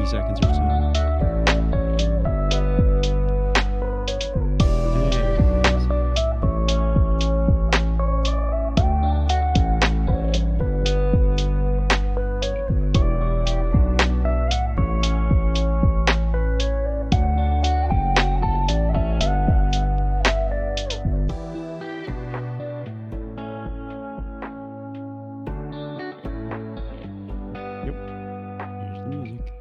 seconds or so. Yep. Here's the music.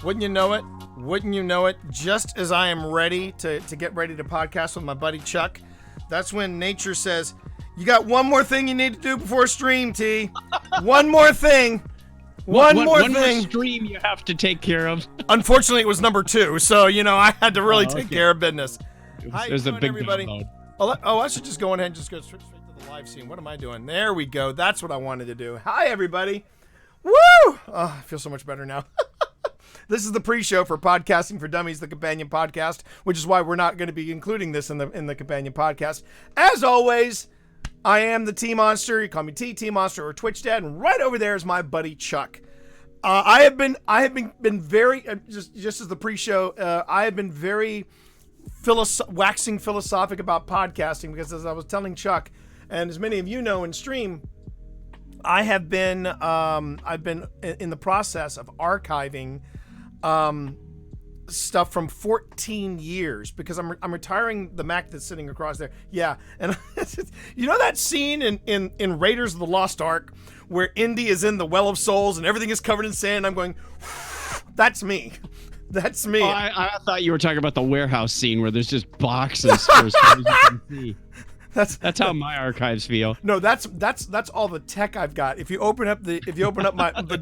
Wouldn't you know it, just as I am ready to get ready to podcast with my buddy Chuck, that's when nature says, you got one more thing you need to do before stream, T. One more thing. One more stream you have to take care of. Unfortunately, it was number 2, so, I had to really take care of business. It was a big everybody? Download. I should just go ahead and just go straight to the live scene. What am I doing? There we go. That's what I wanted to do. Hi, everybody. Woo! Oh, I feel so much better now. This is the pre-show for Podcasting for Dummies, the companion podcast, which is why we're not going to be including this in the companion podcast. As always, I am the T-Monster. You call me T-Monster or Twitch Dad, and right over there is my buddy Chuck. I have been very just as the pre-show. I have been very waxing philosophic about podcasting because, as I was telling Chuck, and as many of you know in stream, I've been in the process of archiving stuff from 14 years because I'm retiring the Mac that's sitting across there. Yeah, and you know that scene in Raiders of the Lost Ark where Indy is in the Well of Souls and everything is covered in sand? I'm going, that's me. That's me. Oh, I thought you were talking about the warehouse scene where there's just boxes for as far as you can see. That's how my archives feel. No, that's all the tech I've got. If you open up the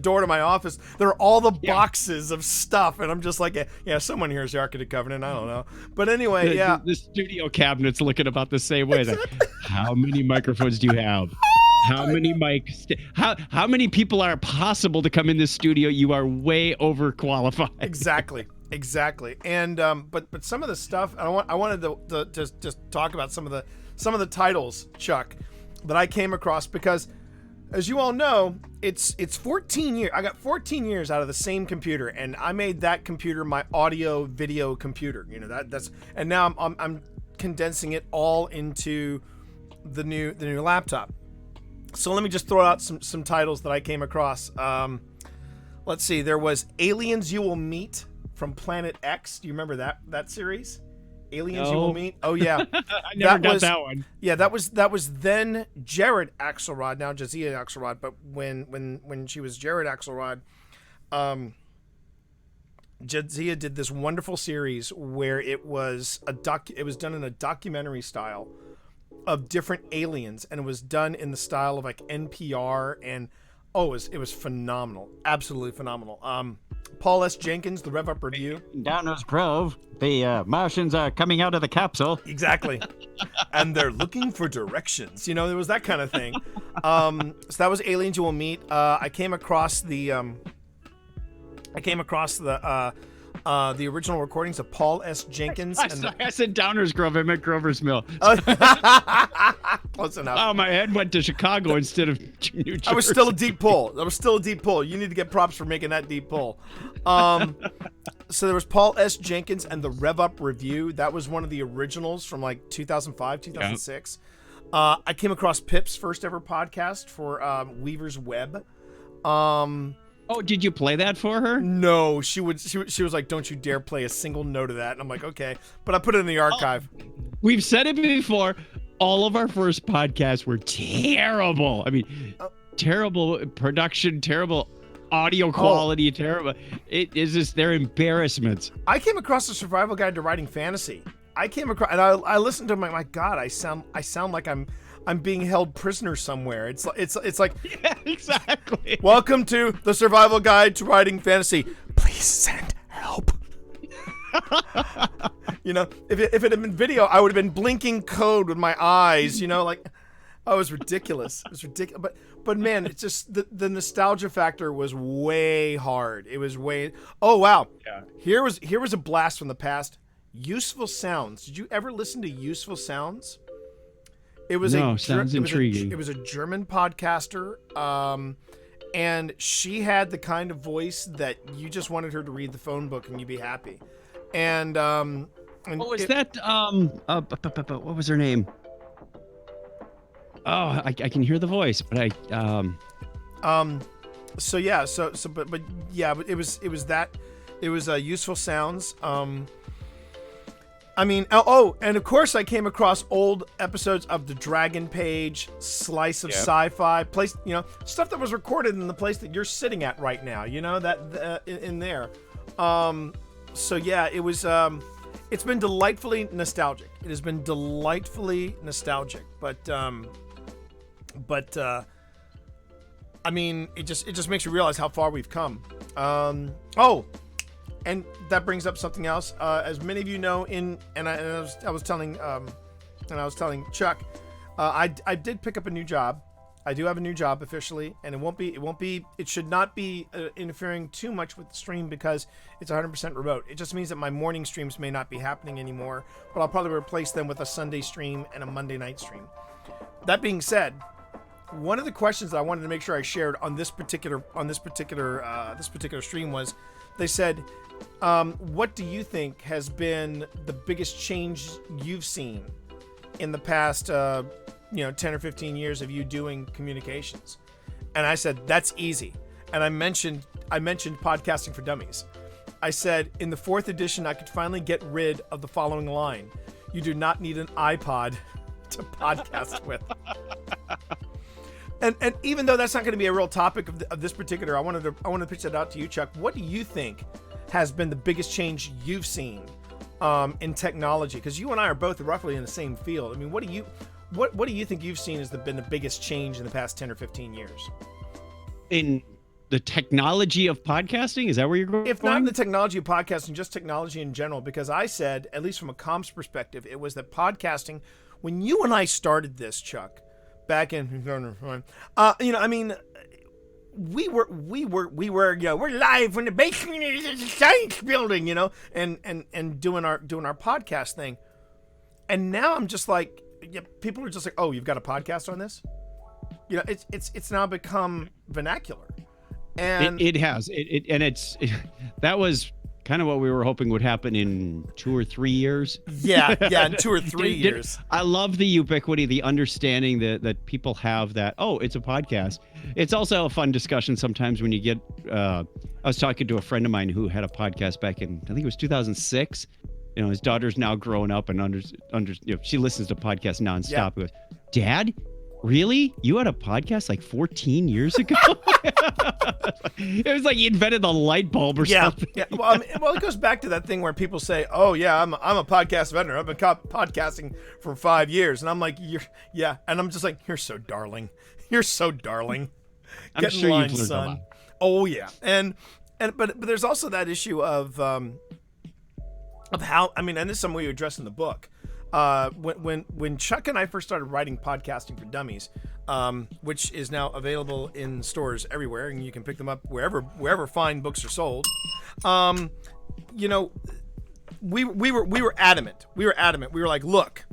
door to my office, there are all the boxes of stuff, and I'm just like, yeah, someone here is the Ark of the Covenant. I don't know, but anyway, the studio cabinet's looking about the same way. Like, how many microphones do you have? How many mics? How many people are possible to come in this studio? You are way overqualified. Exactly. And but some of the stuff I wanted to just talk about some of the titles, Chuck, that I came across because, as you all know, it's 14 years. I got 14 years out of the same computer, and I made that computer my audio video computer. That's and now I'm condensing it all into the new laptop. So let me just throw out some titles that I came across. Let's see. There was Aliens You Will Meet from Planet X. Do you remember that series? Aliens You Will Meet. Oh yeah, I never got that one. Yeah, that was then Jared Axelrod, now Jazia Axelrod, but when she was Jared Axelrod, Jazia did this wonderful series where it was done in a documentary style of different aliens, and it was done in the style of like NPR, and it was phenomenal, absolutely phenomenal. Paul S. Jenkins, the Rev Up Review. Downers Grove, the Martians are coming out of the capsule. Exactly. And they're looking for directions. There was that kind of thing. So that was Aliens You Will Meet. I came across the original recordings of Paul S. Jenkins. I said Downers Grove. I meant Grover's Mill. Close enough. Oh, my head went to Chicago instead of New Jersey. I was still a deep pull. You need to get props for making that deep pull. So there was Paul S. Jenkins and the Rev Up Review. That was one of the originals from like 2005, 2006. Yeah. I came across Pip's first ever podcast for Weaver's Web. Oh, did you play that for her? No, she was like, don't you dare play a single note of that. And I'm like, okay, but I put it in the archive. We've said it before. All of our first podcasts were terrible. I mean, terrible production, terrible audio quality, terrible. It is just their embarrassments. I came across a survival guide to writing fantasy. I came across, and I listened to him. My God, I sound like I'm being held prisoner somewhere. It's like, yeah, exactly. Welcome to the survival guide to writing fantasy. Please send help. If it had been video, I would have been blinking code with my eyes. It was ridiculous. It was ridiculous. But man, it's just the nostalgia factor was way hard. It was way. Oh wow. Yeah. Here was a blast from the past. Useful Sounds. Did you ever listen to Useful Sounds? It was sounds intriguing. It was a German podcaster, and she had the kind of voice that you just wanted her to read the phone book and you'd be happy. And what was that? What was her name? Oh, I can hear the voice, but So yeah, but it was that. It was Useful Sounds. I mean, and of course I came across old episodes of the Dragon Page, Slice of Sci-Fi, place, stuff that was recorded in the place that you're sitting at right now, that in there. So yeah, it was. It's been delightfully nostalgic. It has been delightfully nostalgic, but I mean, it just makes you realize how far we've come. Oh, and that brings up something else. As many of you know, I was telling Chuck, I did pick up a new job. I do have a new job officially, and it should not be interfering too much with the stream because it's 100% remote. It just means that my morning streams may not be happening anymore, but I'll probably replace them with a Sunday stream and a Monday night stream. That being said, one of the questions that I wanted to make sure I shared on this particular stream was, they said, what do you think has been the biggest change you've seen in the past 10 or 15 years of you doing communications? And I said, that's easy. And I mentioned podcasting for dummies. I said, in the 4th edition, I could finally get rid of the following line: you do not need an iPod to podcast with. And even though that's not going to be a real topic of this particular, I wanted to pitch that out to you, Chuck. What do you think has been the biggest change you've seen in technology? Because you and I are both roughly in the same field. I mean, what do you think you've seen has been the biggest change in the past 10 or 15 years? In the technology of podcasting? Is that where you're going? If not in the technology of podcasting, just technology in general. Because I said, at least from a comms perspective, it was that podcasting, when you and I started this, Chuck, back in, we were we're live from the basement of the science building, and doing our podcast thing. And now I'm just like, yeah, people are just like, oh, you've got a podcast on this? It's now become vernacular. And it has. That was kind of what we were hoping would happen in 2 or 3 years. Yeah, in 2 or 3 years. I love the ubiquity, the understanding that people have that, oh, it's a podcast. It's also a fun discussion sometimes when you get, I was talking to a friend of mine who had a podcast back in, I think it was 2006. His daughter's now grown up and she listens to podcasts nonstop. Yeah. He goes, Dad, really? You had a podcast like 14 years ago? It was like you invented the light bulb or something. Yeah. Well, it goes back to that thing where people say, "Oh yeah, I'm a podcast veteran. I've been podcasting for 5 years," and I'm like, and I'm just like, "You're so darling. You're so darling." I'm sure you've learned a lot. Oh yeah, but there's also that issue of how, and this is something we address in the book. When Chuck and I first started writing Podcasting for Dummies, which is now available in stores everywhere, and you can pick them up wherever fine books are sold. We were adamant. We were like, look,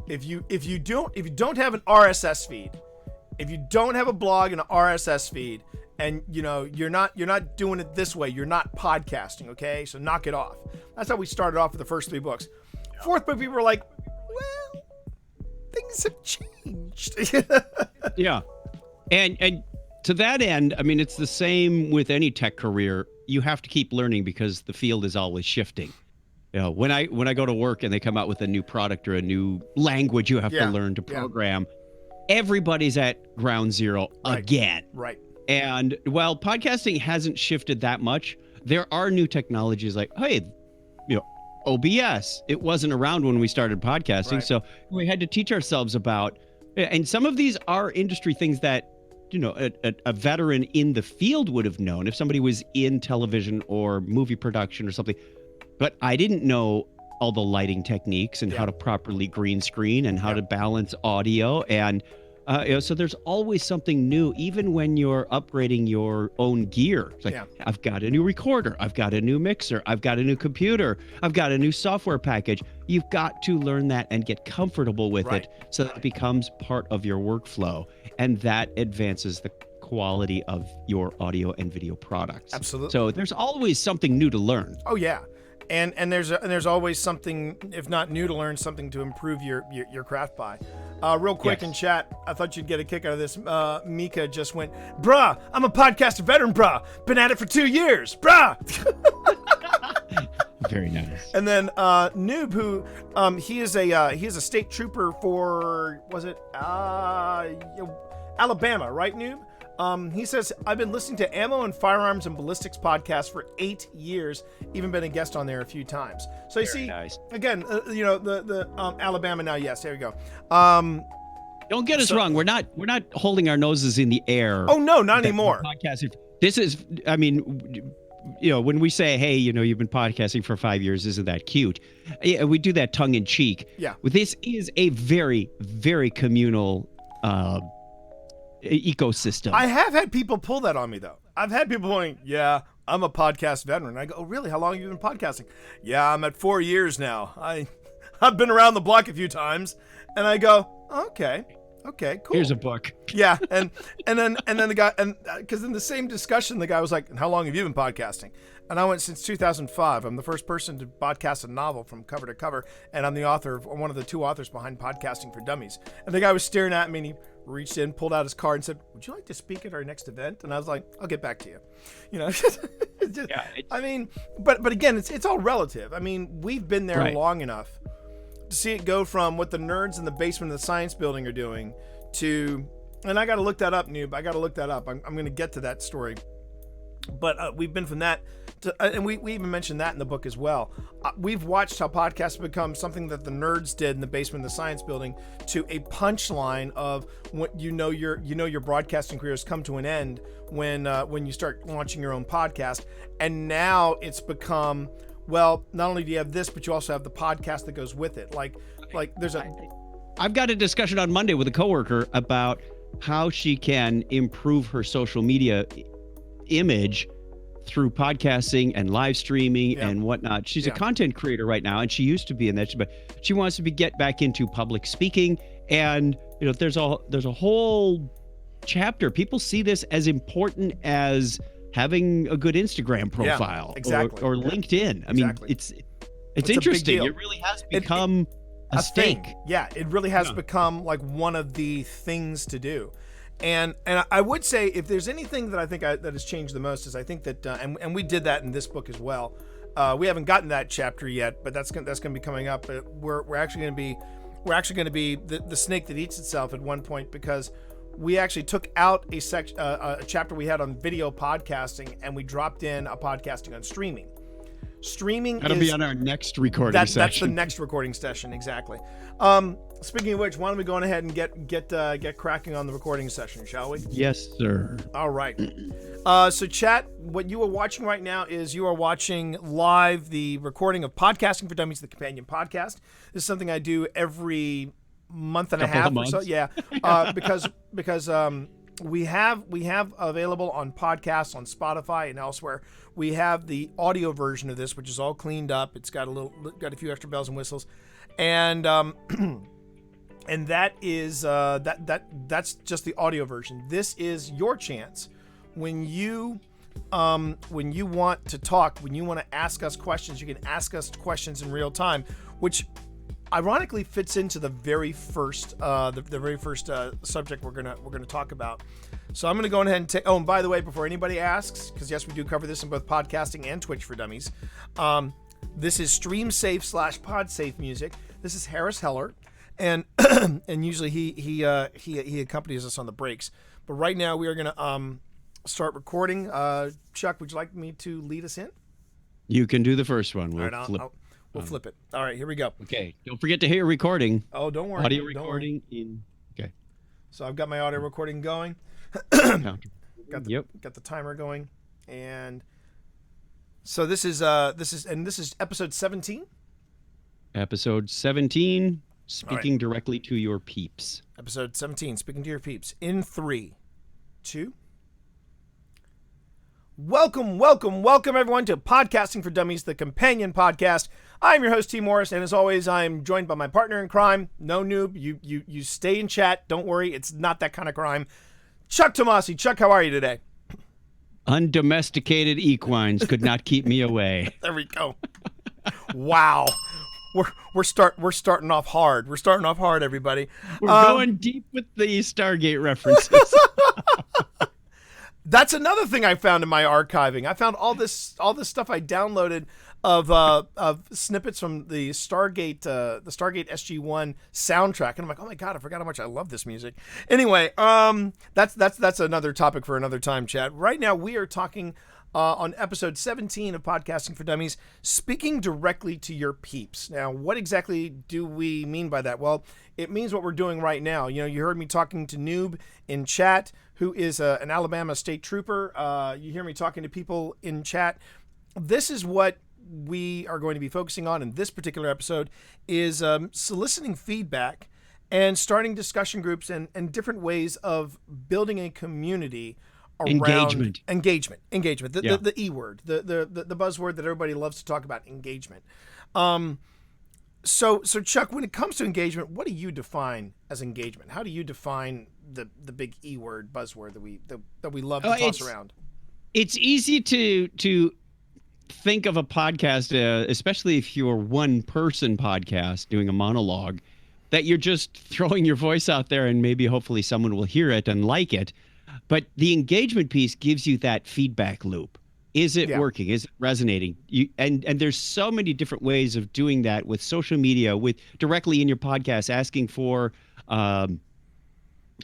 if you don't have an RSS feed, if you don't have a blog and an RSS feed, and you're not doing it this way, you're not podcasting, okay? So knock it off. That's how we started off with the first 3 books. 4th book, we were like, well, things have changed. Yeah. And to that end, it's the same with any tech career. You have to keep learning because the field is always shifting. When I go to work and they come out with a new product or a new language you have to learn to program, everybody's at ground zero again. Right. And while podcasting hasn't shifted that much, there are new technologies like, hey, OBS. It wasn't around when we started podcasting, so we had to teach ourselves about. And some of these are industry things that, a veteran in the field would have known if somebody was in television or movie production or something. But I didn't know all the lighting techniques and how to properly green screen and how to balance audio. And so there's always something new, even when you're upgrading your own gear. It's like, I've got a new recorder, I've got a new mixer, I've got a new computer, I've got a new software package. You've got to learn that and get comfortable with it so that it becomes part of your workflow. And that advances the quality of your audio and video products. Absolutely. So there's always something new to learn. Oh, yeah. And there's always something, if not new to learn, something to improve your craft by. Real quick in chat, I thought you'd get a kick out of this. Mika just went, bruh, I'm a podcaster veteran, bruh. Been at it for 2 years, bruh. Very nice. And then Noob, who he is a state trooper for, was it Alabama, right, Noob? He says, I've been listening to Ammo and Firearms and Ballistics podcast for 8 years, even been a guest on there a few times. So you see, nice. again, the Alabama now, yes, there we go. Don't get us wrong. We're not holding our noses in the air. Oh, no, not anymore. Podcasting. This is, I mean, when we say, hey, you've been podcasting for 5 years, isn't that cute? Yeah, we do that tongue in cheek. Yeah. This is a very, very communal ecosystem. I have had people pull that on me, though. I've had people going, yeah, I'm a podcast veteran. I go, oh, really? How long have you been podcasting? Yeah, I'm at 4 years now. I've been around the block a few times. And I go, okay, cool. Here's a book. Yeah, and then the guy, and because in the same discussion, the guy was like, and how long have you been podcasting? And I went, since 2005. I'm the first person to podcast a novel from cover to cover, and I'm the author of one of the 2 authors behind Podcasting for Dummies. And the guy was staring at me, and he reached in, pulled out his card, and said, would you like to speak at our next event? And I was like, I'll get back to you. Yeah, I mean, but again, it's all relative. I mean, we've been there long enough to see it go from what the nerds in the basement of the science building are doing to, and I got to look that up, Noob. I got to look that up. I'm going to get to that story. But we've been from that to, and we even mentioned that in the book as well. We've watched how podcasts become something that the nerds did in the basement of the science building to a punchline of what your broadcasting career has come to an end when you start launching your own podcast. And now it's become, well, not only do you have this, but you also have the podcast that goes with it. Like there's I've got a discussion on Monday with a coworker about how she can improve her social media image through podcasting and live streaming and whatnot. She's a content creator right now, and she used to be in that, but she wants to get back into public speaking. And there's a whole chapter. People see this as important as having a good Instagram profile, or LinkedIn. I mean, it's interesting. It really has become a stake. Yeah, it really has become like one of the things to do. And I would say, if there's anything that I think that has changed the most, is I think that and we did that in this book as well. We haven't gotten that chapter yet, but that's going to be coming up. We're actually going to be the snake that eats itself at one point, because we actually took out a chapter we had on video podcasting, and we dropped in a podcasting on streaming. That'll be on our next recording session. That's the next recording session, exactly. Speaking of which, why don't we go on ahead and get cracking on the recording session, shall we? Yes, sir. All right. So chat, what you are watching right now is you are watching live the recording of Podcasting for Dummies, the companion podcast. This is something I do every month and a half or so. Yeah. Because we have available on podcasts on Spotify and elsewhere. We have the audio version of this, which is all cleaned up. It's got a few extra bells and whistles, and and that is that's just the audio version. This is your chance when you want to talk, when you want to ask us questions. You can ask us questions in real time, which ironically fits into the very first subject we're gonna talk about. So I'm gonna go ahead and take. Oh, and by the way, before anybody asks, because yes, we do cover this in both podcasting and Twitch for Dummies. This is StreamSafe/PodSafe music. This is Harris Heller, and and usually he accompanies us on the breaks. But right now we are gonna start recording. Chuck, would you like me to lead us in? You can do the first one. We'll flip it. All right, here we go. Okay. Don't forget to hit your recording. Oh, don't worry. Audio recording in. Okay. So I've got my audio recording going. Got the timer going, and so this is episode 17. Episode 17. Speaking directly to your peeps. Episode 17. Speaking to your peeps. In 3, 2. Welcome everyone to Podcasting for Dummies, the companion podcast. I'm your host, T. Morris, and as always, I'm joined by my partner in crime. No, Noob, you stay in chat. Don't worry, it's not that kind of crime. Chuck Tomasi. Chuck, how are you today? Undomesticated equines could not keep me away. There we go. Wow. We're starting off hard. We're starting off hard, everybody. We're going deep with the Stargate references. That's another thing I found in my archiving. I found all this stuff I downloaded of snippets from the Stargate SG-1 soundtrack, and I'm like, oh my god, I forgot how much I love this music. Anyway, that's another topic for another time, Chad. Right now we are talking on episode 17 of Podcasting for Dummies, speaking directly to your peeps. Now, what exactly do we mean by that? Well, it means what we're doing right now. You know, you heard me talking to Noob in chat, who is an Alabama state trooper. You hear me talking to people in chat. This is what we are going to be focusing on in this particular episode, is soliciting feedback and starting discussion groups and different ways of building a community around engagement. The E word, the buzzword that everybody loves to talk about, engagement. So Chuck, when it comes to engagement, what do you define as engagement? How do you define the big E word buzzword that we love to toss around? It's easy to think of a podcast, especially if you're one person podcast doing a monologue, that you're just throwing your voice out there and maybe hopefully someone will hear it and like it. But the engagement piece gives you that feedback loop. Is it working? Is it resonating? And there's so many different ways of doing that with social media, with directly in your podcast, asking for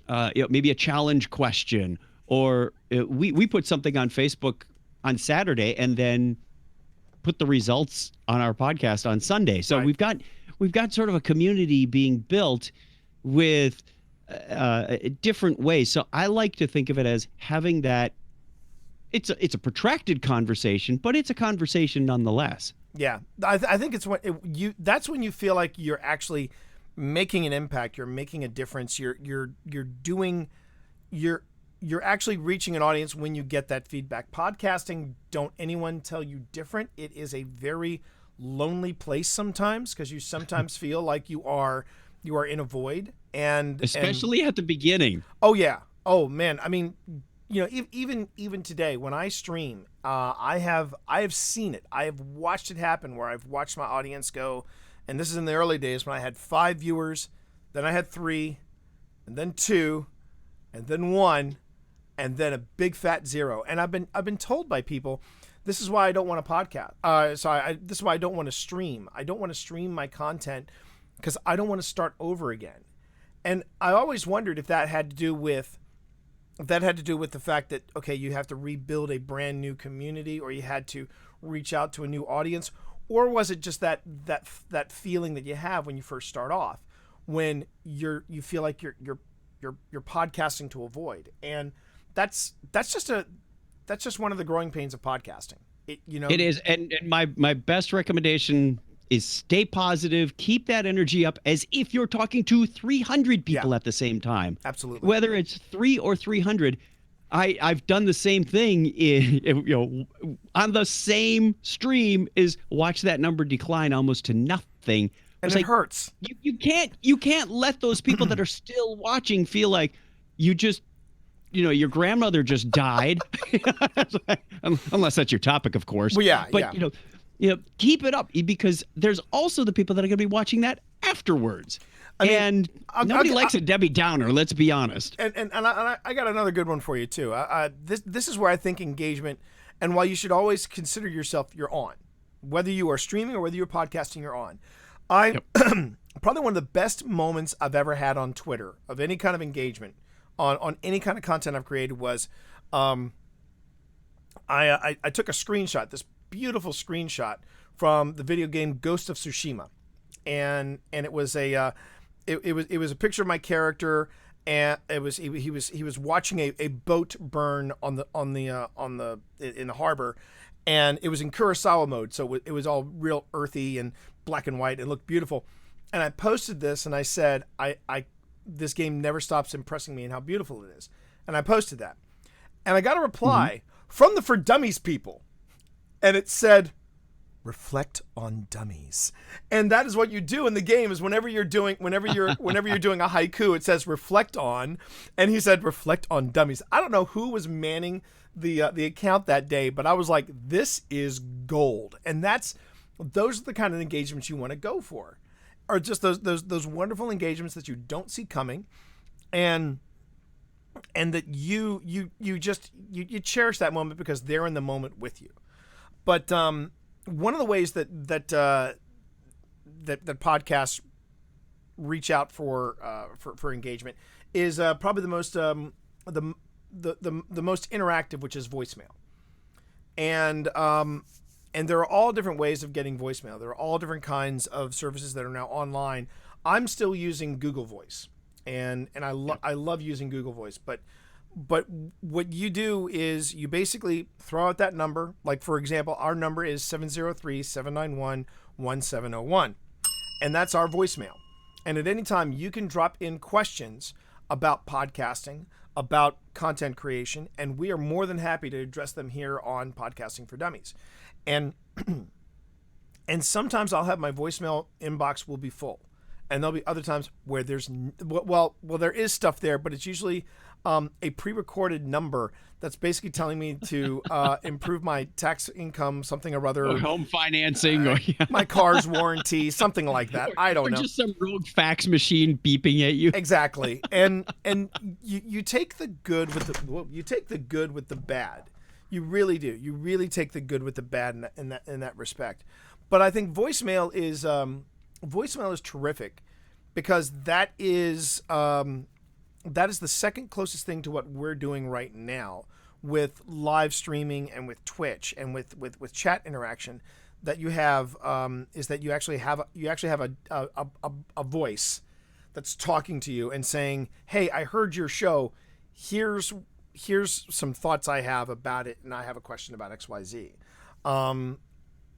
maybe a challenge question, or we put something on Facebook on Saturday and then put the results on our podcast on Sunday. So we've got sort of a community being built with different ways. So I like to think of it as having that. It's a protracted conversation, but it's a conversation nonetheless. Yeah, I think it's that's when you feel like you're actually making an impact. You're making a difference. You're actually reaching an audience when you get that feedback. Podcasting, don't anyone tell you different. It is a very lonely place sometimes, because you sometimes feel like you are in a void, and especially at the beginning. Oh yeah. Oh man. I mean, you know, even today when I stream, I have seen it. I have watched it happen, where I've watched my audience go, and this is in the early days when I had 5 viewers, then I had 3, and then 2, and then 1, and then a big fat 0. And I've been told by people, this is why I don't want to podcast. This is why I don't want to stream. I don't want to stream my content because I don't want to start over again. And I always wondered if that had to do with the fact that, okay, you have to rebuild a brand new community, or you had to reach out to a new audience, or was it just that feeling that you have when you first start off, when you feel like you're podcasting to a void. And that's just one of the growing pains of podcasting. It is. And my best recommendation is stay positive, keep that energy up as if you're talking to 300 people at the same time. Absolutely. Whether it's 3 or 300, I've done the same thing on the same stream, is watch that number decline almost to nothing. And it hurts. You can't let those people that are still watching feel like you just, your grandmother just died, unless that's your topic, of course. Well, yeah. But keep it up, because there's also the people that are going to be watching that afterwards. And nobody likes a Debbie Downer. Let's be honest. And I got another good one for you too. This is where I think engagement, and why you should always consider yourself, you're on, whether you are streaming or whether you're podcasting, you're on. Probably one of the best moments I've ever had on Twitter of any kind of engagement on any kind of content I've created was, I took a screenshot, this beautiful screenshot from the video game Ghost of Tsushima, and it was a a picture of my character, and he was watching a boat burn in the harbor, and it was in Kurosawa mode, so it was all real earthy and black and white. It looked beautiful, and I posted this and I said, this game never stops impressing me and how beautiful it is, and I posted that, and I got a reply from the For Dummies people, and it said, reflect on dummies. And that is what you do in the game, is whenever you're doing a haiku, it says reflect on, and he said reflect on dummies. I don't know who was manning the account that day, but I was like, this is gold. And those are the kind of engagements you want to go for, or just those wonderful engagements that you don't see coming. And and that you cherish that moment because they're in the moment with you. But one of the ways that podcasts reach out for engagement is probably the most the most interactive, which is voicemail. And there are all different ways of getting voicemail. There are all different kinds of services that are now online. I'm still using Google Voice, and I love using Google Voice. But what you do is you basically throw out that number. Like, for example, our number is 703-791-1701, and that's our voicemail. And at any time, you can drop in questions about podcasting, about content creation, and we are more than happy to address them here on Podcasting for Dummies. And sometimes I'll have my voicemail inbox will be full, and there'll be other times where there is stuff there, but it's usually a pre-recorded number that's basically telling me to improve my tax income, something or other, or home financing, or my car's warranty, something like that. I don't know. Just some rogue fax machine beeping at you. Exactly. And you take the good with the bad. You really do. You really take the good with the bad in that respect. But I think voicemail is terrific because that is the second closest thing to what we're doing right now with live streaming and with Twitch and with chat interaction that you have is that you actually have a voice that's talking to you and saying, "Hey, I heard your show. Here's some thoughts I have about it, and I have a question about XYZ."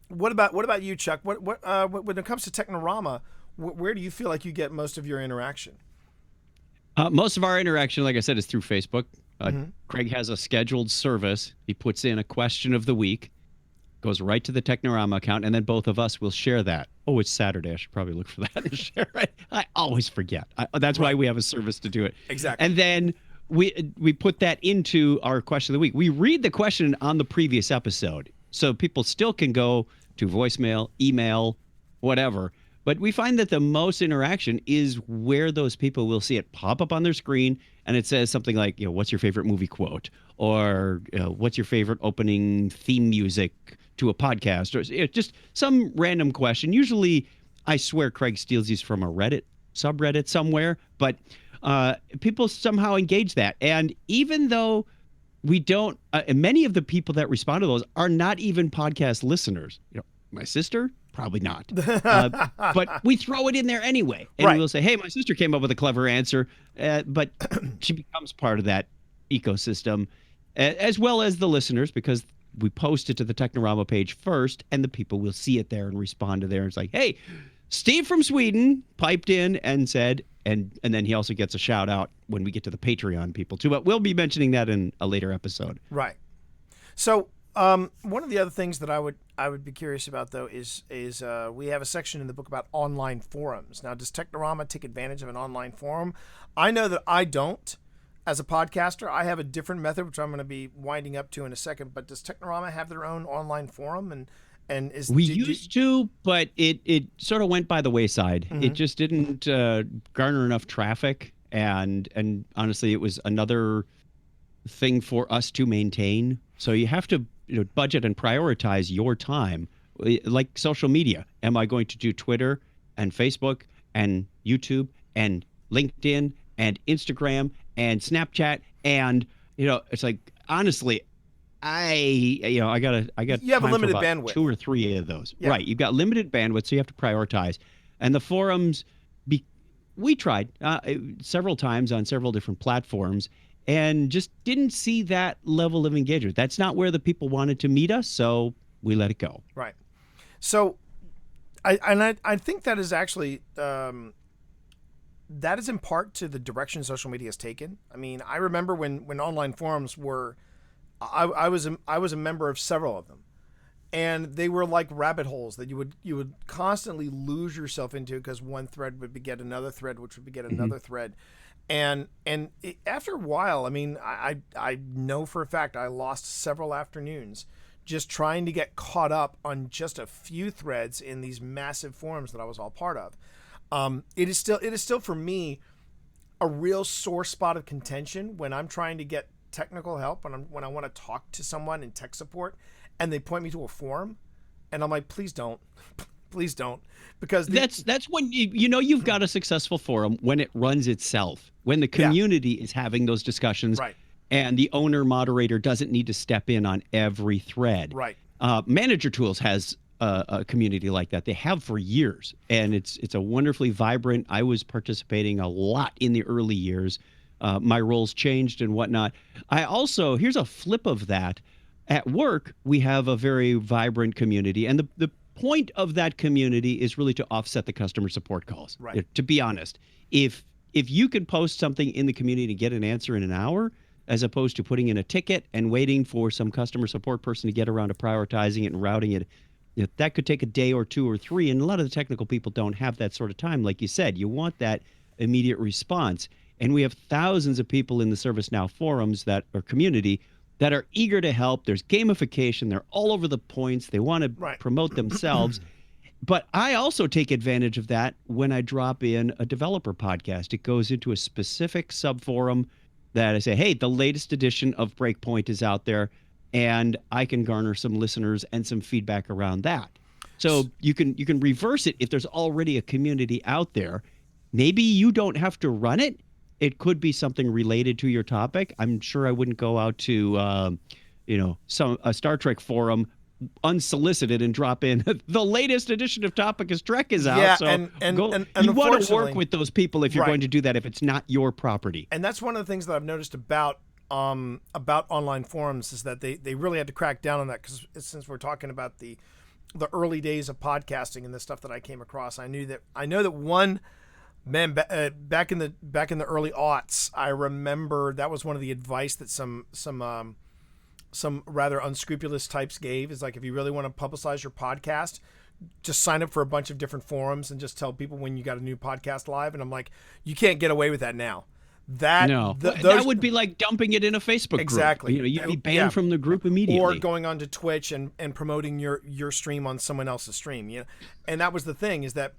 What about you, Chuck? What when it comes to Technorama, where do you feel like you get most of your interaction? Most of our interaction, like I said, is through Facebook. Craig has a scheduled service. He puts in a question of the week, goes right to the Technorama account, and then both of us will share that. Oh, it's Saturday. I should probably look for that and share it. I always forget. That's why we have a service to do it. Exactly. And then we put that into our question of the week. We read the question on the previous episode, so people still can go to voicemail, email, whatever. But we find that the most interaction is where those people will see it pop up on their screen, and it says something like, what's your favorite movie quote? Or what's your favorite opening theme music to a podcast? Or just some random question. Usually, I swear Craig steals these from a Reddit subreddit somewhere, but people somehow engage that. And even though we don't, many of the people that respond to those are not even podcast listeners. My sister, probably not. But we throw it in there anyway. And we'll say, hey, my sister came up with a clever answer. But she becomes part of that ecosystem, as well as the listeners, because we post it to the Technorama page first, and the people will see it there and respond to there. It's like, hey, Steve from Sweden piped in and said, and then he also gets a shout out when we get to the Patreon people too. But we'll be mentioning that in a later episode. Right. So one of the other things that I would be curious about, though, is we have a section in the book about online forums. Now, does Technorama take advantage of an online forum? I know that I don't. As a podcaster, I have a different method, which I'm going to be winding up to in a second. But does Technorama have their own online forum? And we used to, but it sort of went by the wayside. Mm-hmm. It just didn't garner enough traffic, and honestly, it was another thing for us to maintain. So you have to budget and prioritize your time, like social media. Am I going to do Twitter and Facebook and YouTube and LinkedIn and Instagram and Snapchat? And it's like, honestly, I got you have a limited bandwidth, 2 or 3 of those. Yeah. Right, you've got limited bandwidth, so you have to prioritize. And the forums, we tried several times on several different platforms and just didn't see that level of engagement. That's not where the people wanted to meet us, so we let it go. Right. So I think that is actually that is in part to the direction social media has taken. I mean, I remember when online forums were, I was a member of several of them, and they were like rabbit holes that you would constantly lose yourself into, because one thread would beget another thread, which would beget another thread. And after a while, I mean, I know for a fact I lost several afternoons just trying to get caught up on just a few threads in these massive forums that I was all part of. It is still for me a real sore spot of contention when I'm trying to get technical help, when I want to talk to someone in tech support and they point me to a forum and I'm like, please don't. Please don't, because that's when you've got a successful forum when it runs itself, when the community is having those discussions, right, and the owner moderator doesn't need to step in on every thread. right. Manager Tools has a community like that. They have for years, and it's a wonderfully vibrant. I was participating a lot in the early years. My roles changed and whatnot. Here's a flip of that. At work, we have a very vibrant community, and the point of that community is really to offset the customer support calls. Right. To be honest, if you can post something in the community to get an answer in an hour, as opposed to putting in a ticket and waiting for some customer support person to get around to prioritizing it and routing it, that could take a day or two or three. And a lot of the technical people don't have that sort of time. Like you said, you want that immediate response. And we have thousands of people in the ServiceNow forums that are community that are eager to help. There's gamification. They're all over the points. They want to promote themselves. But I also take advantage of that when I drop in a developer podcast. It goes into a specific subforum that I say, hey, the latest edition of Breakpoint is out there, and I can garner some listeners and some feedback around that. So you can reverse it if there's already a community out there. Maybe you don't have to run it. It could be something related to your topic. I'm sure I wouldn't go out to, a Star Trek forum unsolicited and drop in the latest edition of Topic is Trek is out. Yeah, so and you want to work with those people if you're going to do that, if it's not your property. And that's one of the things that I've noticed about online forums is that they really had to crack down on that, because since we're talking about the early days of podcasting and the stuff that I came across, I know that one. Man, back in the early aughts, I remember that was one of the advice that some rather unscrupulous types gave, is like, if you really want to publicize your podcast, just sign up for a bunch of different forums and just tell people when you got a new podcast live. And I'm like, you can't get away with that now. That would be like dumping it in a Facebook group. Exactly. You'd be banned from the group immediately. Or going onto Twitch and promoting your stream on someone else's stream. And that was the thing, is that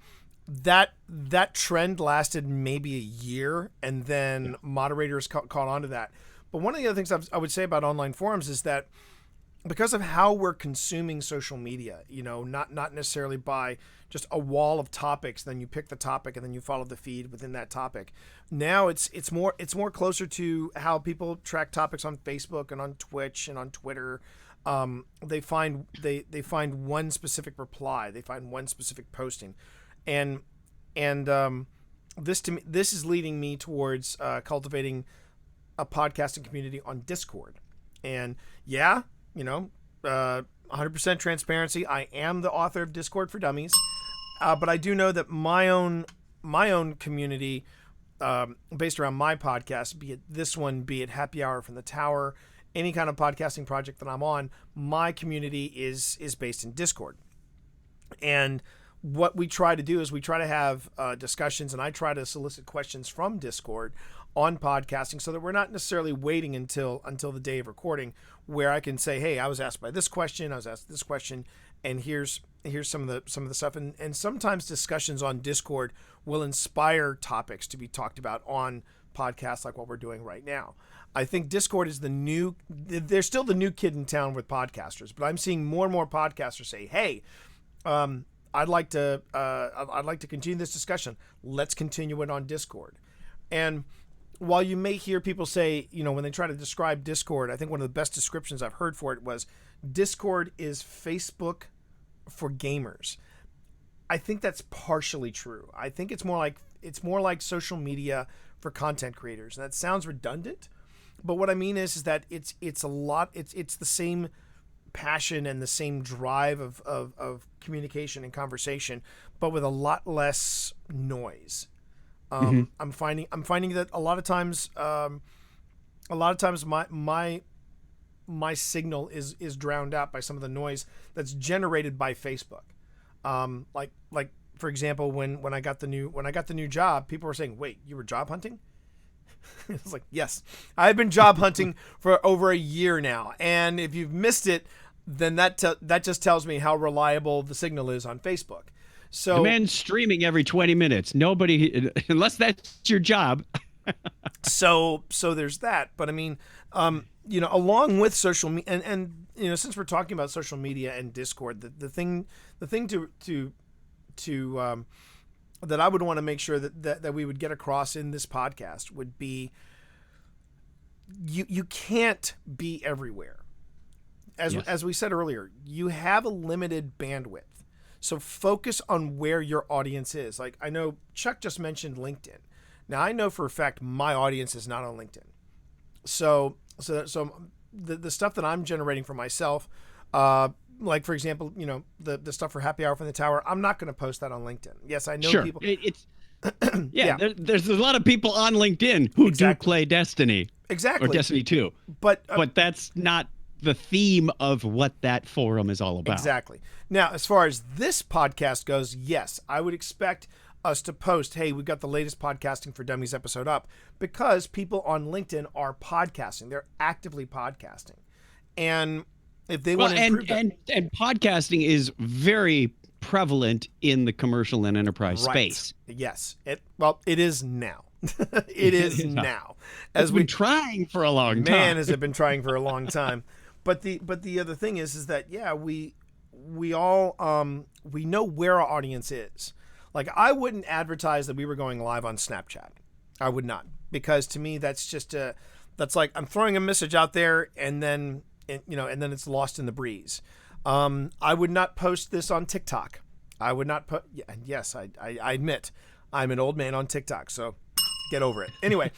trend lasted maybe a year, and then moderators caught on to that. But one of the other things I would say about online forums is that because of how we're consuming social media, not necessarily by just a wall of topics, then you pick the topic and then you follow the feed within that topic. Now it's more closer to how people track topics on Facebook and on Twitch and on Twitter. They find one specific reply, they find one specific posting. And this is leading me towards cultivating a podcasting community on Discord. And 100% transparency, I am the author of Discord for Dummies, but I do know that my own community, based around my podcast, be it this one, be it Happy Hour from the Tower, any kind of podcasting project that I'm on, my community is based in Discord. And what we try to do is we try to have discussions, and I try to solicit questions from Discord on podcasting, so that we're not necessarily waiting until the day of recording, where I can say, hey, I was asked by this question, I was asked this question, and here's some of the stuff. And sometimes discussions on Discord will inspire topics to be talked about on podcasts like what we're doing right now. I think Discord is they're still the new kid in town with podcasters, but I'm seeing more and more podcasters say, hey, I'd like to continue this discussion. Let's continue it on Discord. And while you may hear people say, when they try to describe Discord, I think one of the best descriptions I've heard for it was, Discord is Facebook for gamers. I think that's partially true. I think it's more like social media for content creators. And that sounds redundant, but what I mean is that it's the same passion and the same drive of communication and conversation, but with a lot less noise. I'm finding that a lot of times my signal is drowned out by some of the noise that's generated by Facebook. Like for example, when I got the new job, people were saying, "Wait, you were job hunting?" It's like, yes, I've been job hunting for over a year now, and if you've missed it, then that just tells me how reliable the signal is on Facebook. So the man's streaming every 20 minutes. Nobody, unless that's your job. So there's that. But I mean, along with social media, and since we're talking about social media and Discord, the thing to that I would want to make sure that we would get across in this podcast would be you can't be everywhere. As we said earlier, you have a limited bandwidth. So focus on where your audience is. Like I know Chuck just mentioned LinkedIn. Now I know for a fact my audience is not on LinkedIn. So the stuff that I'm generating for myself, like for example, the stuff for Happy Hour from the Tower, I'm not going to post that on LinkedIn. Yes, I know people. It's yeah. There's a lot of people on LinkedIn who do play Destiny. Exactly. Or Destiny 2. But that's not the theme of what that forum is all about. Exactly. Now, as far as this podcast goes, yes, I would expect us to post, hey, we've got the latest Podcasting for Dummies episode up, because people on LinkedIn are podcasting. They're actively podcasting. And if they want to improve and podcasting is very prevalent in the commercial and enterprise space. Yes. It is now. It is now. As we've been trying for a long time. Man, has it been trying for a long time. But the other thing is that we all we know where our audience is. Like I wouldn't advertise that we were going live on Snapchat. I would not, because to me that's just that's like I'm throwing a message out there and then it's lost in the breeze. I would not post this on TikTok. I would not put. Yes, I admit I'm an old man on TikTok, so get over it. Anyway,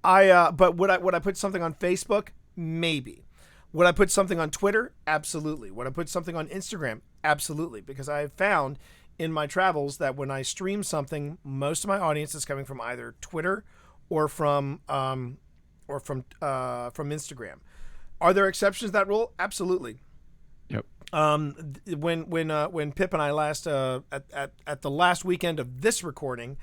but would I put something on Facebook? Maybe. Would I put something on Twitter? Absolutely. Would I put something on Instagram? Absolutely. Because I have found in my travels that when I stream something, most of my audience is coming from either Twitter or from Instagram. Are there exceptions to that rule? Absolutely. Yep. When Pip and I last at the last weekend of this recording,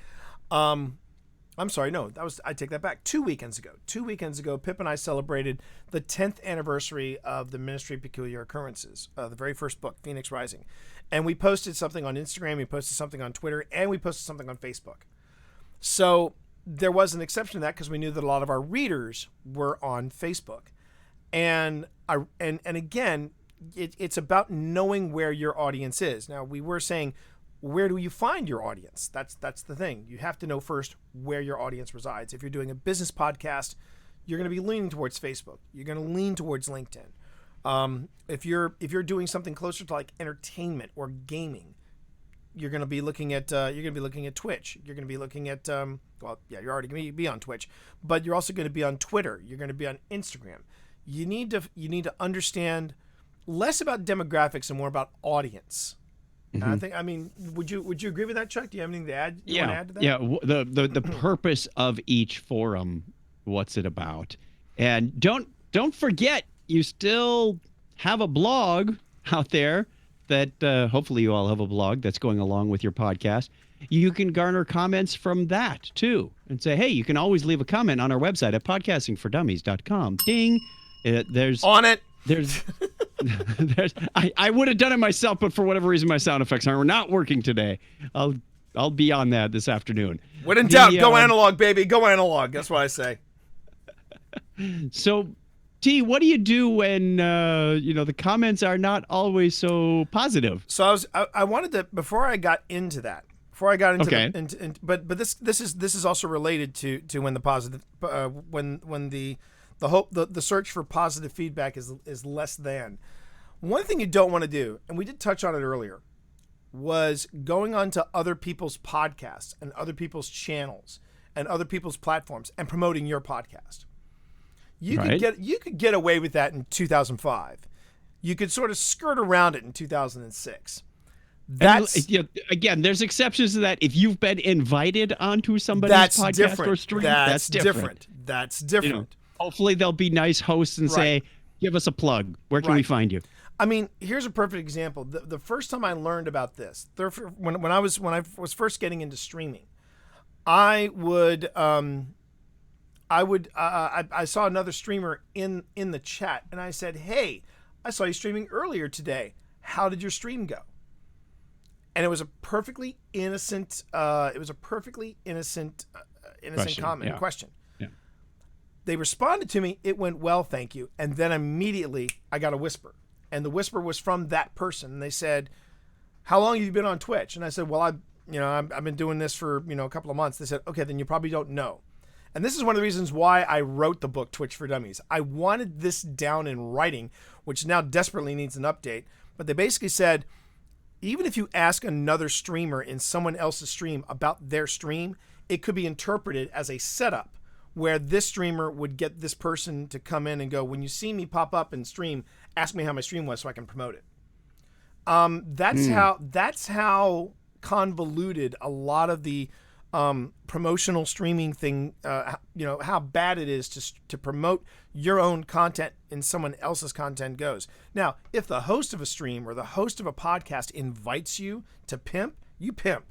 I'm sorry, no, I take that back. 2 weekends ago. 2 weekends ago, Pip and I celebrated the 10th anniversary of the Ministry of Peculiar Occurrences, the very first book, Phoenix Rising. And we posted something on Instagram, we posted something on Twitter, and we posted something on Facebook. So there was an exception to that because we knew that a lot of our readers were on Facebook. And again, it's about knowing where your audience is. Now, we were saying, where do you find your audience? That's the thing. You have to know first where your audience resides. If you're doing a business podcast, you're going to be leaning towards Facebook. You're going to lean towards LinkedIn. If you're doing something closer to like entertainment or gaming, you're going to be looking at Twitch. You're going to be looking at you're already going to be on Twitch, but you're also going to be on Twitter. You're going to be on Instagram. You need to understand less about demographics and more about audience. Mm-hmm. Would you agree with that, Chuck? Do you have anything to add? Yeah. Want to add to that? Yeah. The purpose of each forum, what's it about? And don't forget, you still have a blog out there that hopefully you all have a blog that's going along with your podcast. You can garner comments from that too, and say, hey, you can always leave a comment on our website at podcastingfordummies.com. Ding. There's on it. There's I would have done it myself, but for whatever reason my sound effects are not working today. I'll be on that this afternoon. When in doubt, go analog, baby. Go analog. That's what I say. So, T, what do you do when the comments are not always so positive? So I wanted to before I got into Okay. But this is also related to when the positive when the search for positive feedback is less than. One thing you don't want to do, and we did touch on it earlier, was going onto other people's podcasts and other people's channels and other people's platforms and promoting your podcast. You could get away with that in 2005. You could sort of skirt around it in 2006. Again, there's exceptions to that. If you've been invited onto somebody's podcast different. or stream, that's different. That's different. Hopefully they'll be nice hosts and say, give us a plug. Where can we find you? I mean, here's a perfect example. The first time I learned about this, when I was first getting into streaming, I saw another streamer in the chat, and I said, "Hey, I saw you streaming earlier today. How did your stream go?" And it was a perfectly innocent. Innocent question. Yeah. They responded to me. It went well, thank you. And then immediately I got a whisper, and the whisper was from that person. And they said, "How long have you been on Twitch?" And I said, "Well, I've been doing this for a couple of months." They said, "Okay, then you probably don't know." And this is one of the reasons why I wrote the book Twitch for Dummies. I wanted this down in writing, which now desperately needs an update. But they basically said, even if you ask another streamer in someone else's stream about their stream, it could be interpreted as a setup where this streamer would get this person to come in and go, "When you see me pop up and stream, ask me how my stream was so I can promote it." That's how convoluted a lot of the promotional streaming thing, how bad it is to promote your own content and someone else's content goes. Now, if the host of a stream or the host of a podcast invites you to pimp, you pimp.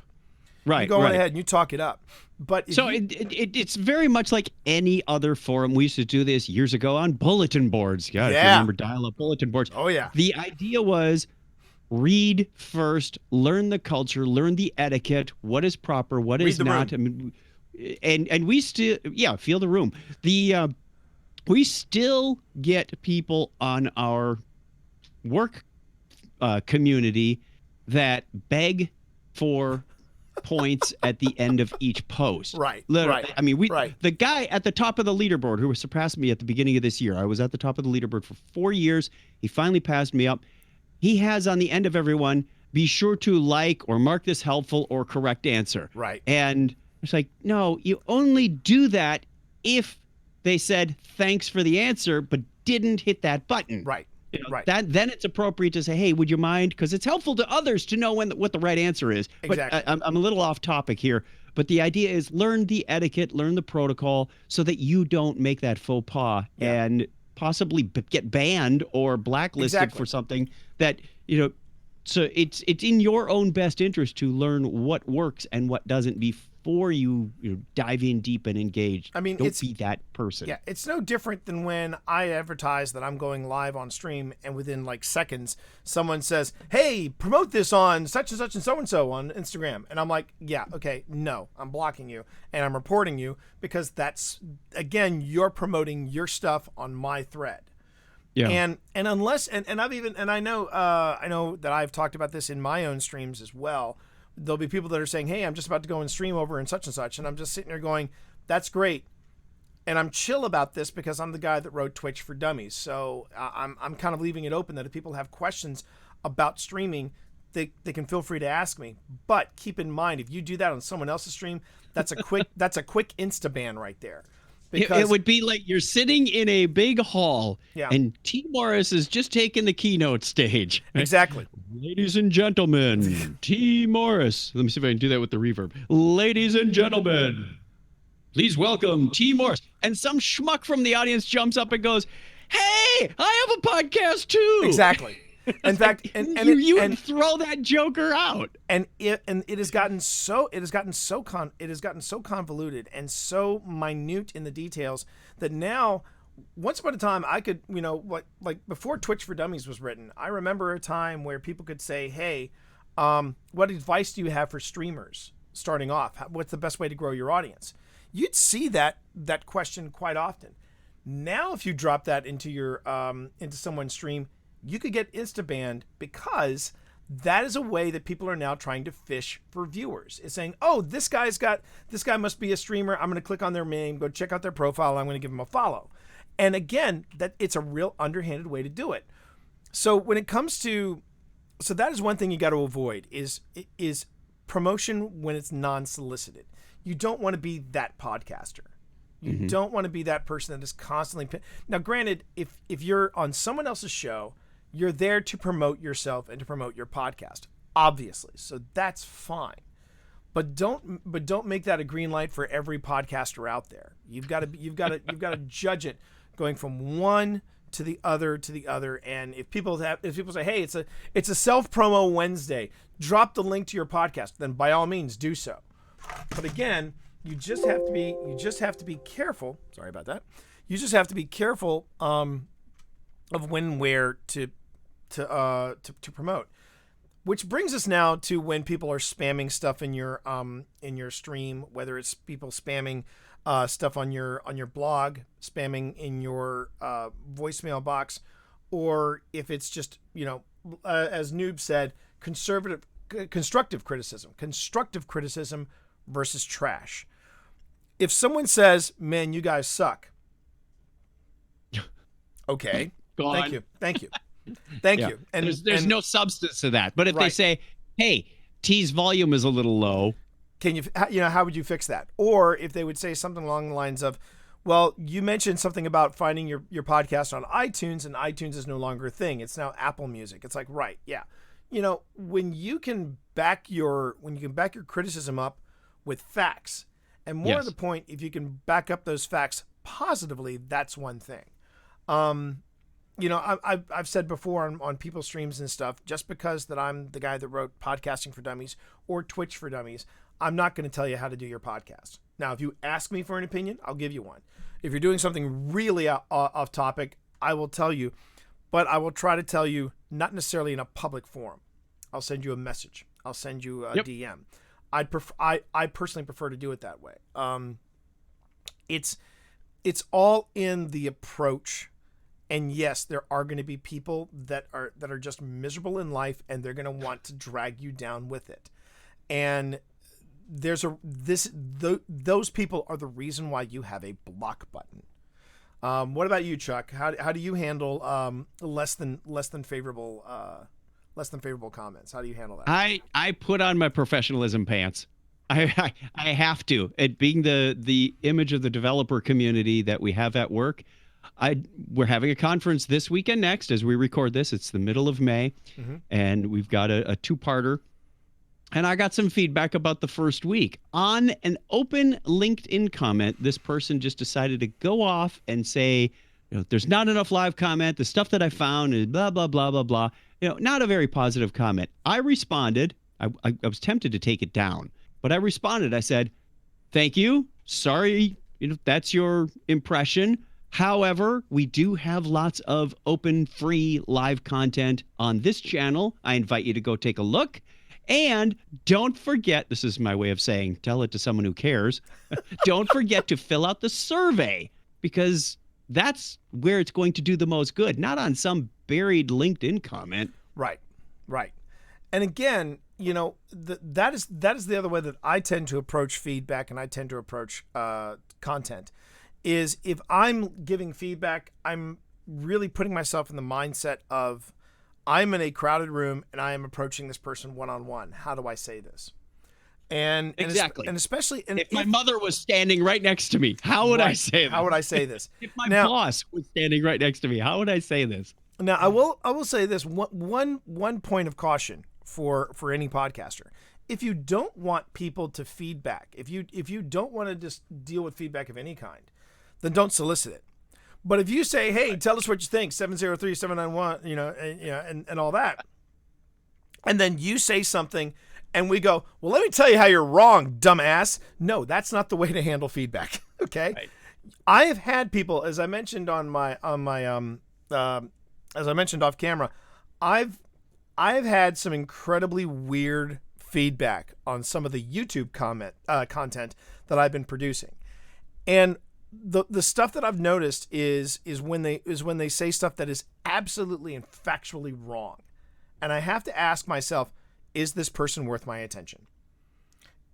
Right. You go ahead and you talk it up. But it's very much like any other forum. We used to do this years ago on bulletin boards. God, if you remember dial-up bulletin boards. Oh, yeah. The idea was read first, learn the culture, learn the etiquette, what is proper, what is not. I mean, and we still, feel the room. We still get people on our work community that beg for points at the end of each post. Right. Literally. Right. I mean, the guy at the top of the leaderboard who surpassed me at the beginning of this year, I was at the top of the leaderboard for 4 years. He finally passed me up. He has on the end of everyone, be sure to like or mark this helpful or correct answer. Right. And it's like, no, you only do that if they said thanks for the answer, but didn't hit that button. Right. Right. Then it's appropriate to say, hey, would you mind? Because it's helpful to others to know what the right answer is. Exactly. But I'm a little off topic here. But the idea is learn the etiquette, learn the protocol so that you don't make that faux pas and possibly get banned or blacklisted for something that, so it's in your own best interest to learn what works and what doesn't before you dive in deep and engage. I mean, don't be that person. Yeah, it's no different than when I advertise that I'm going live on stream, and within like seconds, someone says, "Hey, promote this on such and such and so on Instagram," and I'm like, "Yeah, okay, no, I'm blocking you and I'm reporting you because that's again you're promoting your stuff on my thread." Yeah. And unless I've even I know that I've talked about this in my own streams as well. There'll be people that are saying, "Hey, I'm just about to go and stream over in such and such," and I'm just sitting there going, "That's great," and I'm chill about this because I'm the guy that wrote Twitch for Dummies. So I'm kind of leaving it open that if people have questions about streaming, they can feel free to ask me. But keep in mind, if you do that on someone else's stream, that's a quick insta ban right there. Because it would be like you're sitting in a big hall and T. Morris is just taking the keynote stage. Exactly. Ladies and gentlemen, T. Morris. Let me see if I can do that with the reverb. Ladies and gentlemen, please welcome T. Morris. And some schmuck from the audience jumps up and goes, "Hey, I have a podcast too." Exactly. In fact, and you throw that joker out. And it has gotten so convoluted and so minute in the details that now, once upon a time, I could, like before Twitch for Dummies was written, I remember a time where people could say, "Hey, what advice do you have for streamers starting off? What's the best way to grow your audience?" You'd see that question quite often. Now, if you drop that into your into someone's stream, you could get insta-banned because that is a way that people are now trying to fish for viewers. It's saying, "Oh, this guy must be a streamer. I'm going to click on their name, go check out their profile. I'm going to give them a follow." And again, that it's a real underhanded way to do it. So when it comes to, that is one thing you got to avoid is promotion when it's non-solicited. You don't want to be that podcaster. You don't want to be that person that is constantly. Now, granted, if you're on someone else's show, you're there to promote yourself and to promote your podcast, obviously. So that's fine. But don't make that a green light for every podcaster out there. You've got to judge it going from one to the other. And if people say, "Hey, it's a self-promo Wednesday, drop the link to your podcast," then by all means do so. But again, you just have to be careful. Sorry about that. You just have to be careful of when and where to promote. Which brings us now to when people are spamming stuff in your stream, whether it's people spamming stuff on your blog, spamming in your voicemail box, or if it's just, as Noob said, constructive criticism versus trash. If someone says, "Man, you guys suck," okay, Gone. thank you. Thank Yeah. you. And there's no substance to that. But if they Right. say, "Hey, T's volume is a little low," can you, how would you fix that? Or if they would say something along the lines of, "Well, you mentioned something about finding your podcast on iTunes, and iTunes is no longer a thing. It's now Apple Music." It's like, right, yeah. When you can back your criticism up with facts, and more to Yes. the point, if you can back up those facts positively, that's one thing. I've said before on people's streams and stuff, just because that I'm the guy that wrote Podcasting for Dummies or Twitch for Dummies, I'm not going to tell you how to do your podcast. Now, if you ask me for an opinion, I'll give you one. If you're doing something really off topic, I will tell you, but I will try to tell you not necessarily in a public forum. I'll send you a message. I'll send you a DM. I personally prefer to do it that way. It's all in the approach. And yes, there are going to be people that are just miserable in life, and they're going to want to drag you down with it. And those people are the reason why you have a block button. What about you, Chuck? How do you handle less than favorable comments? How do you handle that? I put on my professionalism pants. I have to. It being the image of the developer community that we have at work. We're having a conference this weekend next as we record this. It's the middle of May, and we've got a two-parter. And I got some feedback about the first week. On an open LinkedIn comment, this person just decided to go off and say, there's not enough live comment. The stuff that I found is blah, blah, blah, blah, blah. Not a very positive comment. I responded. I was tempted to take it down, but I responded. I said, "Thank you. Sorry, that's your impression. However, we do have lots of open, free, live content on this channel. I invite you to go take a look. And don't forget," this is my way of saying, tell it to someone who cares, "don't forget to fill out the survey, because that's where it's going to do the most good, not on some buried LinkedIn comment." Right. And again, that is the other way that I tend to approach feedback, and I tend to approach content. Is if I'm giving feedback, I'm really putting myself in the mindset of, I'm in a crowded room and I am approaching this person one-on-one. How do I say this? And Exactly. And especially if my mother was standing right next to me, how would I say this? How would I say this? If my boss was standing right next to me, how would I say this? Now, I will say this one point of caution for any podcaster. If you don't want people to feedback, if you don't want to just deal with feedback of any kind, then don't solicit it. But if you say, "Hey, tell us what you think," 703-791, and all that, and then you say something, and we go, "Well, let me tell you how you're wrong, dumbass." No, that's not the way to handle feedback. Okay, right. I have had people, as I mentioned as I mentioned off camera, I've had some incredibly weird feedback on some of the YouTube content that I've been producing, and the stuff that I've noticed is when they say stuff that is absolutely and factually wrong, and I have to ask myself, is this person worth my attention?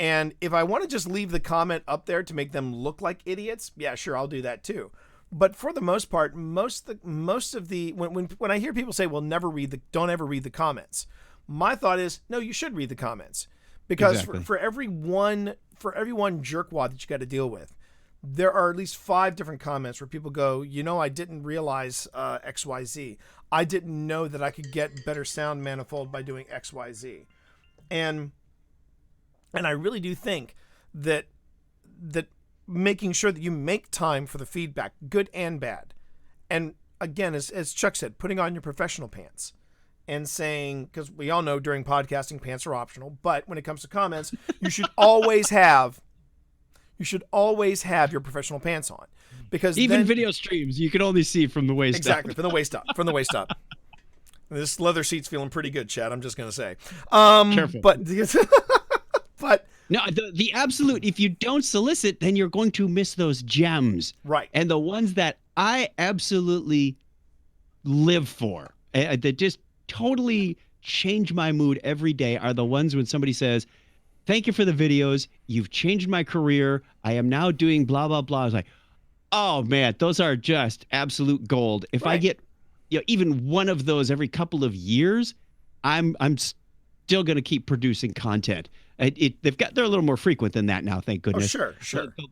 And if I want to just leave the comment up there to make them look like idiots, yeah, sure, I'll do that too. But for the most part, most of the when I hear people say, "Well, don't ever read the comments," my thought is, no, you should read the comments, because exactly. for every one jerkwad that you got to deal with, there are at least 5 different comments where people go, "I didn't realize XYZ. I didn't know that I could get better sound manifold by doing XYZ." And I really do think that making sure that you make time for the feedback, good and bad. And again, as Chuck said, putting on your professional pants and saying, because we all know during podcasting, pants are optional, but when it comes to comments, you should always have your professional pants on, because even video streams you can only see from the waist up. Exactly, from the waist up. This leather seat's feeling pretty good, Chad. I'm just gonna say. Careful. But but No, the absolute, if you don't solicit, then you're going to miss those gems. right. And the ones that I absolutely live for, that just totally change my mood every day, are the ones when somebody says, thank you for the videos. You've changed my career. I am now doing blah, blah, blah. I was like, oh, man, those are just absolute gold. If I Right. get even one of those every couple of years, I'm still going to keep producing content. They're a little more frequent than that now, thank Oh, goodness. sure.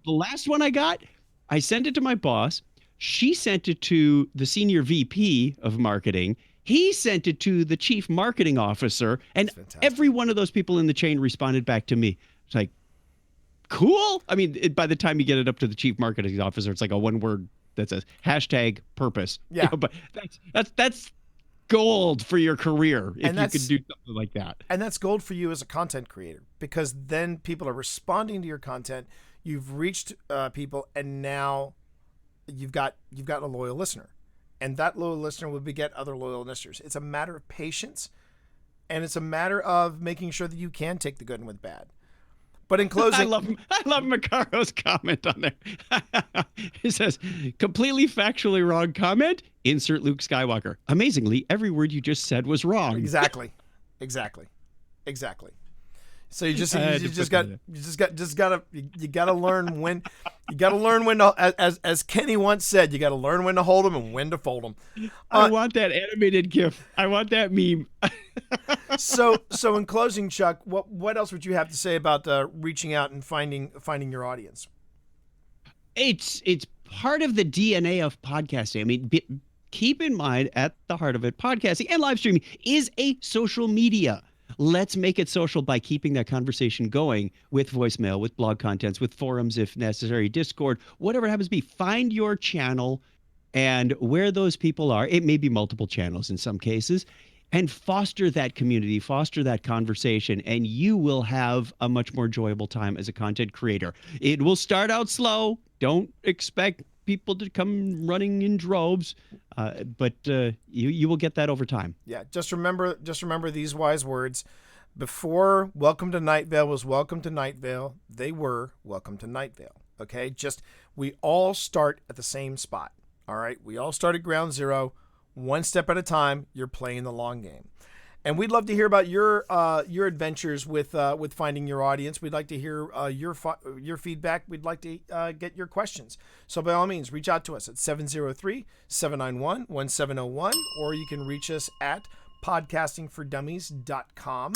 The last one I got, I sent it to my boss. She sent it to the senior VP of marketing. He sent it to the chief marketing officer, and That's fantastic. every one of those people in the chain responded back to me. It's like, cool. I mean, by the time you get it up to the chief marketing officer, it's like a one word that says hashtag purpose. Yeah. But that's gold for your career if And you could do something like that. And that's gold for you as a content creator, because then people are responding to your content. You've reached people, and now you've got a loyal listener, and that loyal listener will beget other loyal listeners. It's a matter of patience, and it's a matter of making sure that you can take the good and with bad. But in closing, I love Macaro's comment on there. He says, completely factually wrong comment. Insert Luke Skywalker. Amazingly, every word you just said was wrong. exactly. So you gotta learn when to, as Kenny once said, you gotta learn when to hold them and when to fold them. I want that animated GIF. I want that meme. So in closing, Chuck, what else would you have to say about reaching out and finding your audience? It's part of the DNA of podcasting. I mean, keep in mind, at the heart of it, podcasting and live streaming is a social media. Let's make it social by keeping that conversation going with voicemail, with blog contents, with forums if necessary, Discord, whatever it happens to be. Find your channel, and where those people are, it may be multiple channels in some cases, and foster that community, foster that conversation, and you will have a much more enjoyable time as a content creator. It will start out slow. Don't expect people to come running in droves, but you will get that over time. Yeah, just remember these wise words. Before Welcome to Night Vale was Welcome to Night Vale, they were Welcome to Night Vale. Okay, we all start at the same spot. All right, we all start at ground zero, one step at a time. You're playing the long game. And we'd love to hear about your adventures with finding your audience. We'd like to hear your feedback. We'd like to get your questions. So by all means, reach out to us at 703-791-1701, or you can reach us at podcastingfordummies.com.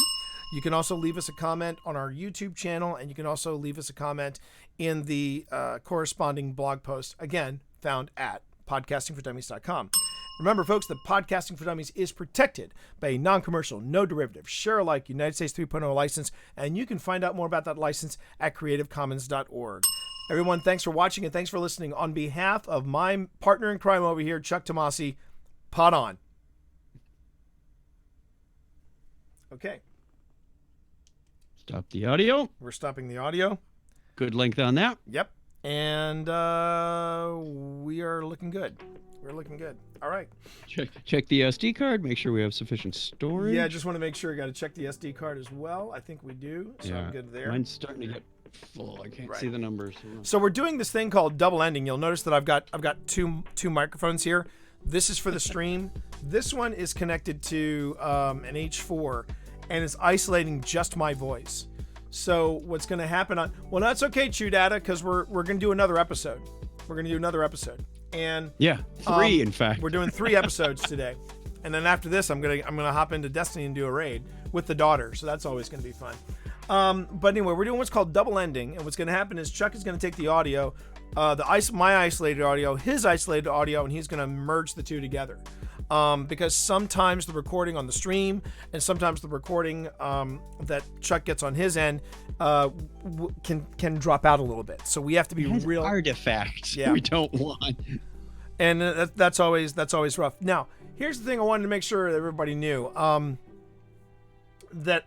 You can also leave us a comment on our YouTube channel, and you can also leave us a comment in the corresponding blog post, again, found at podcastingfordummies.com. Remember, folks, that Podcasting for Dummies is protected by a non-commercial, no-derivative, share-alike United States 3.0 license, and you can find out more about that license at creativecommons.org. Everyone, thanks for watching and thanks for listening. On behalf of my partner in crime over here, Chuck Tomasi, pod on. Okay. Stop the audio. We're stopping the audio. Good length on that. Yep. And we are looking good. We're looking good. All right. Check the SD card. Make sure we have sufficient storage. Yeah, I just want to make sure. I got to check the SD card as well. I think we do. So Yeah. I'm good there. Mine's starting to get full. I can't see the numbers. So we're doing this thing called double ending. You'll notice that I've got two microphones here. This is for the stream. This one is connected to an H4, and it's isolating just my voice. So what's going to happen well, that's okay, Chew Data, because we're going to do another episode. And yeah, 3 in fact. we're doing 3 episodes today, and then after this, I'm gonna hop into Destiny and do a raid with the daughter. So that's always gonna be fun. But anyway, we're doing what's called double ending, and what's gonna happen is Chuck is gonna take the audio, my isolated audio, his isolated audio, and he's gonna merge the two together. Because sometimes the recording on the stream and sometimes the recording that Chuck gets on his end can drop out a little bit. So we have to be real artifacts. Yeah. We don't want. And that's always rough. Now, here's the thing I wanted to make sure that everybody knew. That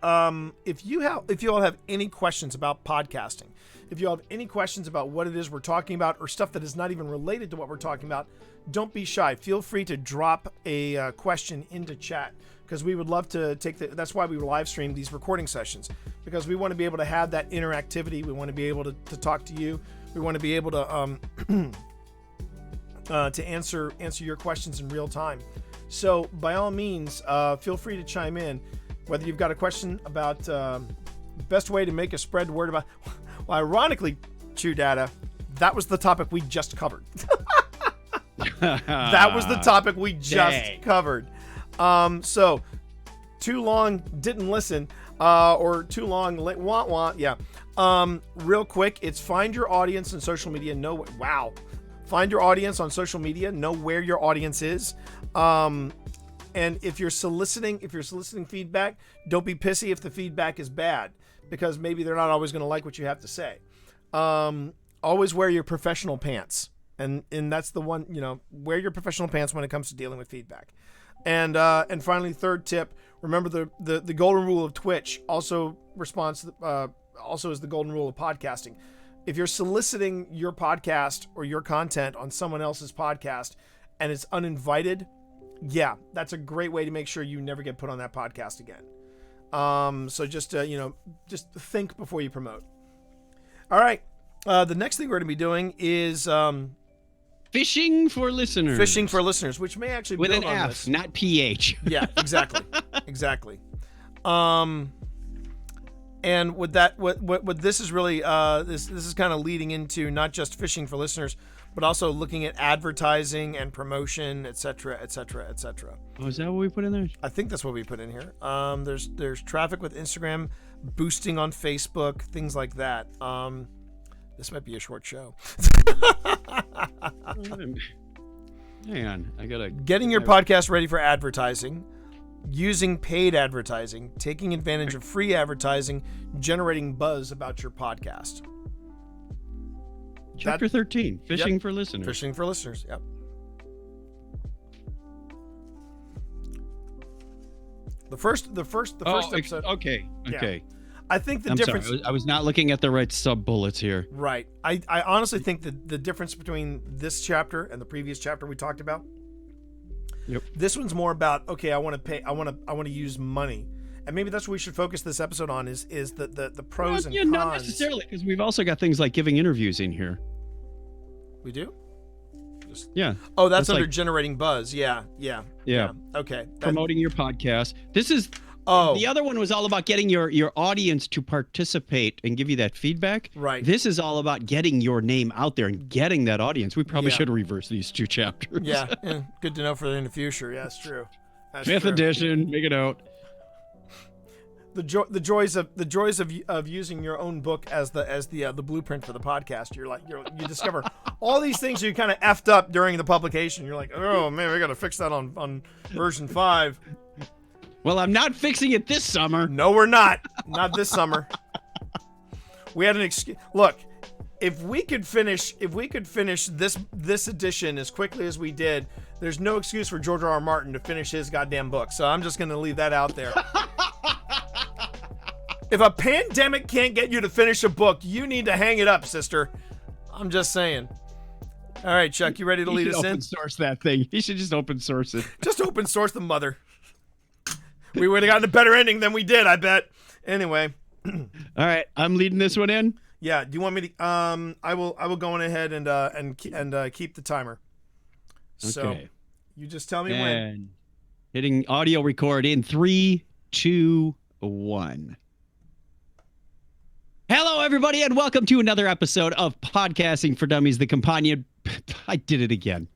if you all have any questions about podcasting, If you have any questions about what it is we're talking about or stuff that is not even related to what we're talking about, don't be shy. Feel free to drop a question into chat, because we would love to take that's why we live stream these recording sessions, because we want to be able to have that interactivity. We want to be able to talk to you. We want to be able to to answer your questions in real time. So by all means, feel free to chime in, whether you've got a question about best way to make a spread word about. Well, ironically, Chew Data, that was the topic we just covered. That was the topic we just covered. So too long, didn't listen, or too long, want. Yeah. Real quick, it's find your audience on social media. Find your audience on social media. Know where your audience is. And if you're soliciting feedback, don't be pissy if the feedback is bad, because maybe they're not always going to like what you have to say. Always wear your professional pants. And that's the one, wear your professional pants when it comes to dealing with feedback. And finally, third tip, remember the golden rule of Twitch also also is the golden rule of podcasting. If you're soliciting your podcast or your content on someone else's podcast and it's uninvited, yeah, that's a great way to make sure you never get put on that podcast again. So just think before you promote. All right. The next thing we're going to be doing is fishing for listeners. Which may actually with build an on F, this. not PH. Yeah, exactly. And with that, what this is really this is kind of leading into not just fishing for listeners, but also looking at advertising and promotion, etc., etc., etc. Oh, is that what we put in there? I think that's what we put in here. There's traffic with Instagram, boosting on Facebook, things like that. This might be a short show. Hang on, I gotta getting your podcast ready for advertising, using paid advertising, taking advantage of free advertising, generating buzz about your podcast. Chapter 13, fishing for listeners. Fishing for listeners, yep. The first episode. Okay. Yeah. I think the I'm difference. sorry, I was not looking at the right sub bullets here. Right. I honestly think that the difference between this chapter and the previous chapter we talked about. Yep. This one's more about, okay, I want to pay. I want to use money, and maybe that's what we should focus this episode on. Is the pros and cons. Not necessarily, because we've also got things like giving interviews in here. We do. Yeah. Oh, that's under generating buzz. Yeah. Okay. Promoting your podcast. This is. Oh. The other one was all about getting your audience to participate and give you that feedback. Right. This is all about getting your name out there and getting that audience. We probably should reverse these two chapters. Yeah. Good to know for in the future. Yeah, that's true. Fifth edition. Make it out. The joys of using your own book as the blueprint for the podcast. You discover all these things you kind of effed up during the publication. You're like, oh man, we got to fix that on version 5. Well, I'm not fixing it this summer. No, we're not. Not this summer. We had an excuse. Look, if we could finish this edition as quickly as we did, there's no excuse for George R.R. Martin to finish his goddamn book. So I'm just going to leave that out there. If a pandemic can't get you to finish a book, you need to hang it up, sister. I'm just saying. All right, Chuck, you ready to lead us in? Open source that thing. He should just open source it. Just open source the mother. We would have gotten a better ending than we did, I bet. Anyway. All right, I'm leading this one in. Yeah. Do you want me to? I will go on ahead and keep the timer. Okay. So you just tell me when. Hitting audio record in 3, 2, 1. Hello, everybody, and welcome to another episode of Podcasting for Dummies, the companion. I did it again.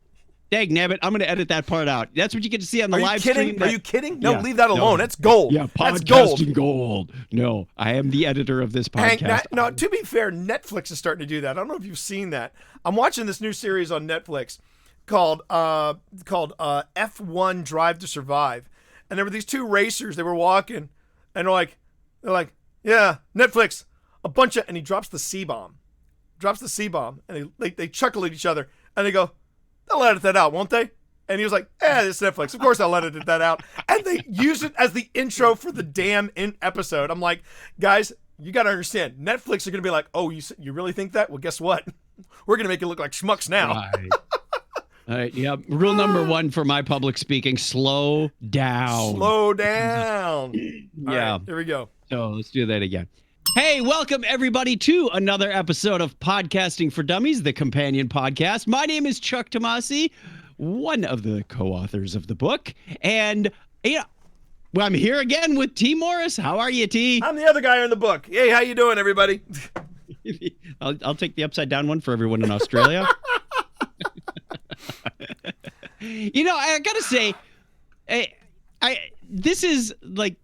Dag nabbit, I'm going to edit that part out. That's what you get to see on the live stream. Are you kidding? No, leave that alone. That's gold. Yeah, that's podcasting gold. No, I am the editor of this podcast. No, to be fair, Netflix is starting to do that. I don't know if you've seen that. I'm watching this new series on Netflix called F1 Drive to Survive. And there were these two racers. They were walking, and they're like, yeah, Netflix, a bunch of, and he drops the C-bomb. And they chuckle at each other, and they go, they'll edit that out, won't they? And he was like, it's Netflix. Of course I'll edit that out. And they use it as the intro for the damn episode. I'm like, guys, you got to understand, Netflix are going to be like, oh, you really think that? Well, guess what? We're going to make it look like schmucks now. Right. All right. Yep. Rule number 1 for my public speaking: slow down. Slow down. All Yeah. right, here we go. So let's do that again. Hey, welcome everybody to another episode of Podcasting for Dummies, the companion podcast. My name is Chuck Tomasi, one of the co-authors of the book, and well, I'm here again with T. Morris. How are you, T? I'm the other guy in the book. Hey, how you doing, everybody? I'll take the upside down one for everyone in Australia. I gotta say, this is like,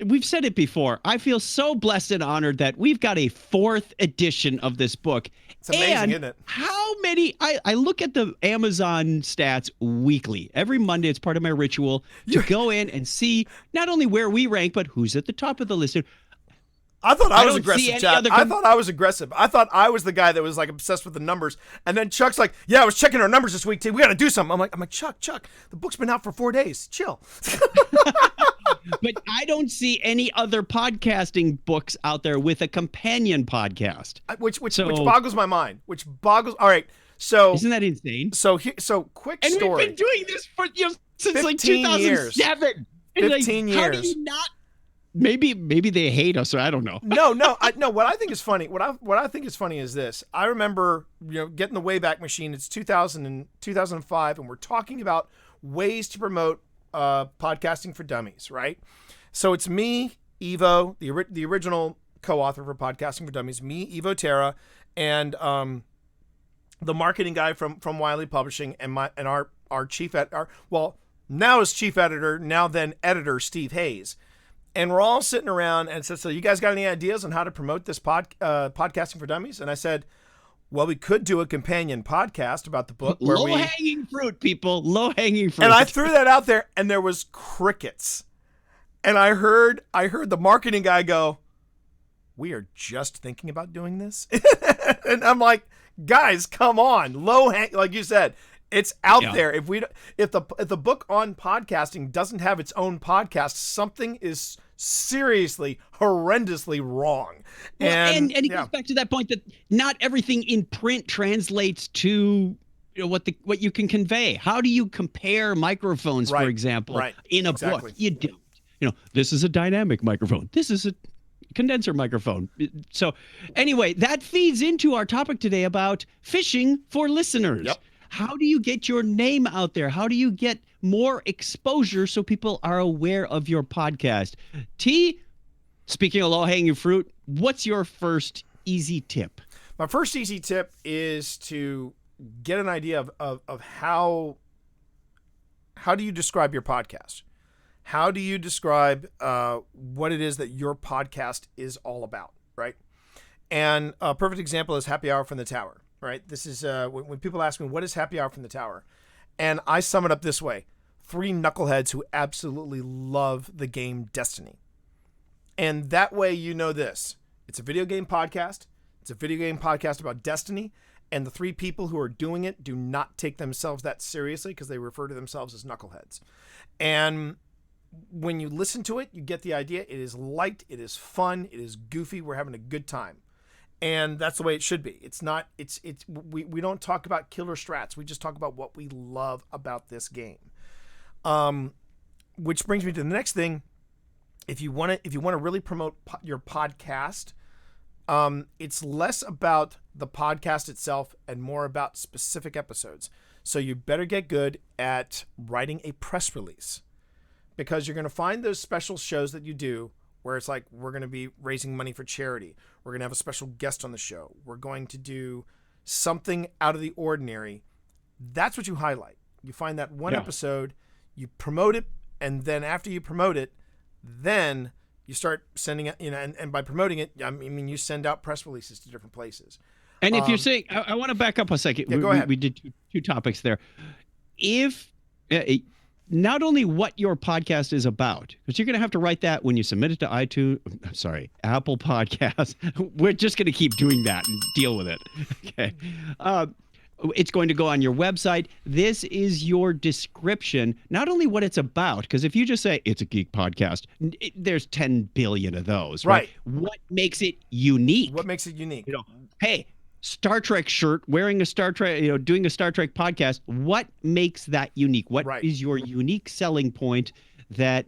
we've said it before. I feel so blessed and honored that we've got a 4th edition of this book. It's amazing, isn't it? How many? I look at the Amazon stats weekly. Every Monday, it's part of my ritual to go in and see not only where we rank, but who's at the top of the list. I thought I was don't see aggressive, any Chad. other I thought I was aggressive. I thought I was the guy that was like obsessed with the numbers. And then Chuck's like, yeah, I was checking our numbers this week, T. We got to do something. I'm like, Chuck, the book's been out for 4 days. Chill. But I don't see any other podcasting books out there with a companion podcast. Which boggles my mind. All right. So isn't that insane? So quick and story. we've been doing this for since like 15 years. 2007. 15 years. How do you not? Maybe they hate us, or I don't know. No. What I think is funny. What I think is funny is this. I remember, getting the Wayback Machine. It's 2005, and we're talking about ways to promote podcasting for dummies, right? So it's me, Evo, the original co-author for Podcasting for Dummies, me, Evo Terra, and the marketing guy from Wiley Publishing, and our chief now is chief editor, now then editor, Steve Hayes. And we're all sitting around and said, so you guys got any ideas on how to promote this Podcasting for Dummies? And I said, well, we could do a companion podcast about the book. Low-hanging fruit, people. Low-hanging fruit. And I threw that out there, and there was crickets. And I heard the marketing guy go, we are just thinking about doing this. And I'm like, guys, come on. Like you said, it's out there. If the book on podcasting doesn't have its own podcast, something is seriously, horrendously wrong. And it goes back to that point that not everything in print translates to what you can convey. How do you compare microphones, for example, in a book? You don't. This is a dynamic microphone. This is a condenser microphone. So anyway, that feeds into our topic today about fishing for listeners. Yep. How do you get your name out there? How do you get more exposure so people are aware of your podcast? T, speaking of low-hanging fruit, what's your first easy tip? My first easy tip is to get an idea of how do you describe your podcast? How do you describe what it is that your podcast is all about, right? And a perfect example is Happy Hour from the Tower. Right. This is when people ask me, what is Happy Hour from the Tower? And I sum it up this way. 3 knuckleheads who absolutely love the game Destiny. And that way, this. It's a video game podcast. It's a video game podcast about Destiny. And the 3 people who are doing it do not take themselves that seriously because they refer to themselves as knuckleheads. And when you listen to it, you get the idea. It is light. It is fun. It is goofy. We're having a good time. And that's the way it should be. We don't talk about killer strats. We just talk about what we love about this game. Which brings me to the next thing. If you want to really promote your podcast, it's less about the podcast itself and more about specific episodes. So you better get good at writing a press release, because you're going to find those special shows that you do where it's like, we're going to be raising money for charity. We're going to have a special guest on the show. We're going to do something out of the ordinary. That's what you highlight. You find that one episode, you promote it, and then after you promote it, then you start sending it, and by promoting it, I mean, you send out press releases to different places. And if you're saying, I want to back up a second. Yeah, go ahead. We did two topics there. If not only what your podcast is about, because you're going to have to write that when you submit it to Apple Podcasts. We're just going to keep doing that and deal with it. Okay. It's going to go on your website. This is your description, not only what it's about, because if you just say it's a geek podcast, there's 10 billion of those, right? What makes it unique? What makes it unique? Hey, Star Trek shirt, wearing a Star Trek, doing a Star Trek podcast. What makes that unique? What is your unique selling point that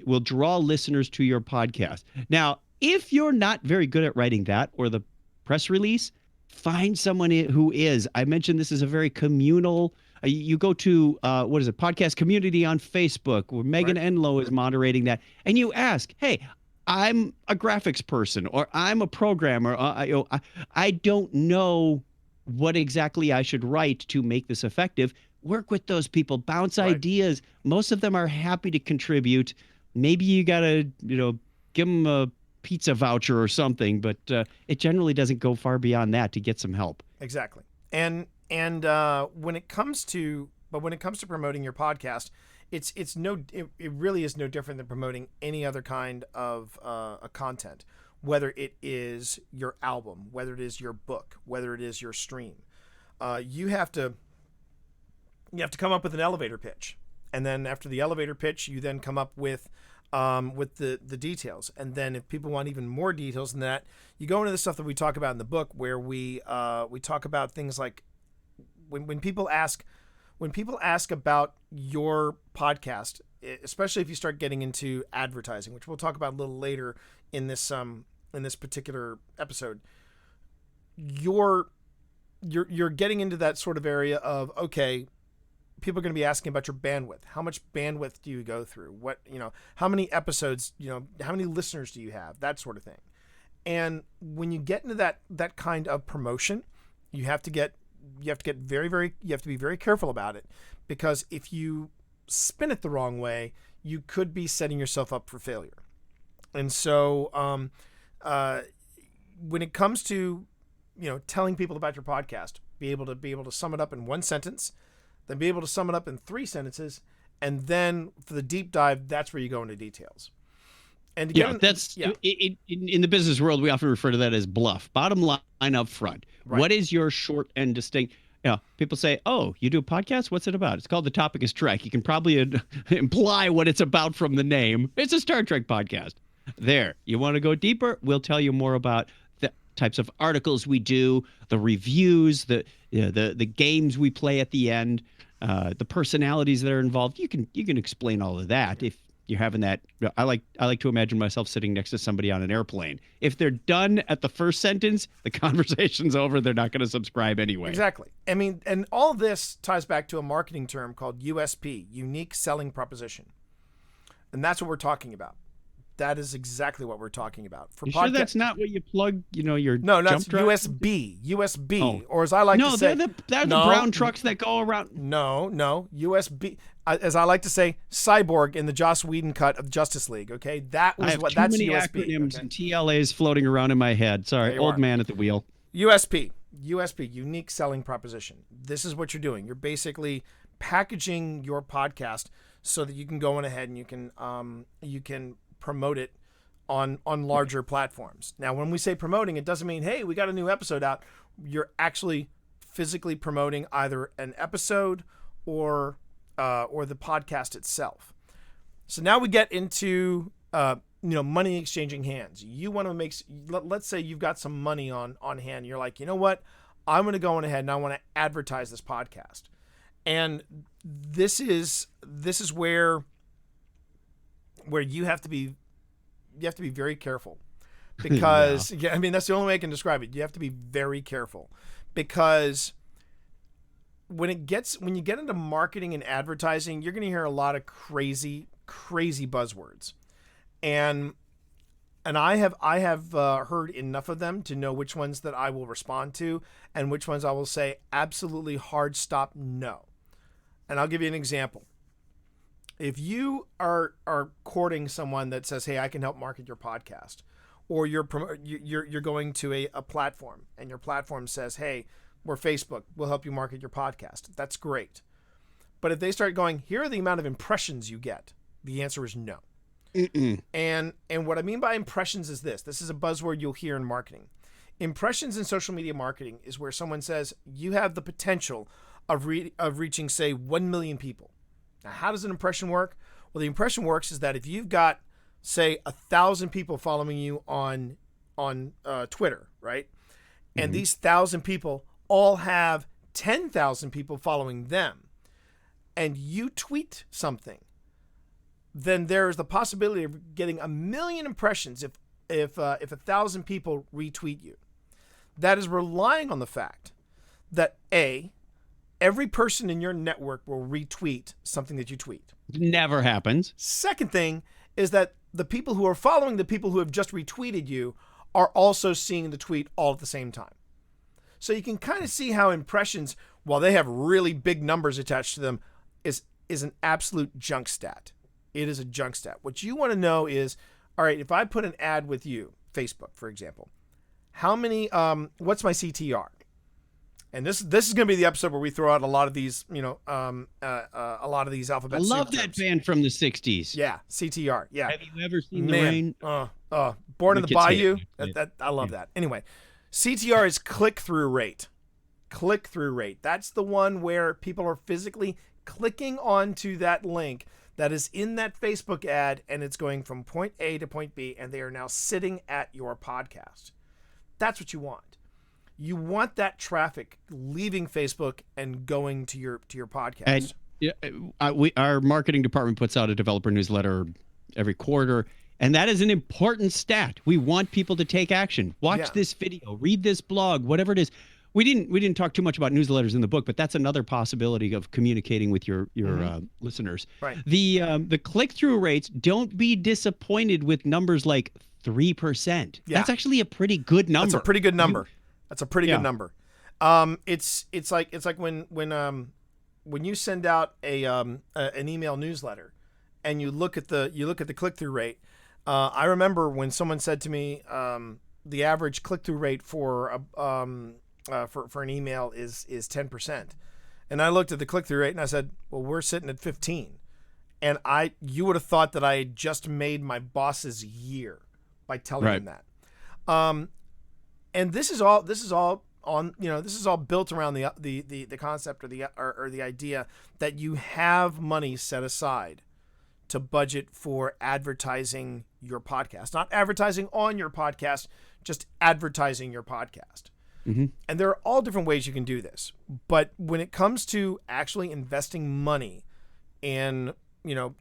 will draw listeners to your podcast? Now, if you're not very good at writing that or the press release, find someone who is. I mentioned this is a very communal. You go to podcast community on Facebook where Megan Enlow is moderating that, and you ask, hey, I'm a graphics person, or I'm a programmer. I don't know what exactly I should write to make this effective. Work with those people, bounce ideas. Most of them are happy to contribute. Maybe you got to, give them a pizza voucher or something, but it generally doesn't go far beyond that to get some help. Exactly. And when it comes to promoting your podcast, it really is no different than promoting any other kind of a content, whether it is your album, whether it is your book, whether it is your stream. You have to come up with an elevator pitch, and then after the elevator pitch, you then come up with the details. And then if people want even more details than that, you go into the stuff that we talk about in the book, where we talk about things like when people ask about your podcast, especially if you start getting into advertising, which we'll talk about a little later in this particular episode, you're getting into that sort of area of, okay, people are going to be asking about your bandwidth. How much bandwidth do you go through? What, how many episodes, how many listeners do you have? That sort of thing. And when you get into that kind of promotion, you have to be very careful about it, because if you spin it the wrong way, you could be setting yourself up for failure. And so, when it comes to, telling people about your podcast, be able to sum it up in one sentence, then be able to sum it up in 3 sentences, and then for the deep dive, that's where you go into details. And again, in the business world, we often refer to that as bluff. Bottom line up front. Right. What is your short and distinct? People say, "Oh, you do a podcast? What's it about?" It's called The Topic is Trek. You can probably imply what it's about from the name. It's a Star Trek podcast. There. You want to go deeper? We'll tell you more about the types of articles we do, the reviews, the games we play at the end, the personalities that are involved. You can explain all of that if you're having that. I like to imagine myself sitting next to somebody on an airplane. If they're done at the first sentence, the conversation's over. They're not going to subscribe anyway. Exactly. I mean, and all this ties back to a marketing term called USP, unique selling proposition. And that's what we're talking about. That is exactly what we're talking about. For sure that's not what you plug, your No, that's jump drive? USB, or as I like to say... No, they're the brown trucks that go around. No, USB. As I like to say, Cyborg in the Joss Whedon cut of Justice League, okay? That's too many USB. Acronyms and TLAs floating around in my head. Sorry, old man at the wheel. USP, unique selling proposition. This is what you're doing. You're basically packaging your podcast so that you can go on ahead and you can promote it on larger platforms. Now, when we say promoting, it doesn't mean, hey, we got a new episode out. You're actually physically promoting either an episode or the podcast itself. So now we get into money exchanging hands. You want to let's say you've got some money on hand. You're like, you know what? I'm going to go on ahead and I want to advertise this podcast. And this is where you have to be very careful, because that's the only way I can describe it. You have to be very careful, because when you get into marketing and advertising, you're going to hear a lot of crazy buzzwords, and I have heard enough of them to know which ones that I will respond to and which ones I will say absolutely hard stop no. And I'll give you an example. If you are courting someone that says, "Hey, I can help market your podcast," or you're going to a platform and your platform says, "Hey, we're Facebook, we'll help you market your podcast," that's great. But if they start going, "Here are the amount of impressions you get," the answer is no. And what I mean by impressions is this. This is a buzzword you'll hear in marketing. Impressions in social media marketing is where someone says you have the potential of reaching, say, 1 million people. Now, how does an impression work? Well, the impression works is that if you've got, say, 1,000 people following you on Twitter, right? And these 1,000 people all have 10,000 people following them, and you tweet something, then there's the possibility of getting 1 million impressions if 1,000 people retweet you. That is relying on the fact that every person in your network will retweet something that you tweet. Never happens. Second thing is that the people who are following the people who have just retweeted you are also seeing the tweet all at the same time. So you can kind of see how impressions, while they have really big numbers attached to them, is an absolute junk stat. It is a junk stat. What you want to know is, all right, if I put an ad with you, Facebook, for example, how many, what's my CTR? And this is going to be the episode where we throw out a lot of these, a lot of these alphabet I love soup that terms. band from the 60s. Yeah, CTR. Yeah. Have you ever seen The Rain? Born in the Wicked Bayou. State. I love that. Anyway, CTR is click-through rate. Click-through rate. That's the one where people are physically clicking onto that link that is in that Facebook ad, and it's going from point A to point B, and they are now sitting at your podcast. That's what you want. You want that traffic leaving Facebook and going to your podcast. And our marketing department puts out a developer newsletter every quarter, and that is an important stat. We want people to take action. Watch this video, read this blog, whatever it is. We didn't talk too much about newsletters in the book, but that's another possibility of communicating with your listeners. Right. The click-through rates, don't be disappointed with numbers like 3%. Yeah. That's actually a pretty good number. That's a pretty good number. That's a pretty good number. It's like when you send out an email newsletter and you look at the click-through rate. I remember when someone said to me the average click-through rate for an email is 10%, and I looked at the click-through rate and I said, well, we're sitting at 15, and you would have thought that I had just made my boss's year by telling them that. And this is all on, this is all built around the concept or the idea that you have money set aside to budget for advertising your podcast, not advertising on your podcast, just advertising your podcast. Mm-hmm. And there are all different ways you can do this. But when it comes to actually investing money in,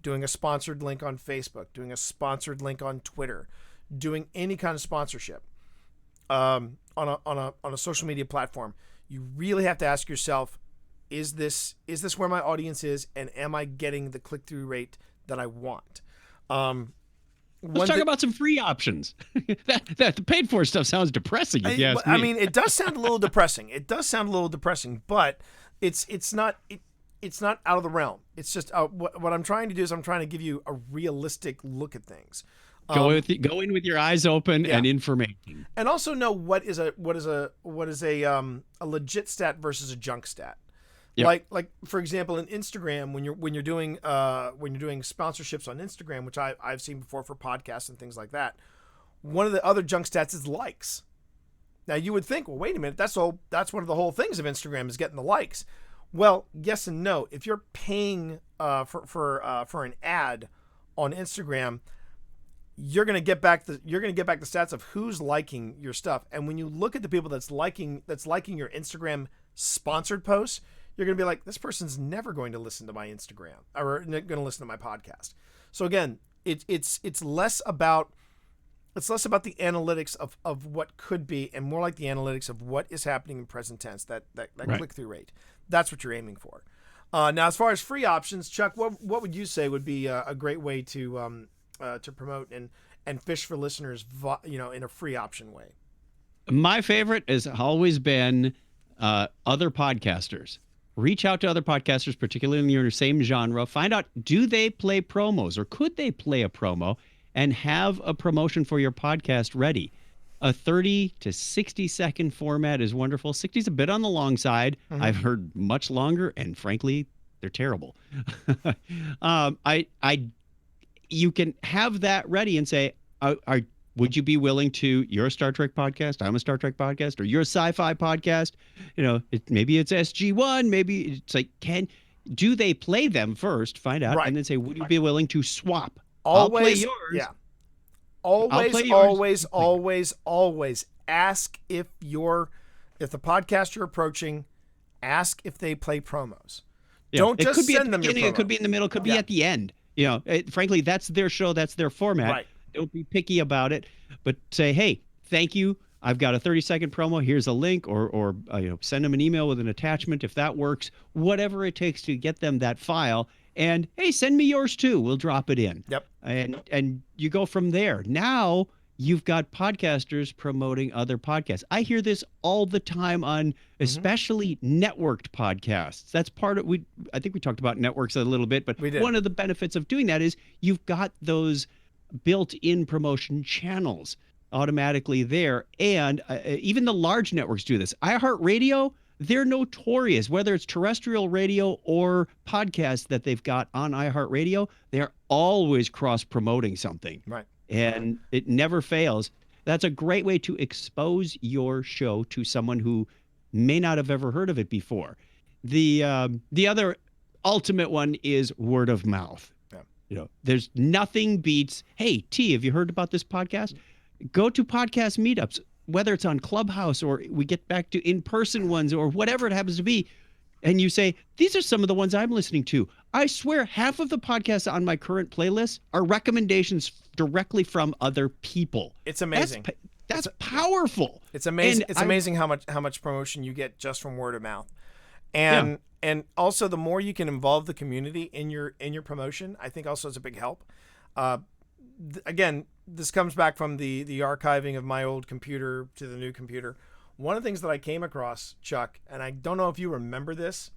doing a sponsored link on Facebook, doing a sponsored link on Twitter, doing any kind of sponsorship on a social media platform, you really have to ask yourself, is this where my audience is, and am I getting the click-through rate that I want? Let's talk about some free options. that the paid for stuff sounds depressing. If you ask me. I mean, it does sound a little depressing. But it's not out of the realm. It's just what I'm trying to do is I'm trying to give you a realistic look at things. Go in with your eyes open and information, and also know what is a legit stat versus a junk stat. Yep. Like for example, in Instagram, when you're doing sponsorships on Instagram, which I've seen before for podcasts and things like that, one of the other junk stats is likes. Now you would think, well, wait a minute, that's one of the whole things of Instagram is getting the likes. Well, yes and no. If you're paying for an ad on Instagram, you're gonna get back the stats of who's liking your stuff. And when you look at the people that's liking your Instagram sponsored posts, you're going to be like, this person's never going to listen to my Instagram or going to listen to my podcast. So again, it's less about the analytics of what could be, and more like the analytics of what is happening in present tense, that right. click-through rate. That's what you're aiming for. Now, as far as free options, Chuck, what would you say would be a great way to promote and fish for listeners, in a free option way? My favorite has always been other podcasters. Reach out to other podcasters, particularly in your same genre. Find out, do they play promos, or could they play a promo and have a promotion for your podcast ready? A 30 to 60 second format is wonderful. 60 is a bit on the long side. Mm-hmm. I've heard much longer, and frankly, they're terrible. You can have that ready and say, would you be willing to? You're a Star Trek podcast. I'm a Star Trek podcast, or you're a sci-fi podcast. Maybe it's SG1. Maybe it's like, do they play them first? Find out, Right. and then say, would you be willing to swap? Always, I'll play yours. Yeah. I'll play yours. Always ask if the podcast you're approaching, ask if they play promos. Yeah. Don't it just could be send at the them your beginning. promo. It could be in the middle. It could be at the end. Frankly, that's their show. That's their format. Right. Don't be picky about it, but say, hey, thank you. I've got a 30-second promo. Here's a link, or send them an email with an attachment if that works. Whatever it takes to get them that file. And hey, send me yours too. We'll drop it in. Yep. And you go from there. Now you've got podcasters promoting other podcasts. I hear this all the time on especially networked podcasts. That's part of I think we talked about networks a little bit, but one of the benefits of doing that is you've got those built-in promotion channels automatically there. And even the large networks do this. iHeartRadio, they're notorious, whether it's terrestrial radio or podcasts that they've got on iHeartRadio, they're always cross-promoting something. Right. And it never fails. That's a great way to expose your show to someone who may not have ever heard of it before. The other ultimate one is word of mouth. There's nothing beats, hey, T, have you heard about this podcast? Go to podcast meetups, whether it's on Clubhouse or we get back to in-person ones or whatever it happens to be. And you say, these are some of the ones I'm listening to. I swear half of the podcasts on my current playlist are recommendations directly from other people. It's amazing. That's powerful. It's amazing. It's amazing how much promotion you get just from word of mouth. And also the more you can involve the community in your promotion, I think also is a big help. Again, this comes back from the archiving of my old computer to the new computer. One of the things that I came across, Chuck, and I don't know if you remember this,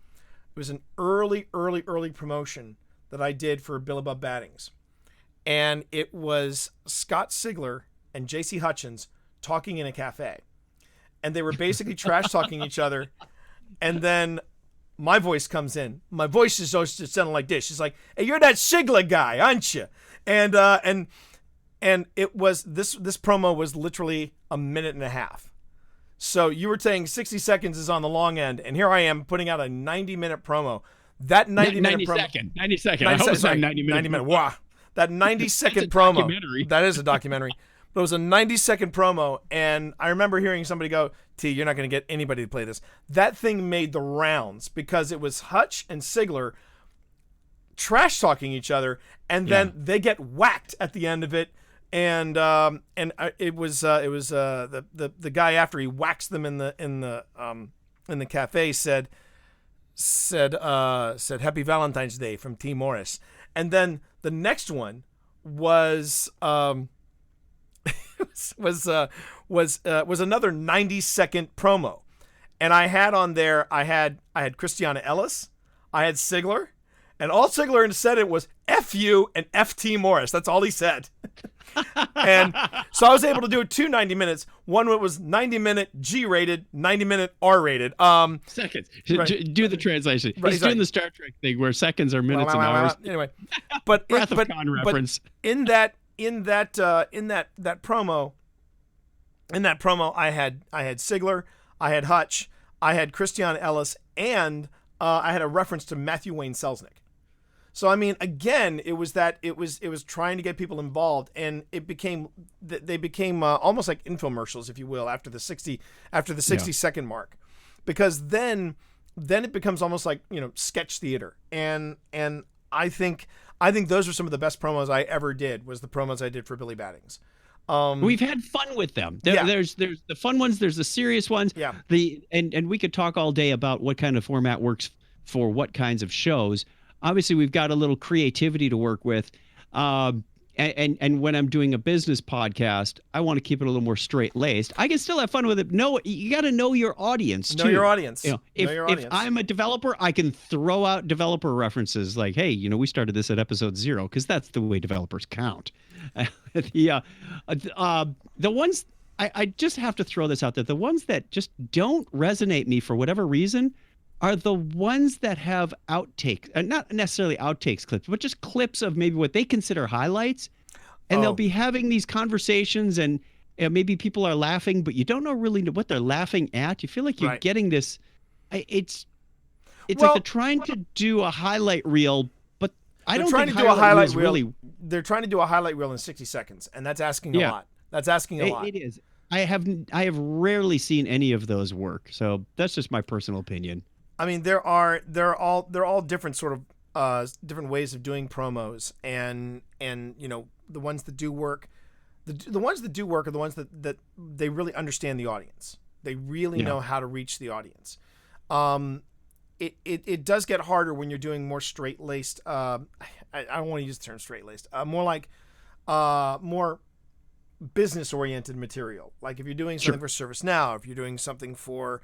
it was an early promotion that I did for Bill Above Battings. And it was Scott Sigler and JC Hutchins talking in a cafe. And they were basically trash talking each other. And then my voice comes in. My voice is always just sounding like this. She's like, hey, you're that Sigler guy, aren't you? And it was this promo was literally a minute and a half. So you were saying 60 seconds is on the long end, and here I am putting out a 90-minute promo. That 90-minute promo. 90 second. I hope it's not 90 minutes. 90 minute. Wow. That 90-second promo. Documentary. That is a documentary. But it was a 90-second promo, and I remember hearing somebody go, T, you're not going to get anybody to play this. That thing made the rounds because it was Hutch and Sigler trash talking each other, and then they get whacked at the end of it. And it was the guy after he waxed them in the cafe said Happy Valentine's Day from T. Morris. And then the next one was another 90-second promo. And I had on there I had Christiana Ellis, I had Sigler, and all Sigler said it was F you and F T. Morris. That's all he said. And so I was able to do 2 90 minutes. One was 90-minute G-rated, 90-minute R-rated. Seconds. Right. Do the translation. Right, He's doing the Star Trek thing where seconds are minutes and hours. Anyway, but Wrath of Khan reference. In that promo, I had Sigler, I had Hutch, I had Christiana Ellis, and I had a reference to Matthew Wayne Selznick. So I mean, again, it was trying to get people involved, and they became almost like infomercials, if you will, after the 60 second mark, because then it becomes almost like sketch theater, and I think those are some of the best promos I ever did. Was the promos I did for Billy Battings. We've had fun with them. There's the fun ones. There's the serious ones. Yeah. And we could talk all day about what kind of format works for what kinds of shows. Obviously, we've got a little creativity to work with. And when I'm doing a business podcast, I want to keep it a little more straight-laced. I can still have fun with it. No, you got to know your audience, too. Know your audience. If I'm a developer, I can throw out developer references like, hey, we started this at episode 0, because that's the way developers count. The ones, I just have to throw this out there, the ones that just don't resonate me for whatever reason are the ones that have outtakes, not necessarily outtakes clips, but just clips of maybe what they consider highlights. and they'll be having these conversations, and maybe people are laughing, but you don't know really what they're laughing at. You feel like you're getting this. It's like they're trying to do a highlight reel, but I don't think highlight reel really. They're trying to do a highlight reel in 60 seconds, and that's asking a lot. That's asking a lot. It is. I have rarely seen any of those work, so that's just my personal opinion. I mean, they're all different sort of different ways of doing promos, and the ones that do work, the ones that do work are the ones that they really understand the audience. They really know how to reach the audience. It does get harder when you're doing more straight-laced. I don't want to use the term straight-laced. More like more business-oriented material. Like if you're doing something for ServiceNow, if you're doing something for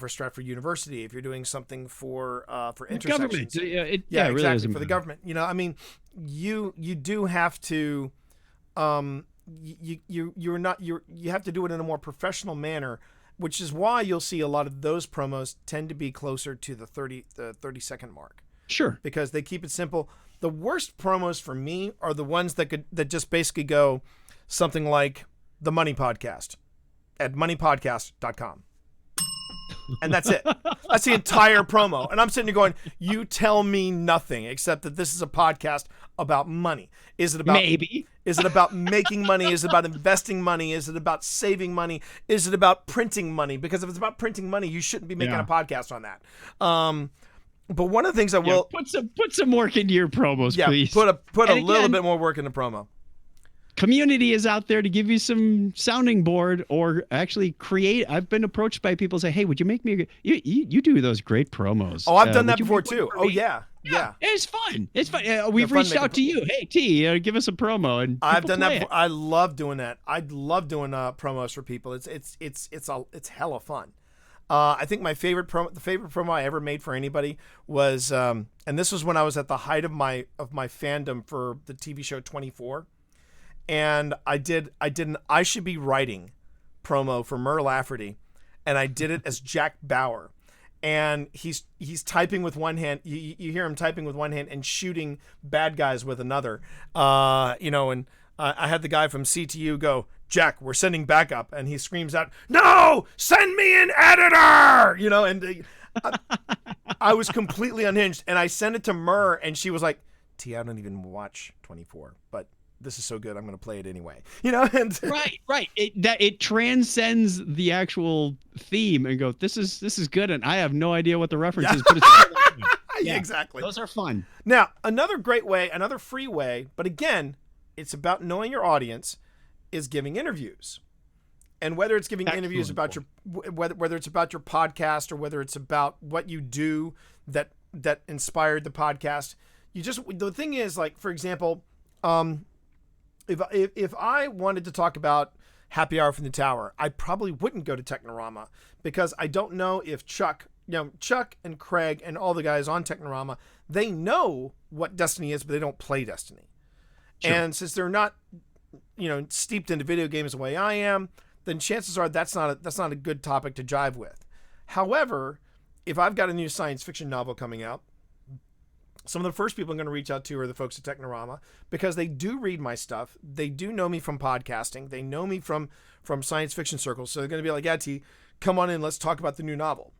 Stratford University, if you're doing something for intersections, government. Exactly, for the government. I mean, you do have to you have to do it in a more professional manner, which is why you'll see a lot of those promos tend to be closer to the 30-second mark. Sure. Because they keep it simple. The worst promos for me are the ones that just basically go something like the Money Podcast at moneypodcast.com. And that's it. That's the entire promo. And I'm sitting here going, you tell me nothing except that this is a podcast about money. Is it about maybe? Is it about making money? Is it about investing money? Is it about saving money? Is it about printing money? Because if it's about printing money, you shouldn't be making a podcast on that. But one of the things I will put some work into your promos, please. Put a little bit more work in the promo. Community is out there to give you some sounding board, or actually create. I've been approached by people say, "Hey, would you make me? You do those great promos." Oh, I've done that before too. Oh yeah. It's fun. It's fun. We've reached out to you. Hey T, give us a promo, and I've done that. I love doing that. I love doing promos for people. It's hella fun. I think the favorite promo I ever made for anybody was, and this was when I was at the height of my fandom for the TV show 24. And I did an I Should Be Writing promo for Mur Lafferty, and I did it as Jack Bauer. And he's typing with one hand. You hear him typing with one hand and shooting bad guys with another. And I had the guy from CTU go, "Jack, we're sending backup," and he screams out, "No, send me an editor!" And I was completely unhinged. And I sent it to Mur, and she was like, "T, I don't even watch 24, but this is so good, I'm going to play it anyway." And right. It transcends the actual theme and go, this is good, and I have no idea what the reference is, but it's yeah, exactly. Those are fun. Now, another great way, another free way, but again, it's about knowing your audience, is giving interviews. And whether it's giving interviews about whether it's about your podcast, or whether it's about what you do that inspired the podcast, the thing is, like, for example, If I wanted to talk about Happy Hour from the Tower, I probably wouldn't go to Technorama, because I don't know if Chuck and Craig and all the guys on Technorama, they know what Destiny is, but they don't play Destiny. Sure. And since they're not, steeped into video games the way I am, then chances are that's not a good topic to jive with. However, if I've got a new science fiction novel coming out, some of the first people I'm going to reach out to are the folks at Technorama, because they do read my stuff. They do know me from podcasting. They know me from science fiction circles. So they're going to be like, "Yeah, T, come on in. Let's talk about the new novel."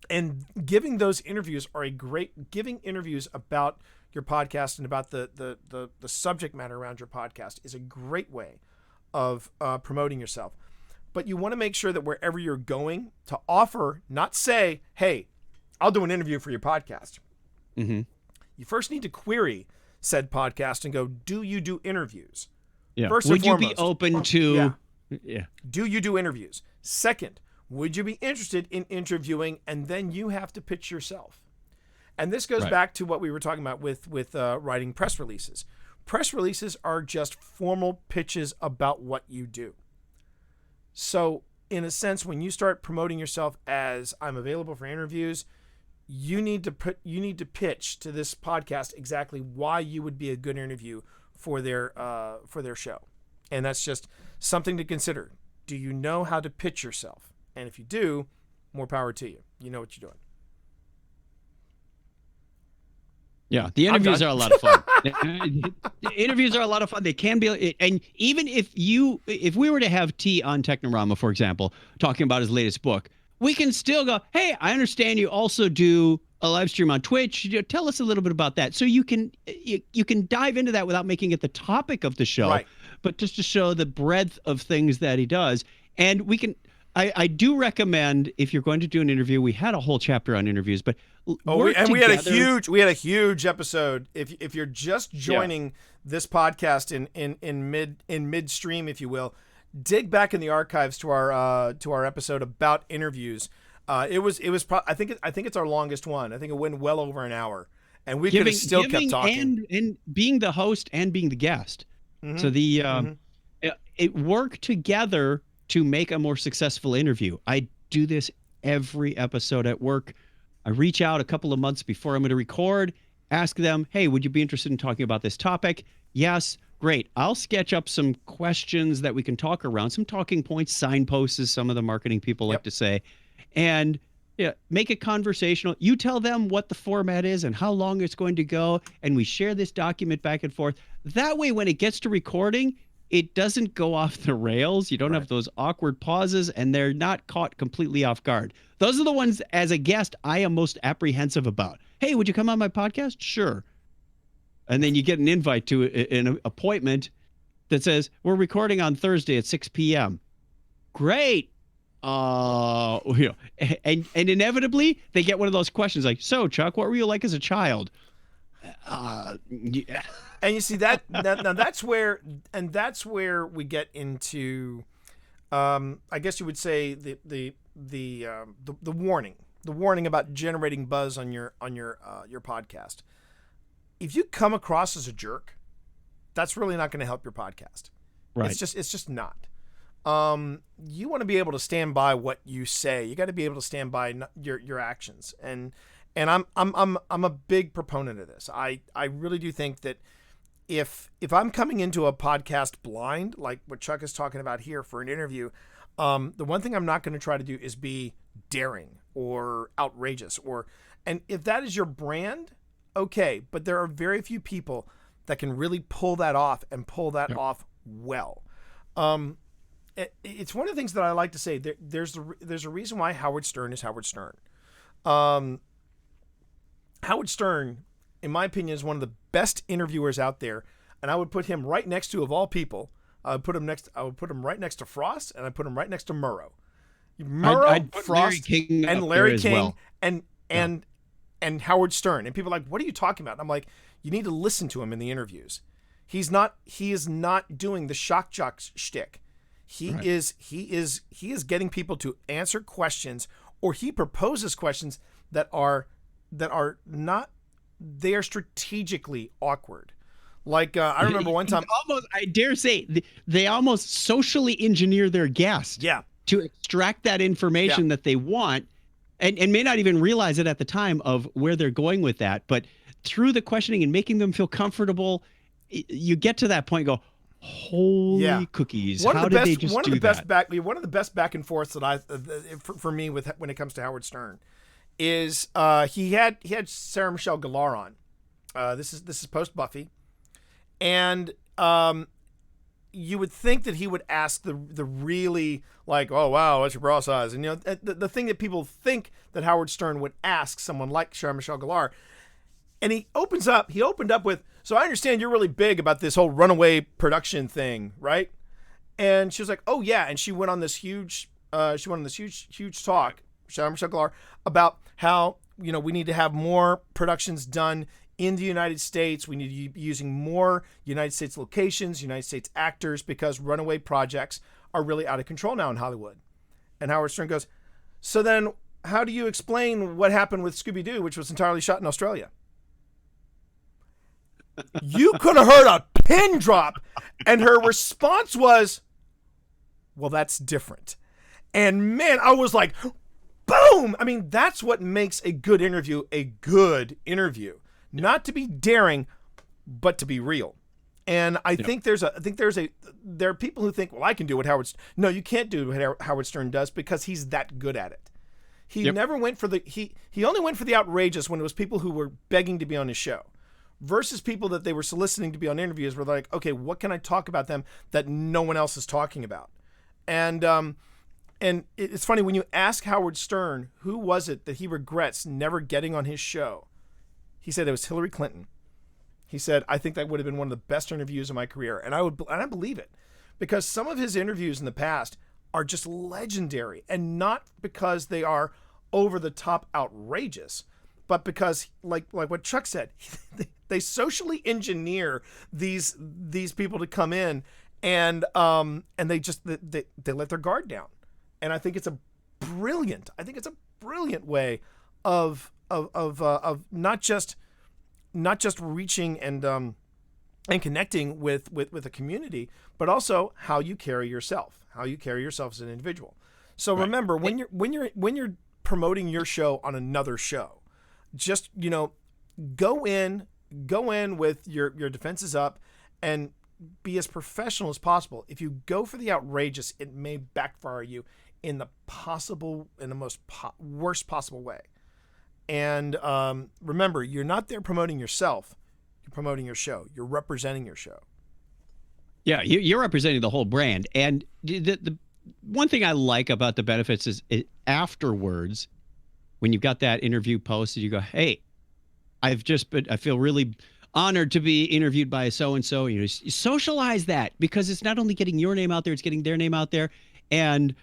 And giving those interviews giving interviews about your podcast and about the subject matter around your podcast is a great way of promoting yourself. But you want to make sure that wherever you're going to offer, not say, "Hey, I'll do an interview for your podcast." Mm-hmm. You first need to query said podcast and go, "Do you do interviews?" Yeah. First would and you foremost, be open to? Yeah. Do you do interviews? Second, would you be interested in interviewing? And then you have to pitch yourself. And this goes back to what we were talking about with writing press releases. Press releases are just formal pitches about what you do. So, in a sense, when you start promoting yourself as "I'm available for interviews," you need to pitch to this podcast exactly why you would be a good interview for their show. And that's just something to consider. Do you know how to pitch yourself? And if you do, more power to you. You know what you're doing. Yeah, the interviews are a lot of fun. The interviews are a lot of fun. They can be, and even if we were to have T on Technorama, for example, talking about his latest book, we can still go, hey, I understand you also do a live stream on Twitch. Tell us a little bit about that. So you can dive into that without making it the topic of the show, Right. but just to show the breadth of things that he does. And we can, I do recommend, if you're going to do an interview, we had a whole chapter on interviews, but we had a huge episode. If you're just joining this podcast in midstream, if you will, dig back in the archives to our episode about interviews. I think it's our longest one. I think it went well over an hour, and we could have still kept talking. And being the host and being the guest, so it worked together to make a more successful interview. I do this every episode at work. I reach out a couple of months before I'm going to record, ask them, hey, would you be interested in talking about this topic? Yes, great. I'll sketch up some questions that we can talk around, some talking points, signposts, as some of the marketing people like to say, and make it conversational. You tell them what the format is and how long it's going to go, and we share this document back and forth. That way, when it gets to recording, it doesn't go off the rails. You don't have those awkward pauses, and they're not caught completely off guard. Those are the ones, as a guest, I am most apprehensive about. Hey, would you come on my podcast? Sure. And then you get an invite to an appointment that says, we're recording on Thursday at 6 p.m. Great. And inevitably, they get one of those questions like, so, Chuck, what were you like as a child? Yeah. And you see that now that's where we get into, I guess you would say the warning about generating buzz on your podcast. If you come across as a jerk, that's really not going to help your podcast. Right. It's just not. You want to be able to stand by what you say. You got to be able to stand by your actions. And I'm a big proponent of this. I really do think that if I'm coming into a podcast blind, like what Chuck is talking about here for an interview, the one thing I'm not going to try to do is be daring or outrageous, and if that is your brand, okay, but there are very few people that can really pull that off and pull that off well. It's one of the things that I like to say. There's a reason why Howard Stern is Howard Stern. Howard Stern, in my opinion, is one of the best interviewers out there, and I would put him right next to, of all people, I would put him right next to Frost, and I put him right next to Murrow. I'd put Frost, Larry King and up Larry there King, as well. and Howard Stern. And people are like, what are you talking about? And I'm like, you need to listen to him in the interviews. He is not doing the shock jock shtick. He is getting people to answer questions, or he proposes questions that are not, they are strategically awkward. Like I remember one time, I dare say they almost socially engineer their guest to extract that information that they want, and may not even realize it at the time of where they're going with that. But through the questioning and making them feel comfortable, you get to that point and go, holy cookies. One of the best back and forths that for me when it comes to Howard Stern is he had Sarah Michelle Gellar on. This is post Buffy, and you would think that he would ask the really, like, oh wow, what's your bra size, and the thing that people think that Howard Stern would ask someone like Sarah Michelle Gellar. And he opened up with, so I understand you're really big about this whole runaway production thing, right? And she was like, oh yeah. And she went on this huge talk, Sarah Michelle Gellar, about how, we need to have more productions done in the United States. We need to be using more United States locations, United States actors, because runaway projects are really out of control now in Hollywood. And Howard Stern goes, so then how do you explain what happened with Scooby-Doo, which was entirely shot in Australia? You could have heard a pin drop, and her response was, well, that's different. And man, I was like, boom. I mean, that's what makes a good interview a good interview. Not to be daring, but to be real. And I think there are people who think, well, I can do what no, you can't do what Howard Stern does, because he's that good at it. He never went for he only went for the outrageous when it was people who were begging to be on his show. versus people that they were soliciting to be on interviews were like, okay, what can I talk about them that no one else is talking about? And it's funny when you ask Howard Stern who was it that he regrets never getting on his show, he said it was Hillary Clinton. He said, I think that would have been one of the best interviews of my career. And I believe it, because some of his interviews in the past are just legendary, and not because they are over the top outrageous, but because like what Chuck said, they socially engineer these people to come in and they just they let their guard down. And I think it's a brilliant way of not just reaching and connecting with a community, but also how you carry yourself as an individual. So right. Remember, when you're promoting your show on another show, just go in with your defenses up and be as professional as possible. If you go for the outrageous, it may backfire you in the most worst possible way. And remember, you're not there promoting yourself. You're promoting your show. You're representing your show. Yeah, you're representing the whole brand. And the one thing I like about the benefits is afterwards, when you've got that interview posted, you go, hey, I feel really honored to be interviewed by so-and-so. You socialize that, because it's not only getting your name out there, it's getting their name out there. And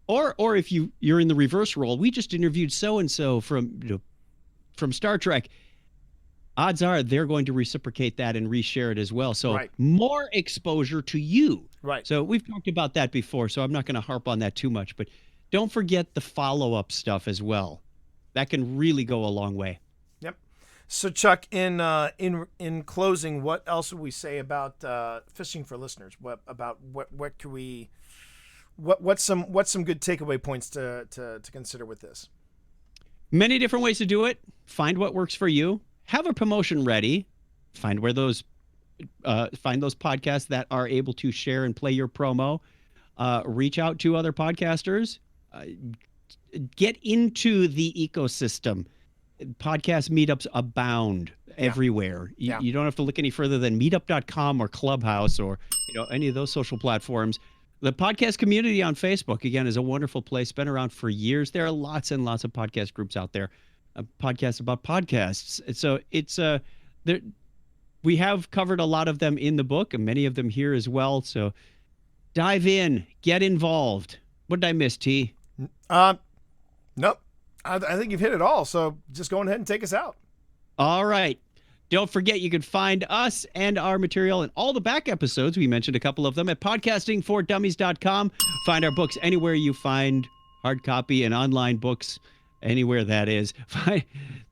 or if you're in the reverse role, we just interviewed so-and-so from Star Trek. Odds are they're going to reciprocate that and reshare it as well. So right. More exposure to you. Right. So we've talked about that before, so I'm not going to harp on that too much. But don't forget the follow-up stuff as well. That can really go a long way. Yep. So Chuck, in closing, what else would we say about fishing for listeners? What's some good takeaway points to consider with this? Many different ways to do it. Find what works for you. Have a promotion ready. Find those podcasts that are able to share and play your promo. Reach out to other podcasters. Get into the ecosystem. Podcast meetups abound everywhere. You don't have to look any further than meetup.com or Clubhouse or any of those social platforms. The podcast community on Facebook, again, is a wonderful place. Been around for years. There are lots and lots of podcast groups out there, podcasts about podcasts. So it's we have covered a lot of them in the book, and many of them here as well. So dive in, get involved. What did I miss, T? Nope. I think you've hit it all. So just go ahead and take us out. All right. Don't forget, you can find us and our material and all the back episodes. We mentioned a couple of them at podcastingfordummies.com. Find our books anywhere you find hard copy and online books, anywhere that is. Find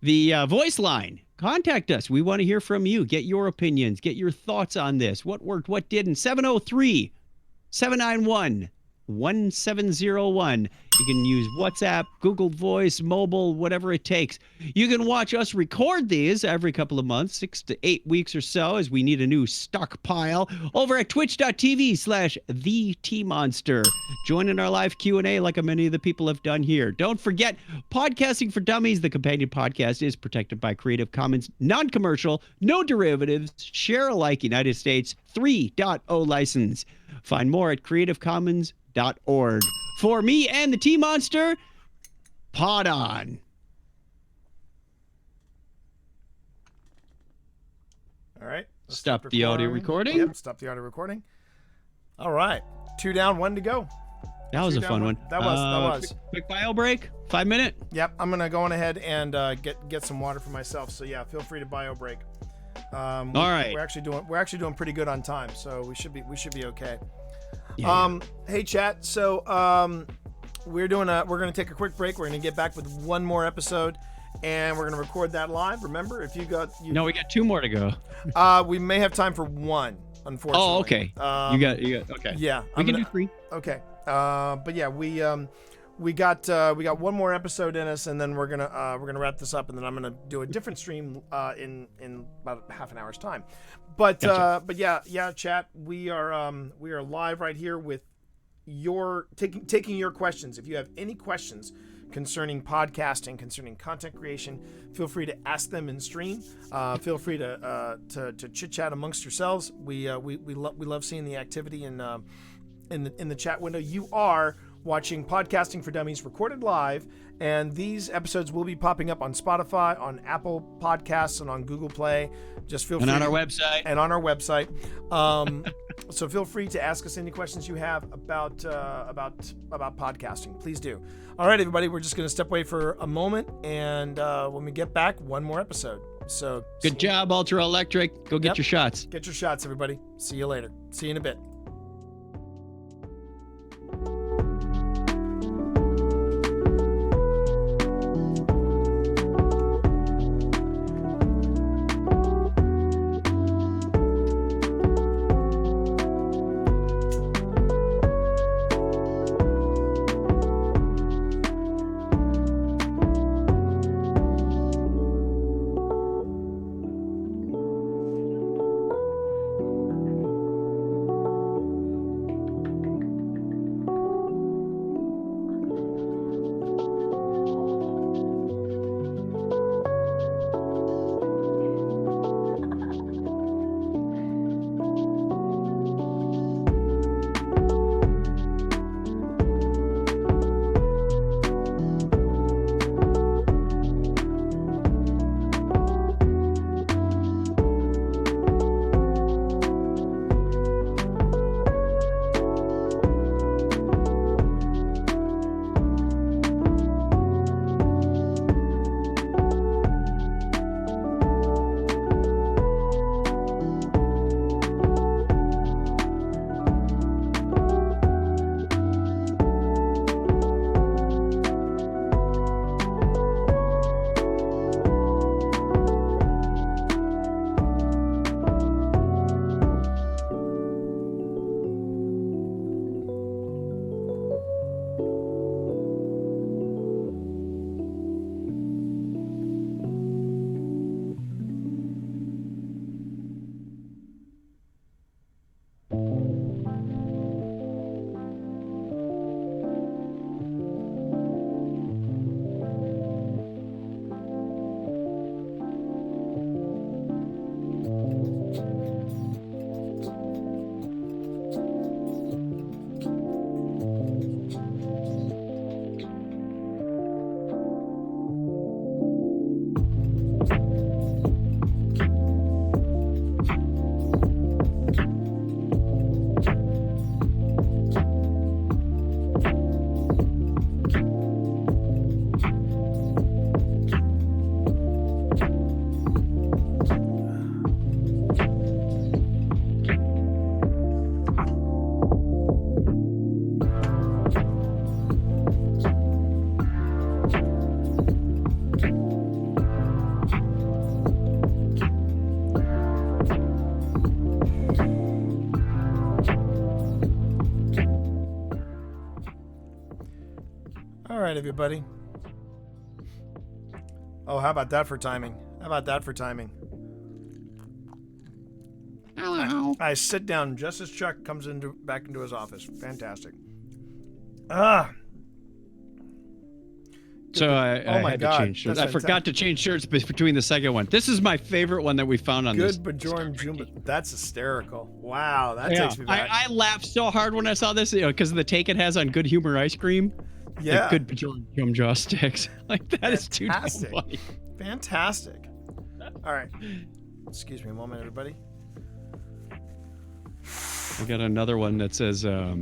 the voice line. Contact us. We want to hear from you. Get your opinions. Get your thoughts on this. What worked, what didn't. 703-791-1701. You can use WhatsApp, Google Voice, mobile, whatever it takes. You can watch us record these every couple of months, 6 to 8 weeks or so, as we need a new stockpile, over at twitch.tv/TheTMonster. Join in our live Q&A like many of the people have done here. Don't forget, Podcasting for Dummies, the companion podcast, is protected by Creative Commons, non-commercial, no derivatives, share alike, United States 3.0 license. Find more at creativecommons.org. For me and the T-Monster, pod on. All right. Stop the audio recording. Yep, stop the audio recording. All right. 2 down, 1 to go. That was a fun one. That was. Quick bio break. 5 minute. Yep. I'm going to go on ahead and get some water for myself. So yeah, feel free to bio break. All right. We're actually doing pretty good on time, so we should be okay. Yeah. Hey chat. So we're going to take a quick break. We're going to get back with one more episode, and we're going to record that live. Remember, if No, we got 2 more to go. We may have time for 1, unfortunately. Oh, okay. You got okay. Yeah. We can do 3. Okay. But yeah, we got 1 more episode in us, and then we're gonna wrap this up, and then I'm gonna do a different stream in about half an hour's time. But gotcha. But yeah, chat. We are live right here with your taking your questions. If you have any questions, concerning podcasting, concerning content creation, feel free to ask them in stream. Feel free to chit chat amongst yourselves. We love seeing the activity in the chat window. You are watching Podcasting for Dummies recorded live, and these episodes will be popping up on Spotify, on Apple Podcasts, and on Google Play. Just feel free. And on our website. And on our website. So feel free to ask us any questions you have about podcasting. Please do. All right, everybody, we're just going to step away for a moment, and when we get back, one more episode. So good job, Ultra Electric. Go get your shots. Get your shots, everybody. See you later. See you in a bit. All right, everybody. Oh, how about that for timing? I sit down just as Chuck comes back into his office. Fantastic. So I had to change shirts. I That's forgot to change shirts between the second one. This is my favorite one that we found on this. Good Bajorn Jumba. That's hysterical. Wow, that takes me back. I laughed so hard when I saw this, because of the take it has on Good Humor ice cream. Yeah. Good Bajorn Jum Jaw sticks. Like that is too damn funny. Fantastic. All right. Excuse me a moment, everybody. I got another one that says, "Are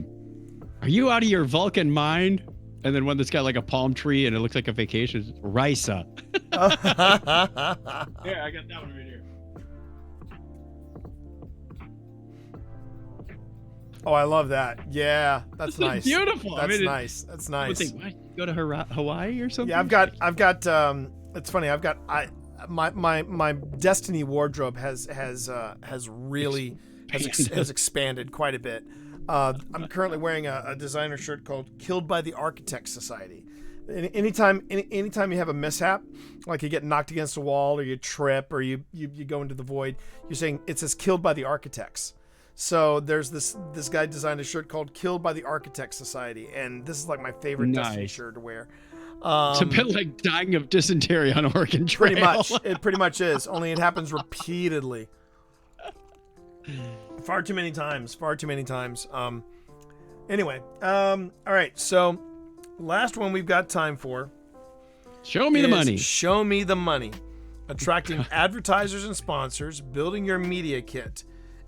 you out of your Vulcan mind?" And then one that's got like a palm tree and it looks like a vacation. Risa. Here, I got that one right here. Oh, I love that. Yeah, that's nice. Beautiful. That's nice. That's nice. I would think, what, go to Hawaii or something? Yeah, I've got. It's funny. My Destiny wardrobe has really expanded quite a bit. I'm currently wearing a designer shirt called "Killed by the Architects Society." Anytime you have a mishap, like you get knocked against a wall or you trip or you go into the void, you're saying it says "Killed by the Architects." So there's this guy designed a shirt called "Killed by the Architects Society," and this is like my favorite Destiny shirt to wear. It's a bit like dying of dysentery on Oregon Trail. Pretty much. It pretty much is. Only it happens repeatedly. Far too many times. Anyway. All right. So, last one we've got time for. Show me the money. Show me the money. Attracting advertisers and sponsors, building your media kit,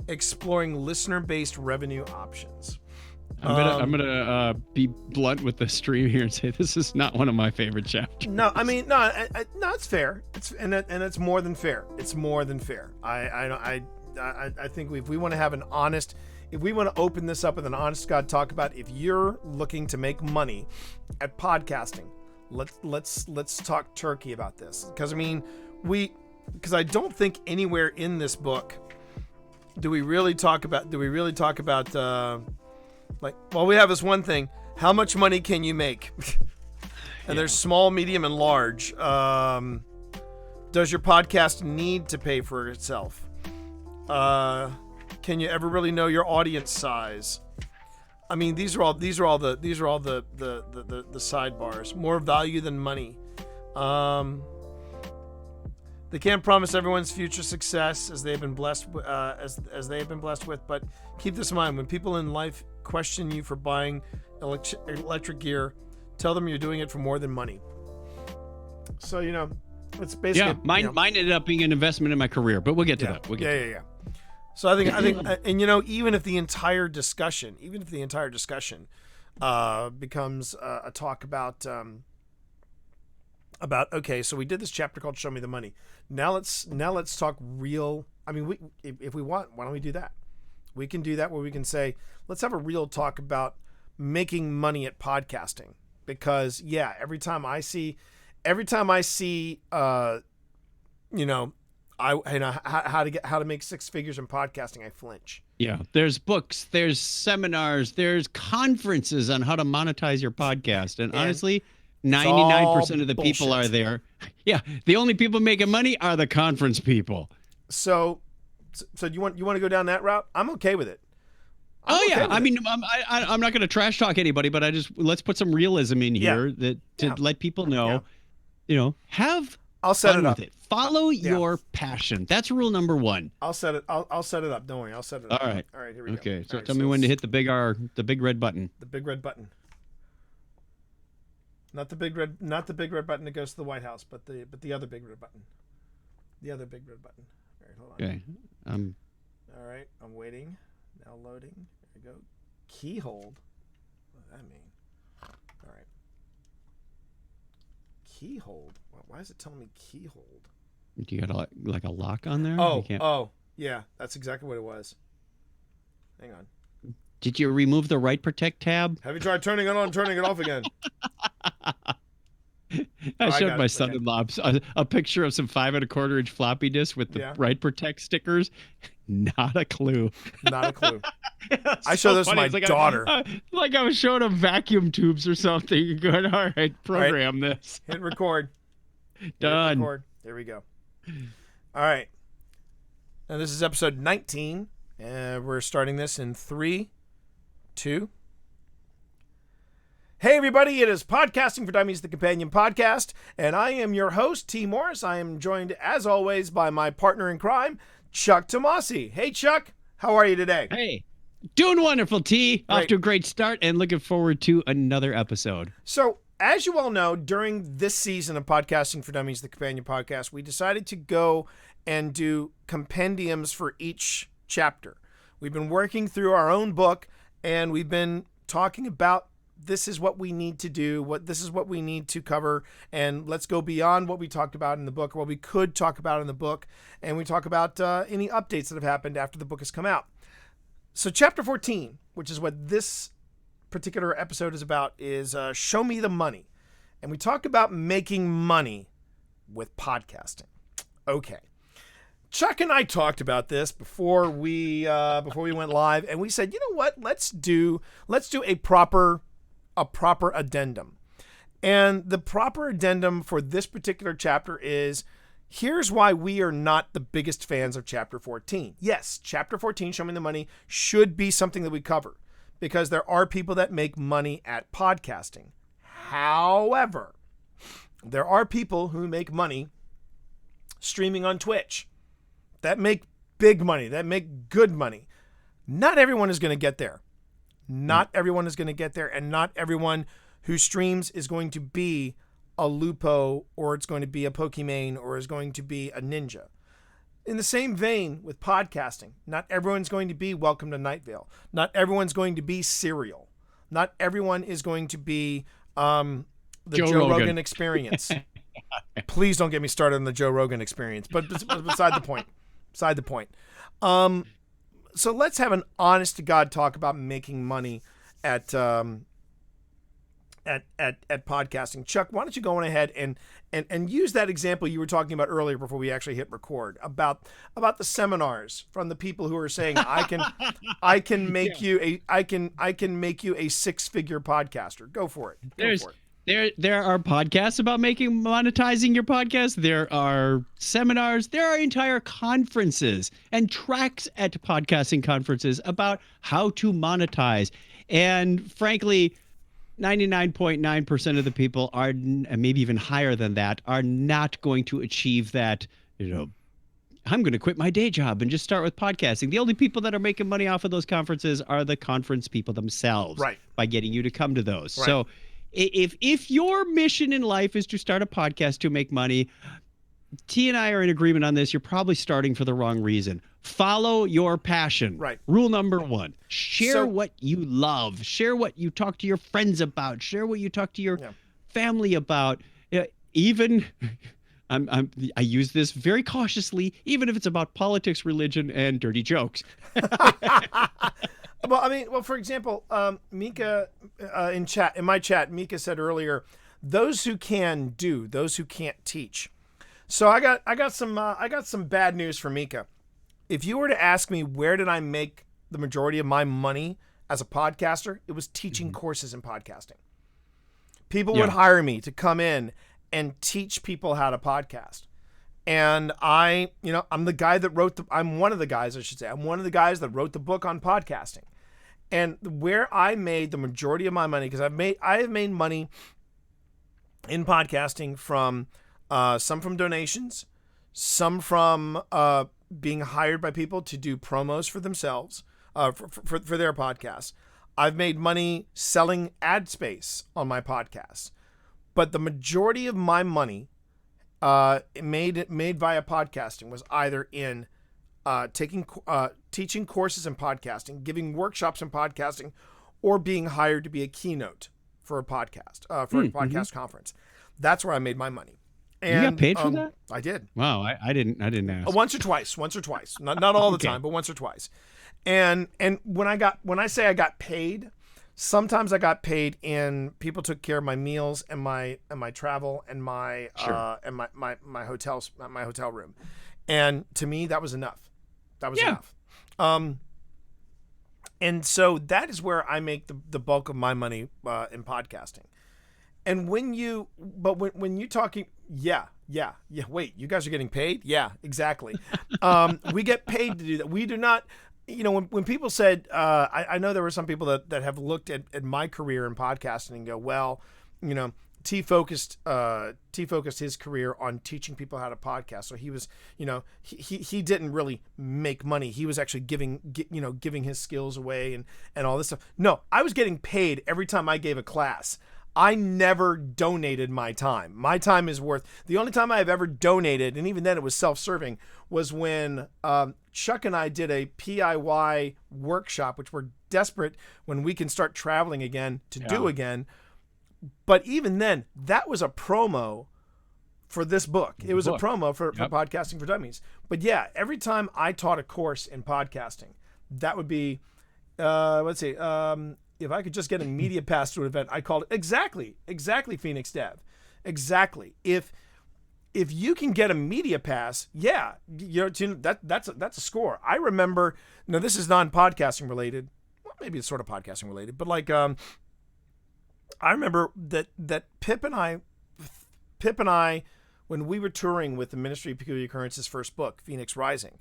exploring listener-based revenue options. I'm gonna be blunt with the stream here and say this is not one of my favorite chapters. No, I mean no, it's fair. It's more than fair. It's more than fair. I think if we want to have an honest, if we want to open this up with an honest God talk about if you're looking to make money at podcasting, let's talk turkey about this, because I mean because I don't think anywhere in this book do we really talk about we have this one thing, how much money can you make? And there's small, medium, and large. Does your podcast need to pay for itself? Can you ever really know your audience size? I mean, these are all the sidebars. More value than money. They can't promise everyone's future success as they have been blessed as they have been blessed with, but keep this in mind: when people in life question you for buying electric gear, tell them you're doing it for more than money. So it's basically mine ended up being an investment in my career, but we'll get to that. Yeah. So I think and even if the entire discussion becomes a talk about okay, so we did this chapter called Show Me the Money. Now let's talk real. I mean, if we want, why don't we do that? We can do that where we can say, let's have a real talk about making money at podcasting, because every time I see how to make six figures in podcasting, I flinch. Yeah, there's books, there's seminars, there's conferences on how to monetize your podcast, and honestly, 99% of the people are there. Yeah, the only people making money are the conference people. So you want to go down that route? I'm okay with it. I mean, I'm not going to trash talk anybody, but let's put some realism in here to let people know, I'll set fun it up. With it. Follow your passion. That's rule number one. I'll set it up. Don't worry. I'll set it up. All right. Here we go. Okay. So tell me when to hit the big red button. The big red button. Not the big red button that goes to the White House, but the other big red button. The other big red button. All right, hold on. Okay. All right, I'm waiting. Now loading. There we go. Key hold. What does that mean? All right. Key hold. Why is it telling me key hold? Do you got like a lock on there? Yeah, that's exactly what it was. Hang on. Did you remove the Write Protect tab? Have you tried turning it on and turning it off again? I showed my son-in-law a picture of some 5 1/4-inch floppy disks with the Write Protect stickers. Not a clue. I show this to my daughter. Like I was showing him vacuum tubes or something. Going, all right, program this. Hit record. Done. There we go. All right. Now this is episode 19. We're starting this in 3, 2. Hey everybody, it is Podcasting for Dummies, the companion podcast, and I am your host, T. Morris. I am joined, as always, by my partner in crime, Chuck Tomasi. Hey Chuck, how are you today? Hey, doing wonderful, T. Great. Off to a great start and looking forward to another episode. So, as you all know, during this season of Podcasting for Dummies, the companion podcast, we decided to go and do compendiums for each chapter. We've been working through our own book, and we've been talking about this is what we need to do, this is what we need to cover, and let's go beyond what we talked about in the book, or what we could talk about in the book, and we talk about any updates that have happened after the book has come out. So chapter 14, which is what this particular episode is about, is Show Me the Money. And we talk about making money with podcasting. Okay. Chuck and I talked about this before we went live, and we said, you know what? Let's do a proper addendum. And the proper addendum for this particular chapter is, here's why we are not the biggest fans of chapter 14. Yes, chapter 14, Show Me the Money, should be something that we cover, because there are people that make money at podcasting. However, There are people who make money streaming on Twitch that make big money, that make good money. Not everyone is going to get there. Not everyone is going to get there, and not everyone who streams is going to be a Lupo, or it's going to be a Pokimane, or is going to be a Ninja. In the same vein with podcasting, not everyone's going to be Welcome to Night Vale. Not everyone's going to be Serial. Not everyone is going to be the Joe Rogan Experience. Please don't get me started on the Joe Rogan Experience. But beside the point. Beside the point. So let's have an honest to God talk about making money at podcasting. Chuck, why don't you go on ahead and use that example you were talking about earlier before we actually hit record about the seminars from the people who are saying I can make you a 6-figure podcaster. Go for it. There are podcasts about monetizing your podcast. There are seminars. There are entire conferences and tracks at podcasting conferences about how to monetize. And frankly, 99.9% of the people are, and maybe even higher than that, are not going to achieve that. I'm going to quit my day job and just start with podcasting. The only people that are making money off of those conferences are the conference people themselves, right, by getting you to come to those. Right. So if your mission in life is to start a podcast to make money, T and I are in agreement on this. You're probably starting for the wrong reason. Follow your passion. Right. Rule number 1. Share what you love. Share what you talk to your friends about. Share what you talk to your family about. Even I use this very cautiously, even if it's about politics, religion, and dirty jokes. Well, for example, Mika in my chat, Mika said earlier, those who can do, those who can't teach. So I got some bad news for Mika. If you were to ask me where did I make the majority of my money as a podcaster, it was teaching courses in podcasting. People would hire me to come in and teach people how to podcast. And I'm the guy that I'm one of the guys that wrote the book on podcasting. And where I made the majority of my money, because I have made money in podcasting from some from donations, some from being hired by people to do promos for themselves, for their podcasts. I've made money selling ad space on my podcasts. But the majority of my money made via podcasting was either in teaching courses in podcasting, giving workshops in podcasting, or being hired to be a keynote for a podcast, for a podcast conference. That's where I made my money. And, you got paid for that? I did. Wow, I didn't ask. Once or twice. Not all the time, but once or twice. And when I say I got paid, sometimes I got paid in people took care of my meals and my travel and my my hotel room. And to me that was enough. That was enough. And so that is where I make the bulk of my money in podcasting. And when you talking, wait, you guys are getting paid? Yeah, exactly. We get paid to do that. We do not, when people said, I know there were some people that have looked at my career in podcasting and go, well, T focused his career on teaching people how to podcast. So he was, he didn't really make money. He was actually giving his skills away and all this stuff. No, I was getting paid every time I gave a class. I never donated my time. My time is worth, the only time I've ever donated, and even then it was self-serving, was when Chuck and I did a PIY workshop, which we're desperate when we can start traveling again to do again. But even then, that was a promo for this book. It was a promo for Podcasting for Dummies. But yeah, every time I taught a course in podcasting, that would be, let's see, if I could just get a media pass to an event, I called it exactly Phoenix Dev. Exactly. If you can get a media pass, that's a score. I remember, this is non-podcasting related. Well, maybe it's sort of podcasting related, but like, I remember that Pip and I, when we were touring with the Ministry of Peculiar Occurrences' first book, Phoenix Rising,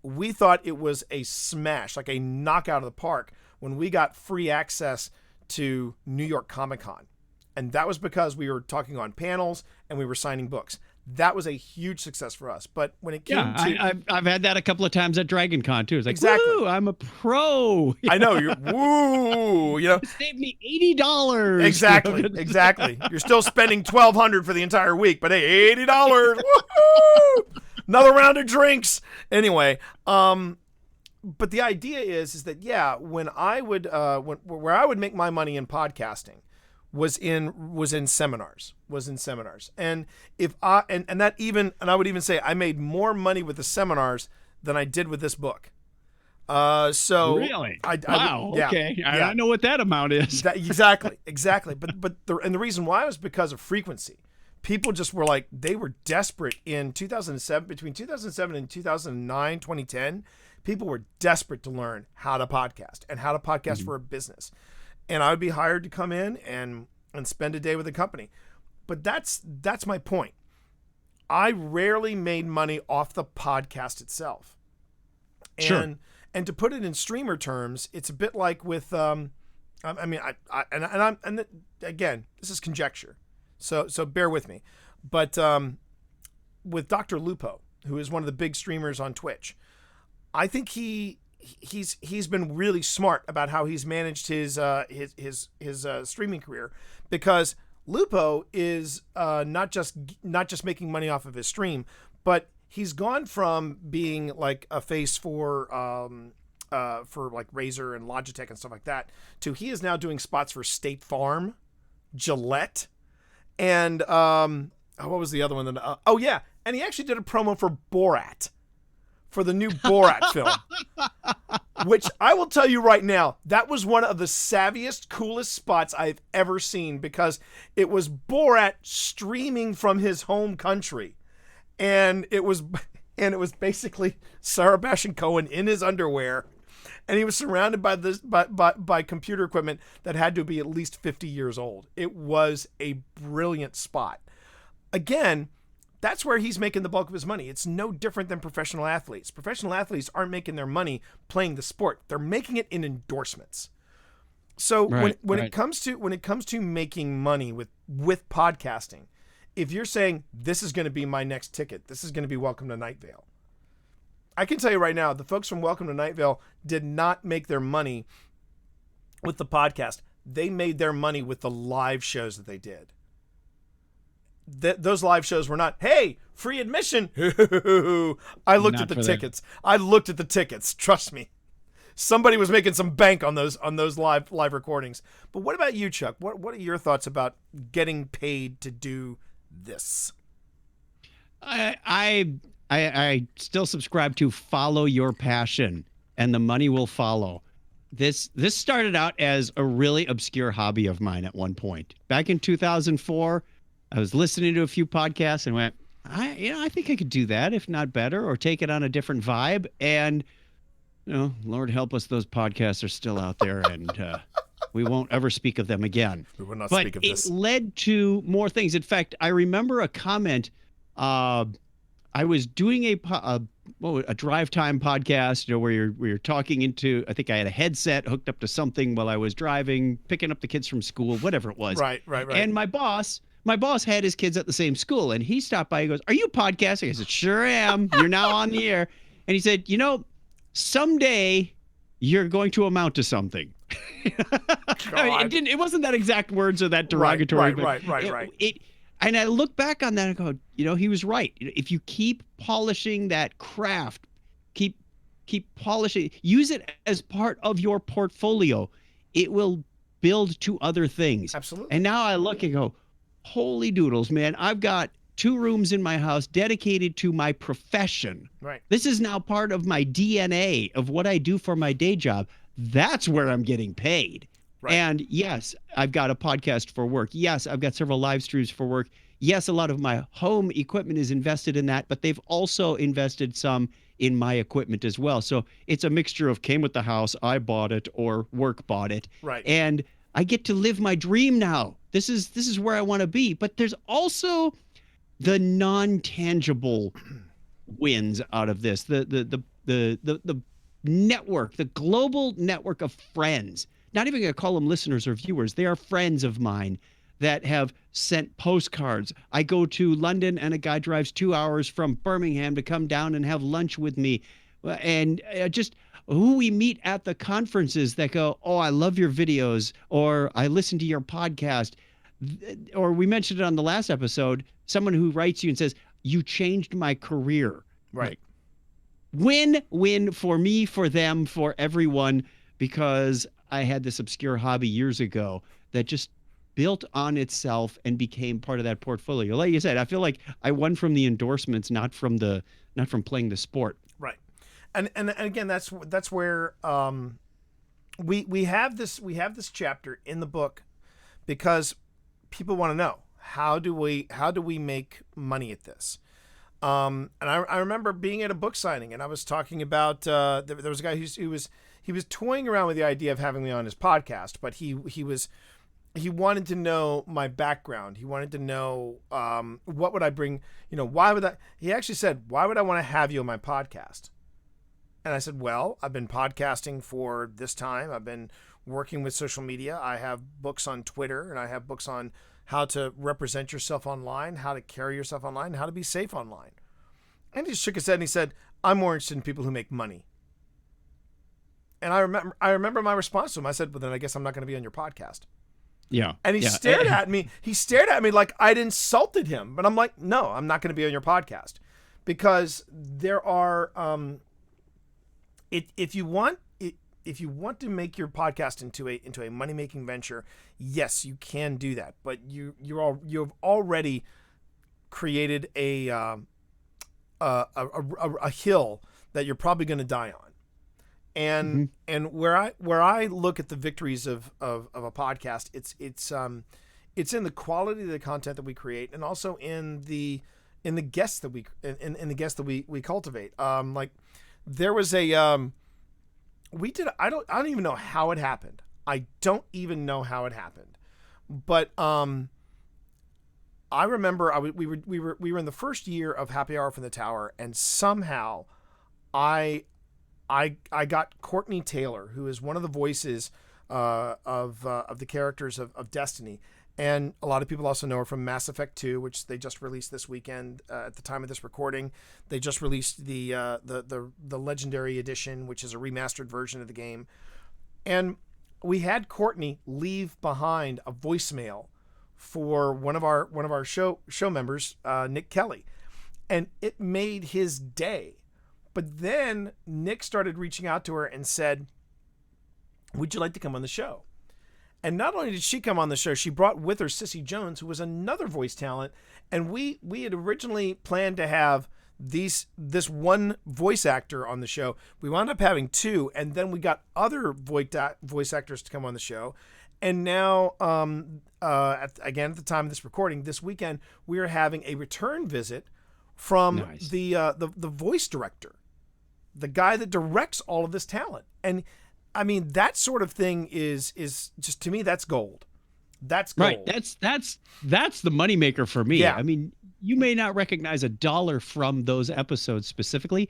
we thought it was a smash, like a knockout of the park, when we got free access to New York Comic Con. And that was because we were talking on panels and we were signing books. That was a huge success for us. But when it came to... I've had that a couple of times at Dragon Con too. It's like, Exactly. woo, I'm a pro. I know, you're, woo, you know. It saved me $80. Exactly, exactly. You're still spending $1,200 for the entire week, but hey, $80, woohoo! Another round of drinks. Anyway, but the idea is that, yeah, when I would, where I would make my money in podcasting was in seminars, and if I and that even, and I would even say I made more money with the seminars than I did with this book. So really, wow, yeah, okay, I know what that amount is. Exactly. But the reason why was because of frequency. People just were like, they were desperate in 2007, between 2007 and 2009, 2010. People were desperate to learn how to podcast and how to podcast for a business. And I would be hired to come in and spend a day with the company. But that's my point. I rarely made money off the podcast itself. And and to put it in streamer terms, it's a bit like with again, this is conjecture. So bear with me. But with Dr. Lupo, who is one of the big streamers on Twitch, I think he's been really smart about how he's managed his streaming career, because Lupo is not just making money off of his stream, but he's gone from being like a face for like Razer and Logitech and stuff like that to he is now doing spots for State Farm, Gillette, and what was the other one? And he actually did a promo for Borat, for the new Borat film, which I will tell you right now, that was one of the savviest, coolest spots I've ever seen, because it was Borat streaming from his home country, and it was basically Sarah Bareilles Cohen in his underwear, and he was surrounded by computer equipment that had to be at least 50 years old. It was a brilliant spot. Again, that's where he's making the bulk of his money. It's no different than professional athletes. Professional athletes aren't making their money playing the sport. They're making it in endorsements. So when it comes to making money with podcasting, if you're saying this is going to be my next ticket, this is going to be Welcome to Night Vale, I can tell you right now, the folks from Welcome to Night Vale did not make their money with the podcast. They made their money with the live shows that they did. Those live shows were not, hey, free admission. I looked at the tickets. I looked at the tickets. Trust me. Somebody was making some bank on those live recordings. But what about you, Chuck? What are your thoughts about getting paid to do this? I still subscribe to follow your passion and the money will follow. This started out as a really obscure hobby of mine at one point. Back in 2004, I was listening to a few podcasts and went, I think I could do that, if not better, or take it on a different vibe. And, Lord help us, those podcasts are still out there, and we won't ever speak of them again. We will not speak of this. But it led to more things. In fact, I remember a comment. I was doing a drive time podcast, where you're talking into, I think I had a headset hooked up to something while I was driving, picking up the kids from school, whatever it was. Right. And my boss had his kids at the same school, and he stopped by. He goes, "Are you podcasting?" I said, "Sure am. You're now on the air." And he said, "Someday you're going to amount to something." I mean, it wasn't that exact words or that derogatory. Right. And I look back on that and go, he was right. If you keep polishing that craft, keep polishing, use it as part of your portfolio, it will build to other things. Absolutely. And now I look and go, holy doodles, man, I've got 2 rooms in my house dedicated to my profession. Right. This is now part of my DNA of what I do for my day job. That's where I'm getting paid. Right. And yes, I've got a podcast for work. Yes, I've got several live streams for work. Yes, a lot of my home equipment is invested in that, but they've also invested some in my equipment as well. So it's a mixture of came with the house, I bought it, or work bought it. Right. And I get to live my dream now. This is where I want to be. But there's also the non-tangible wins out of this. The network, the global network of friends. Not even going to call them listeners or viewers. They are friends of mine that have sent postcards. I go to London and a guy drives 2 hours from Birmingham to come down and have lunch with me. And just who we meet at the conferences that go, oh, I love your videos, or I listen to your podcast. Or we mentioned it on the last episode, someone who writes you and says, you changed my career. Right. Win for me, for them, for everyone, because I had this obscure hobby years ago that just built on itself and became part of that portfolio. Like you said, I feel like I won from the endorsements, not from playing the sport. Right. And again, that's where we have this chapter in the book because people want to know, how do we make money at this? And I remember being at a book signing, and I was talking about there was a guy he was toying around with the idea of having me on his podcast, but he wanted to know my background. He wanted to know what would I bring, he actually said, why would I want to have you on my podcast? And I said, well, I've been podcasting for this time. I've been working with social media. I have books on Twitter, and I have books on how to represent yourself online, how to carry yourself online, how to be safe online. And he just shook his head and he said, I'm more interested in people who make money. And I remember my response to him. I said, well, then I guess I'm not going to be on your podcast. Yeah. And he stared at me. He stared at me like I'd insulted him. But I'm like, no, I'm not going to be on your podcast. Because there are, if you want to make your podcast into a money-making venture, yes, you can do that. But you've already created a hill that you're probably going to die on. And where I look at the victories of a podcast, it's in the quality of the content that we create, and also in the guests that we cultivate. Like there was a I don't even know how it happened. I don't even know how it happened, but I remember we were in the first year of Happy Hour from the Tower, and somehow I got Courtney Taylor, who is one of the voices of the characters of Destiny, and a lot of people also know her from Mass Effect 2, which they just released this weekend. At the time of this recording, they just released the Legendary Edition, which is a remastered version of the game, and we had Courtney leave behind a voicemail for one of our show members, Nick Kelly, and it made his day. But then Nick started reaching out to her and said, would you like to come on the show? And not only did she come on the show, she brought with her Sissy Jones, who was another voice talent. And we had originally planned to have this one voice actor on the show. We wound up having two, and then we got other voice actors to come on the show. And now, again, at the time of this recording, this weekend, we are having a return visit from the voice director, the guy that directs all of this talent. And I mean, that sort of thing is just, to me, that's gold. That's gold. Right. That's the moneymaker for me. Yeah. I mean, you may not recognize $1 from those episodes specifically,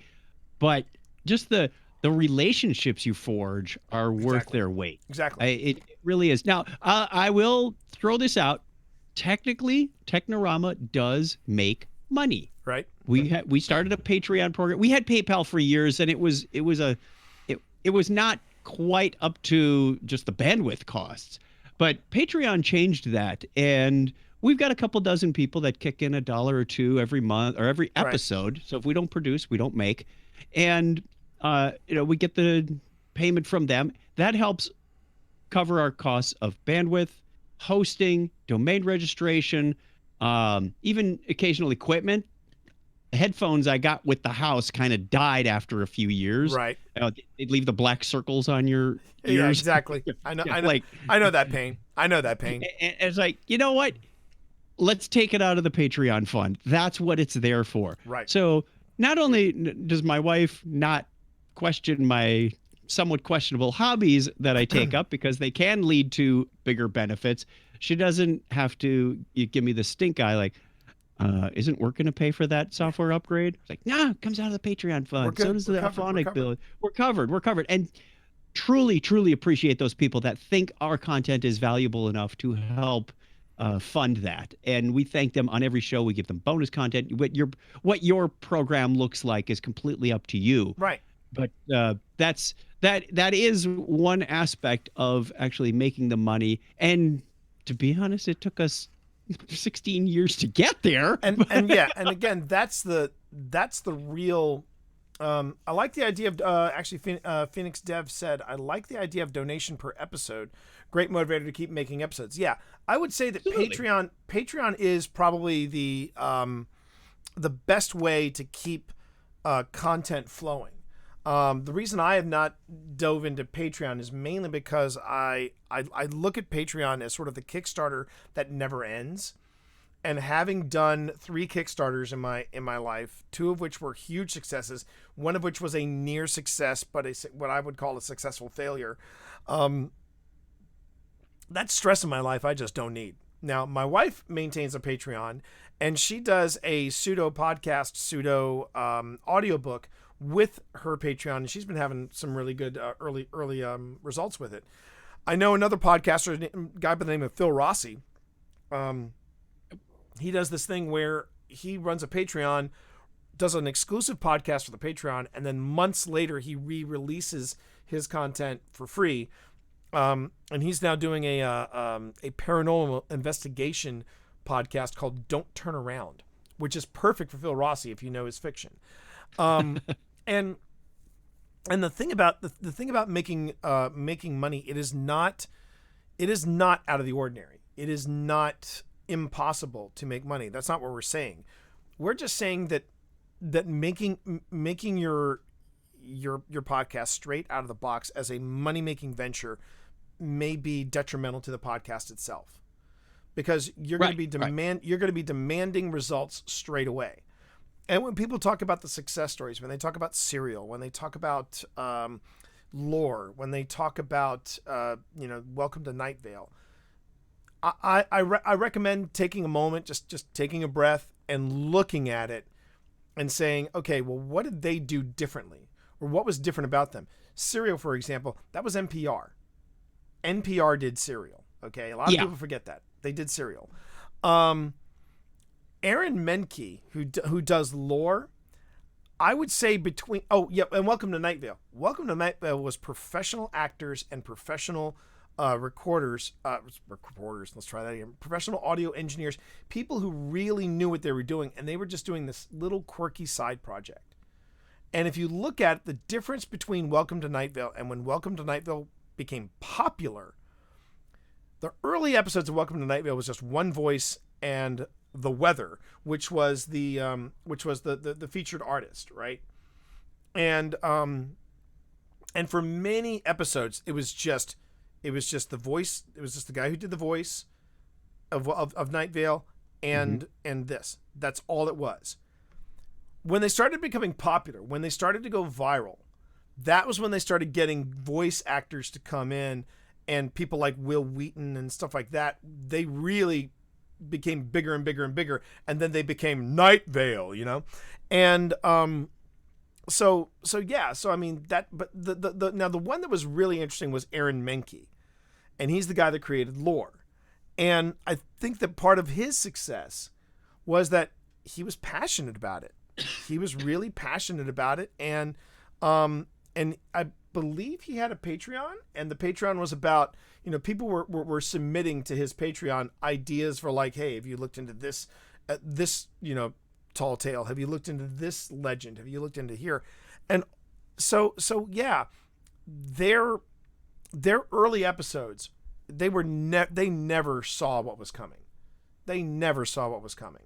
but just the relationships you forge are worth their weight. Exactly. It really is. Now, I will throw this out. Technically, Technorama does make money. Right. We started a Patreon program. We had PayPal for years, and it was not quite up to just the bandwidth costs, but Patreon changed that, and we've got a couple dozen people that kick in $1 or $2 every month or every episode. Right. So if we don't produce, we don't make, and we get the payment from them. That helps cover our costs of bandwidth, hosting, domain registration, even occasional equipment. Headphones I got with the house kind of died after a few years. Right. They'd leave the black circles on your ears. Yeah, exactly. I know that pain. I know that pain. And it's like, you know what? Let's take it out of the Patreon fund. That's what it's there for. Right. So not only does my wife not question my somewhat questionable hobbies that I take up, because they can lead to bigger benefits, she doesn't have to give me the stink eye like, isn't work going to pay for that software upgrade? It's like, nah, it comes out of the Patreon fund. So does the phonic bill. We're covered. And truly, truly appreciate those people that think our content is valuable enough to help fund that, and we thank them on every show. We give them bonus content. What your program looks like is completely up to you. Right. But that is one aspect of actually making the money. And to be honest, it took us 16 years to get there. And and again, that's the real. I like the idea of actually Phoenix Dev said, I like the idea of donation per episode. Great motivator to keep making episodes. Yeah, I would say that Absolutely. Patreon is probably the best way to keep content flowing. The reason I have not dove into Patreon is mainly because I look at Patreon as sort of the Kickstarter that never ends. And having done 3 Kickstarters in my life, 2 of which were huge successes, one of which was a near success, but what I would call a successful failure, that stress in my life I just don't need. Now, my wife maintains a Patreon, and she does a pseudo podcast, pseudo audiobook with her Patreon, and she's been having some really good early results with it. I know another podcaster, a guy by the name of Phil Rossi. He does this thing where he runs a Patreon, does an exclusive podcast for the Patreon, and then months later he re-releases his content for free. And he's now doing a paranormal investigation podcast called "Don't Turn Around," which is perfect for Phil Rossi if you know his fiction. And the thing about the thing about making money, it is not out of the ordinary. It is not impossible to make money. That's not what we're saying. We're just saying that making your podcast straight out of the box as a money-making venture may be detrimental to the podcast itself, because you're going to be demanding results straight away. And when people talk about the success stories, when they talk about Serial, when they talk about lore, when they talk about Welcome to Night Vale, I recommend taking a moment, just taking a breath and looking at it and saying, okay, well, what did they do differently? Or what was different about them? Serial, for example, that was NPR. NPR did Serial. Okay. A lot of people forget that. They did Serial. Aaron Menke, who does lore, I would say and Welcome to Night Vale. Welcome to Night Vale was professional actors and professional recorders, let's try that again. Professional audio engineers, people who really knew what they were doing, and they were just doing this little quirky side project. And if you look at the difference between Welcome to Night Vale and when Welcome to Night Vale became popular, the early episodes of Welcome to Night Vale was just one voice and the weather, which was the featured artist, right? And for many episodes, it was just the voice. It was just the guy who did the voice of Night Vale and this. That's all it was. When they started becoming popular, when they started to go viral, that was when they started getting voice actors to come in, and people like Will Wheaton and stuff like that. They really became bigger and bigger and bigger, and then they became Night Vale, and so I mean that. But the now the one that was really interesting was Aaron Menke. And he's the guy that created lore. And I think that part of his success was that he was passionate about it. He was really passionate about it. And I believe he had a Patreon, and the Patreon was about, people were submitting to his Patreon ideas for like, hey, have you looked into this, tall tale? Have you looked into this legend? Have you looked into here? And so yeah, their early episodes, they never saw what was coming. They never saw what was coming,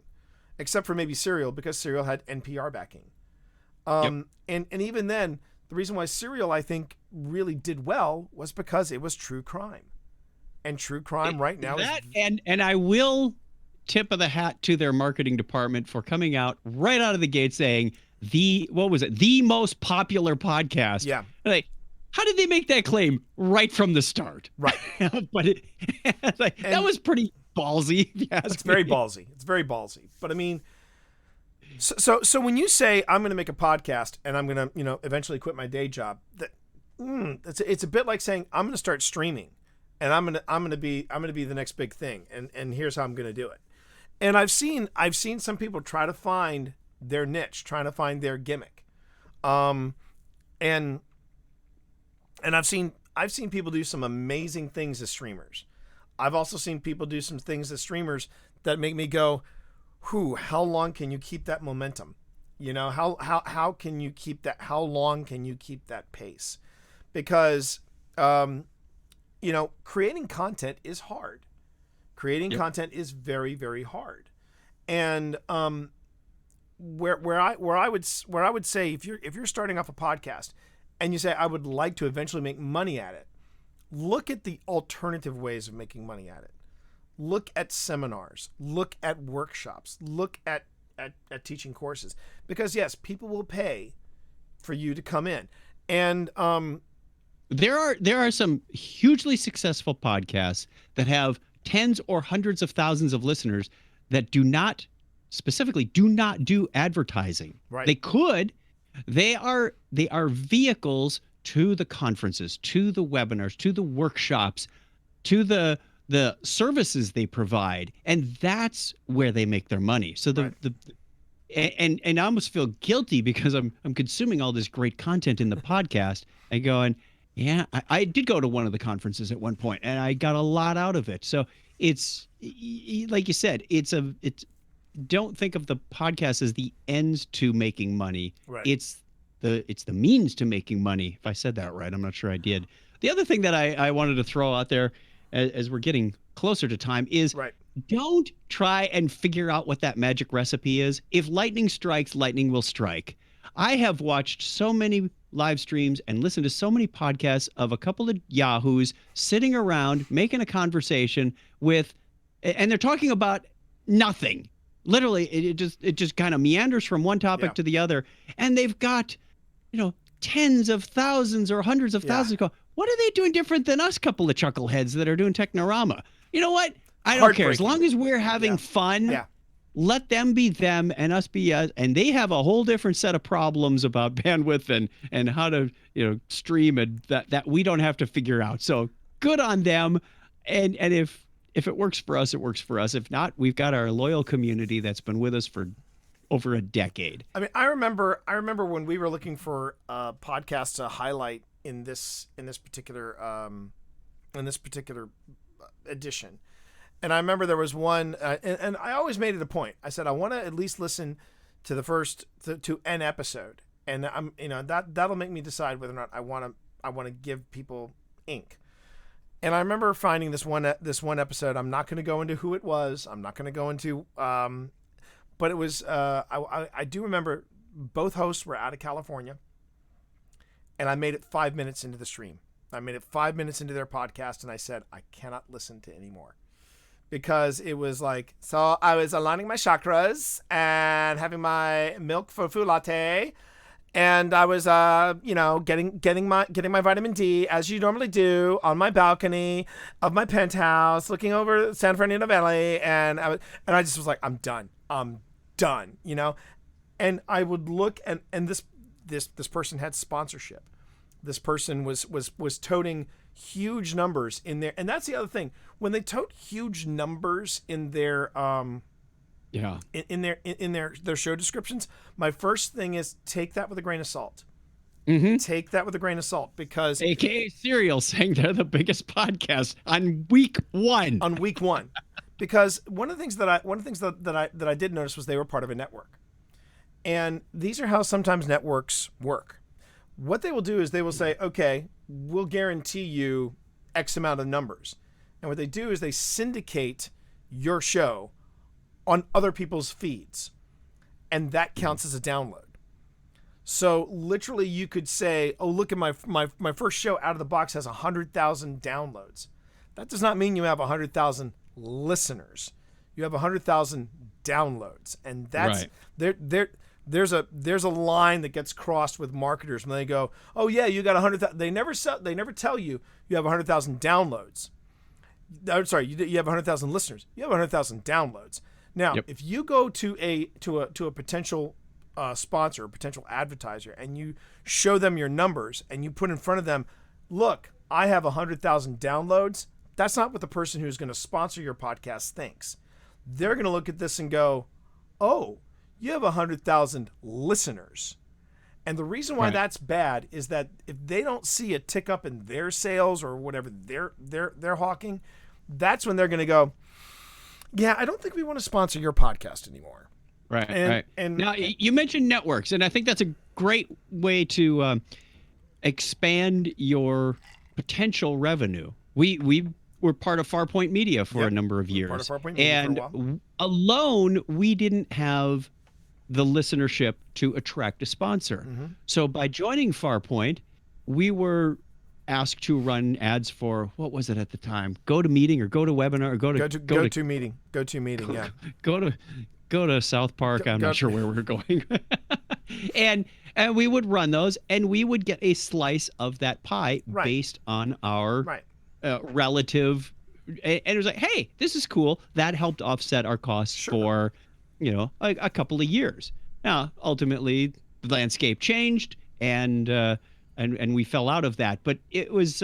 except for maybe Serial, because Serial had NPR backing. And even then, the reason why Serial, I think, really did well was because it was true crime, and true crime right now is and I will tip of the hat to their marketing department for coming out right out of the gate saying the most popular podcast. Yeah. Like, how did they make that claim right from the start? Right. But that was pretty ballsy. It's very ballsy. It's very ballsy. But I mean, so when you say I'm going to make a podcast and I'm going to, eventually quit my day job, it's a bit like saying I'm going to start streaming and I'm gonna be the next big thing, and here's how I'm gonna do it. And I've seen some people try to find their niche, trying to find their gimmick, and I've seen people do some amazing things as streamers. I've also seen people do some things as streamers that make me go, "Whew, how long can you keep that momentum? You know, how can you keep that? How long can you keep that pace?" Because you know, creating content is hard. Creating content is very, very hard. And where I would say, if you're starting off a podcast and you say, I would like to eventually make money at it, look at the alternative ways of making money at it. Look at seminars, look at workshops, look at teaching courses, because yes, people will pay for you to come in. And there are some hugely successful podcasts that have tens or hundreds of thousands of listeners that do not do advertising. Right. They could. They are vehicles to the conferences, to the webinars, to the workshops, to the services they provide, and that's where they make their money. So and I almost feel guilty because I'm consuming all this great content in the podcast and going, yeah, I did go to one of the conferences at one point and I got a lot out of it. So it's like you said, don't think of the podcast as the ends to making money. Right. It's the means to making money. If I said that right, I'm not sure I did. The other thing that I wanted to throw out there as we're getting closer to time is don't try and figure out what that magic recipe is. If lightning strikes, lightning will strike. I have watched so many live streams and listened to so many podcasts of a couple of yahoos sitting around making a conversation and they're talking about nothing. Literally, it just kind of meanders from one topic to the other, and they've got, tens of thousands or hundreds of thousands go, what are they doing different than us couple of chuckleheads that are doing Technorama? You know what? I don't care. As long as we're having fun, let them be them and us be us. And they have a whole different set of problems about bandwidth and how to, stream, and that we don't have to figure out. So good on them. And if it works for us, it works for us. If not, we've got our loyal community that's been with us for over a decade. I mean, I remember when we were looking for podcasts to highlight in this particular edition, and I remember there was one, and I always made it a point. I said I want to at least listen to the first to an episode, and I'm that'll make me decide whether or not I want to give people ink. And I remember finding this one episode. I'm not going to go into who it was. I'm not going to go into, but it was. I do remember both hosts were out of California, and I made it 5 minutes into the stream. I made it 5 minutes into their podcast, and I said I cannot listen to any more, because it was like, so I was aligning my chakras and having my milk for food latte. And I was, getting my vitamin D, as you normally do, on my balcony of my penthouse, looking over San Fernando Valley, and I just was like, I'm done, And I would look, and this person had sponsorship. This person was toting huge numbers in there, and that's the other thing. When they tote huge numbers in their in their show descriptions, my first thing is take that with a grain of salt. Mm-hmm. Take that with a grain of salt, because AKA Serial saying they're the biggest podcast on week one. Because one of the things that I did notice was they were part of a network, and these are how sometimes networks work. What they will do is they will say, okay, we'll guarantee you X amount of numbers, and what they do is they syndicate your show on other people's feeds, and that counts as a download. So literally you could say, oh, look at my first show out of the box has 100,000 downloads. That does not mean you have 100,000 listeners. You have 100,000 downloads, and that's there's a line that gets crossed with marketers when they go, oh yeah, you got 100,000. They never tell you have 100,000 downloads. I'm sorry, you have 100,000 listeners. You have 100,000 downloads. Now, if you go to a potential sponsor, a potential advertiser, and you show them your numbers and you put in front of them, look, I have 100,000 downloads, That's not what the person who's going to sponsor your podcast thinks. They're going to look at this and go, oh, you have 100,000 listeners. And the reason why that's bad is that if they don't see a tick up in their sales or whatever they're hawking, that's when they're going to go, yeah, I don't think we want to sponsor your podcast anymore. Right. And, And now you mentioned networks, and I think that's a great way to expand your potential revenue. We were part of Farpoint Media for a number of years, part of Farpoint Media and for a while. alone we didn't have the listenership to attract a sponsor. So by joining Farpoint, we were asked to run ads for, what was it at the time? GoToMeeting or GoToWebinar or GoToMeeting. GoToMeeting, yeah. Go to South Park. I'm not sure where we're going. and we would run those, and we would get a slice of that pie based on our relative. And it was like, hey, this is cool. That helped offset our costs for, a couple of years. Now, ultimately, the landscape changed, and we fell out of that. But it was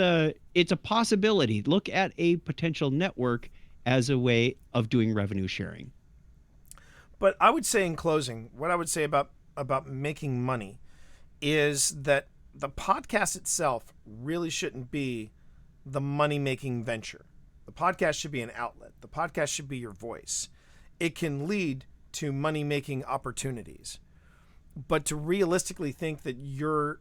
it's a possibility. Look at a potential network as a way of doing revenue sharing. But I would say in closing, what I would say about making money is that the podcast itself really shouldn't be the money-making venture. The podcast should be an outlet. The podcast should be your voice. It can lead to money-making opportunities. But to realistically think that your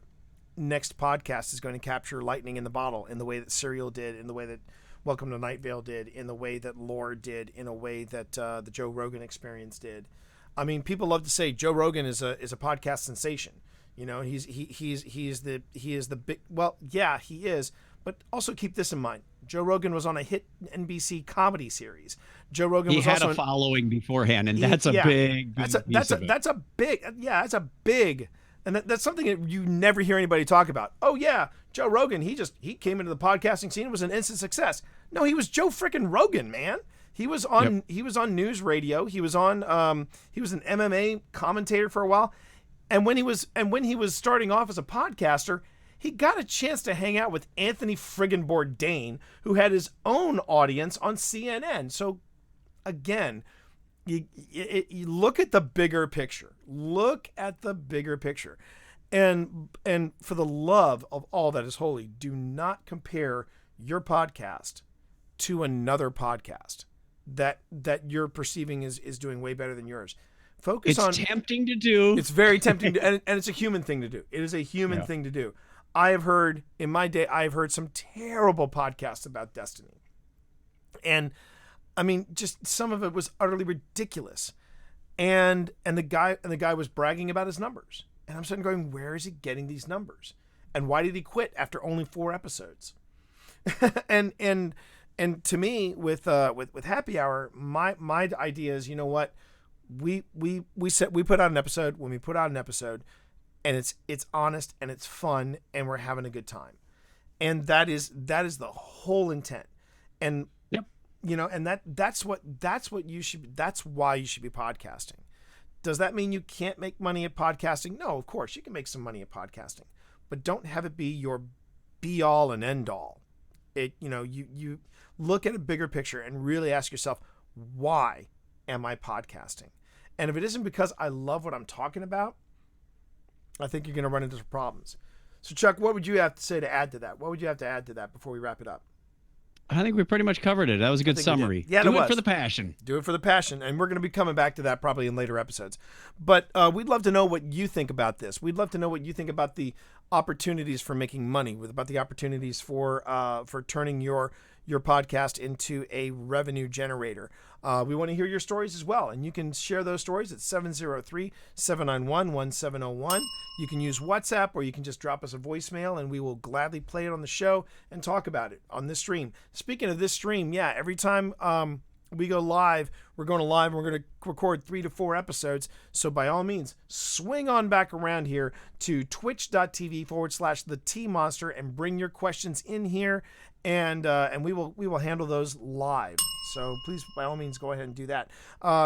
next podcast is going to capture lightning in the bottle in the way that Serial did, in the way that Welcome to Night Vale did, in the way that Lore did, in a way that the Joe Rogan Experience did. I mean, people love to say Joe Rogan is a podcast sensation. He is the big. Well, yeah, he is. But also keep this in mind: Joe Rogan was on a hit NBC comedy series. Joe Rogan was also a following beforehand, and that's a big. That's a big. And that's something that you never hear anybody talk about. Oh yeah, Joe Rogan, he came into the podcasting scene, was an instant success. No, he was Joe frickin' Rogan, man. He was on news radio. He was on he was an MMA commentator for a while. And when he was starting off as a podcaster, he got a chance to hang out with Anthony friggin' Bourdain, who had his own audience on CNN. So again, you look at the bigger picture. Look at the bigger picture. And for the love of all that is holy, do not compare your podcast to another podcast that you're perceiving is doing way better than yours. Focus on. It's tempting to do. It's very tempting to, and it's a human thing to do. It is a human thing to do. I have heard some terrible podcasts about Destiny. And I mean, just some of it was utterly ridiculous. And the guy was bragging about his numbers. And I'm sitting going, where is he getting these numbers? And why did he quit after only 4 episodes? and to me, with Happy Hour, my idea is, you know what? We put out an episode when we put out an episode, and it's honest and it's fun and we're having a good time. And that is the whole intent. And and that's why you should be podcasting. Does that mean you can't make money at podcasting? No, of course you can make some money at podcasting, but don't have it be your be all and end all. You look at a bigger picture and really ask yourself, why am I podcasting? And if it isn't because I love what I'm talking about, I think you're going to run into some problems. So Chuck, what would you have to say to add to that? What would you have to add to that before we wrap it up? I think we pretty much covered it. That was a good summary. Yeah, do it for the passion. Do it for the passion. And we're going to be coming back to that probably in later episodes. But we'd love to know what you think about this. We'd love to know what you think about the opportunities for making money, about the opportunities for turning your podcast into a revenue generator. We want to hear your stories as well. And you can share those stories at 703-791-1701. You can use WhatsApp, or you can just drop us a voicemail and we will gladly play it on the show and talk about it on this stream. Speaking of this stream, every time we go live, we're going live and we're going to record 3 to 4 episodes. So by all means, swing on back around here to twitch.tv/the T Monster and bring your questions in here. And we will handle those live. So please, by all means, go ahead and do that.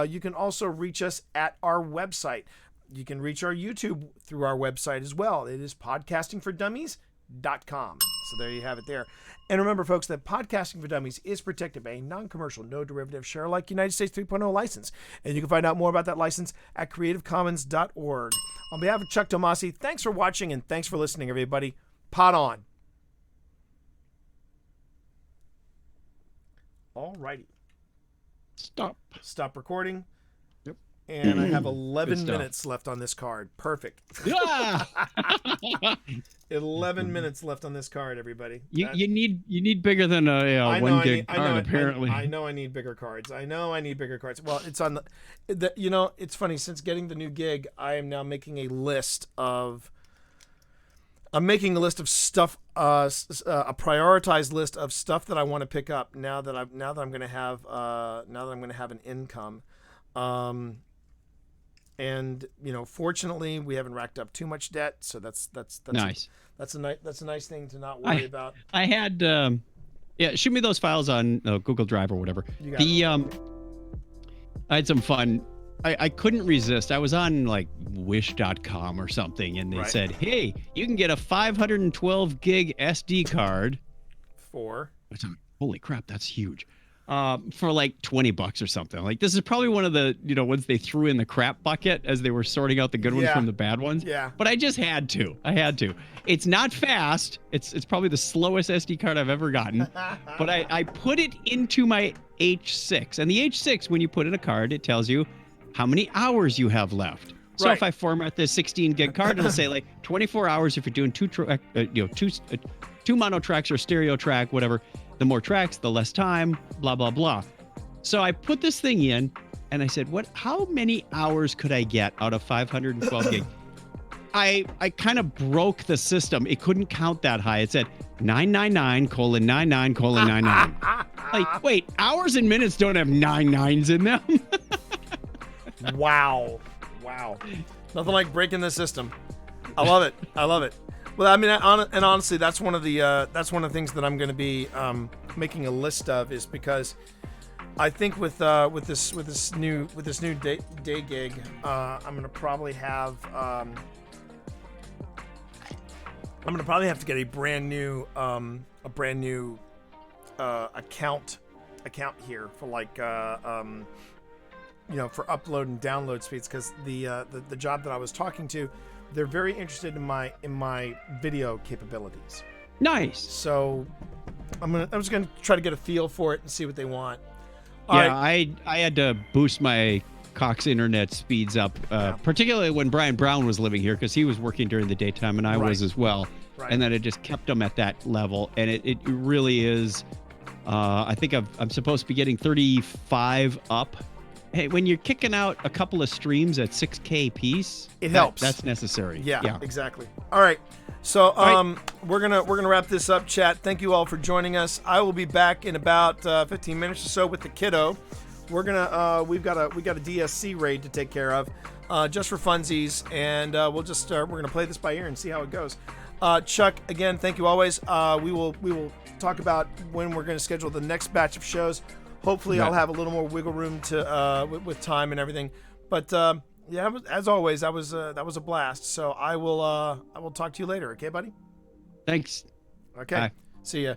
You can also reach us at our website. You can reach our YouTube through our website as well. It is podcastingfordummies.com. So there you have it there. And remember, folks, that Podcasting for Dummies is protected by a non-commercial, no derivative, share-alike United States 3.0 license. And you can find out more about that license at creativecommons.org. On behalf of Chuck Tomasi, thanks for watching and thanks for listening, everybody. Pot on. All righty. Stop recording. Yep. And I have 11 minutes left on this card. Perfect. Yeah. 11 minutes left on this card, everybody. You need bigger than a 1 gig card, apparently. I know I need bigger cards. Well, it's on the it's funny, since getting the new gig, I am now making a list of stuff, a prioritized list of stuff that I want to pick up now that I'm going to have an income. And fortunately, we haven't racked up too much debt, so that's nice. That's a nice thing to not worry about. I had shoot me those files on Google Drive or whatever. I had some fun. I couldn't resist. I was on like wish.com or something, and they said, hey, you can get a 512 gig SD card for holy crap, that's huge. For like $20 or something. Like, this is probably one of the ones they threw in the crap bucket as they were sorting out the good ones from the bad ones. Yeah. But I just had to. It's not fast. It's probably the slowest SD card I've ever gotten. But I put it into my H6, and the H6, when you put in a card, it tells you how many hours you have left. So if I format this 16 gig card, it'll say like 24 hours if you're doing two mono tracks or stereo track, whatever. The more tracks, the less time, blah, blah, blah. So I put this thing in and I said, how many hours could I get out of 512 gig? I kind of broke the system. It couldn't count that high. It said 999:99:99. Like, wait, hours and minutes don't have 9 nines in them. Wow. Nothing like breaking the system. I love it. Well, I mean, and honestly, that's one of the things that I'm going to be making a list of, is because I think with this new day gig, I'm going to probably have to get a brand new account here for like for upload and download speeds, because the job that I was talking to, they're very interested in my video capabilities. Nice. So I'm just gonna try to get a feel for it and see what they want. I had to boost my Cox internet speeds up, particularly when Brian Brown was living here, because he was working during the daytime and I was as well. Right. And then it just kept them at that level, and it really is. I think I'm supposed to be getting 35 up. Hey, when you're kicking out a couple of streams at 6K piece, it helps. That's necessary. Yeah, exactly. All right. So we're gonna wrap this up, chat. Thank you all for joining us. I will be back in about 15 minutes or so with the kiddo. We're gonna we've got a DSC raid to take care of, just for funsies, and we're gonna play this by ear and see how it goes. Chuck, again, thank you always. We will talk about when we're going to schedule the next batch of shows. Hopefully, I'll have a little more wiggle room to with time and everything. But as always, that was a blast. So I will talk to you later. Okay, buddy? Thanks. Okay. Bye. See ya.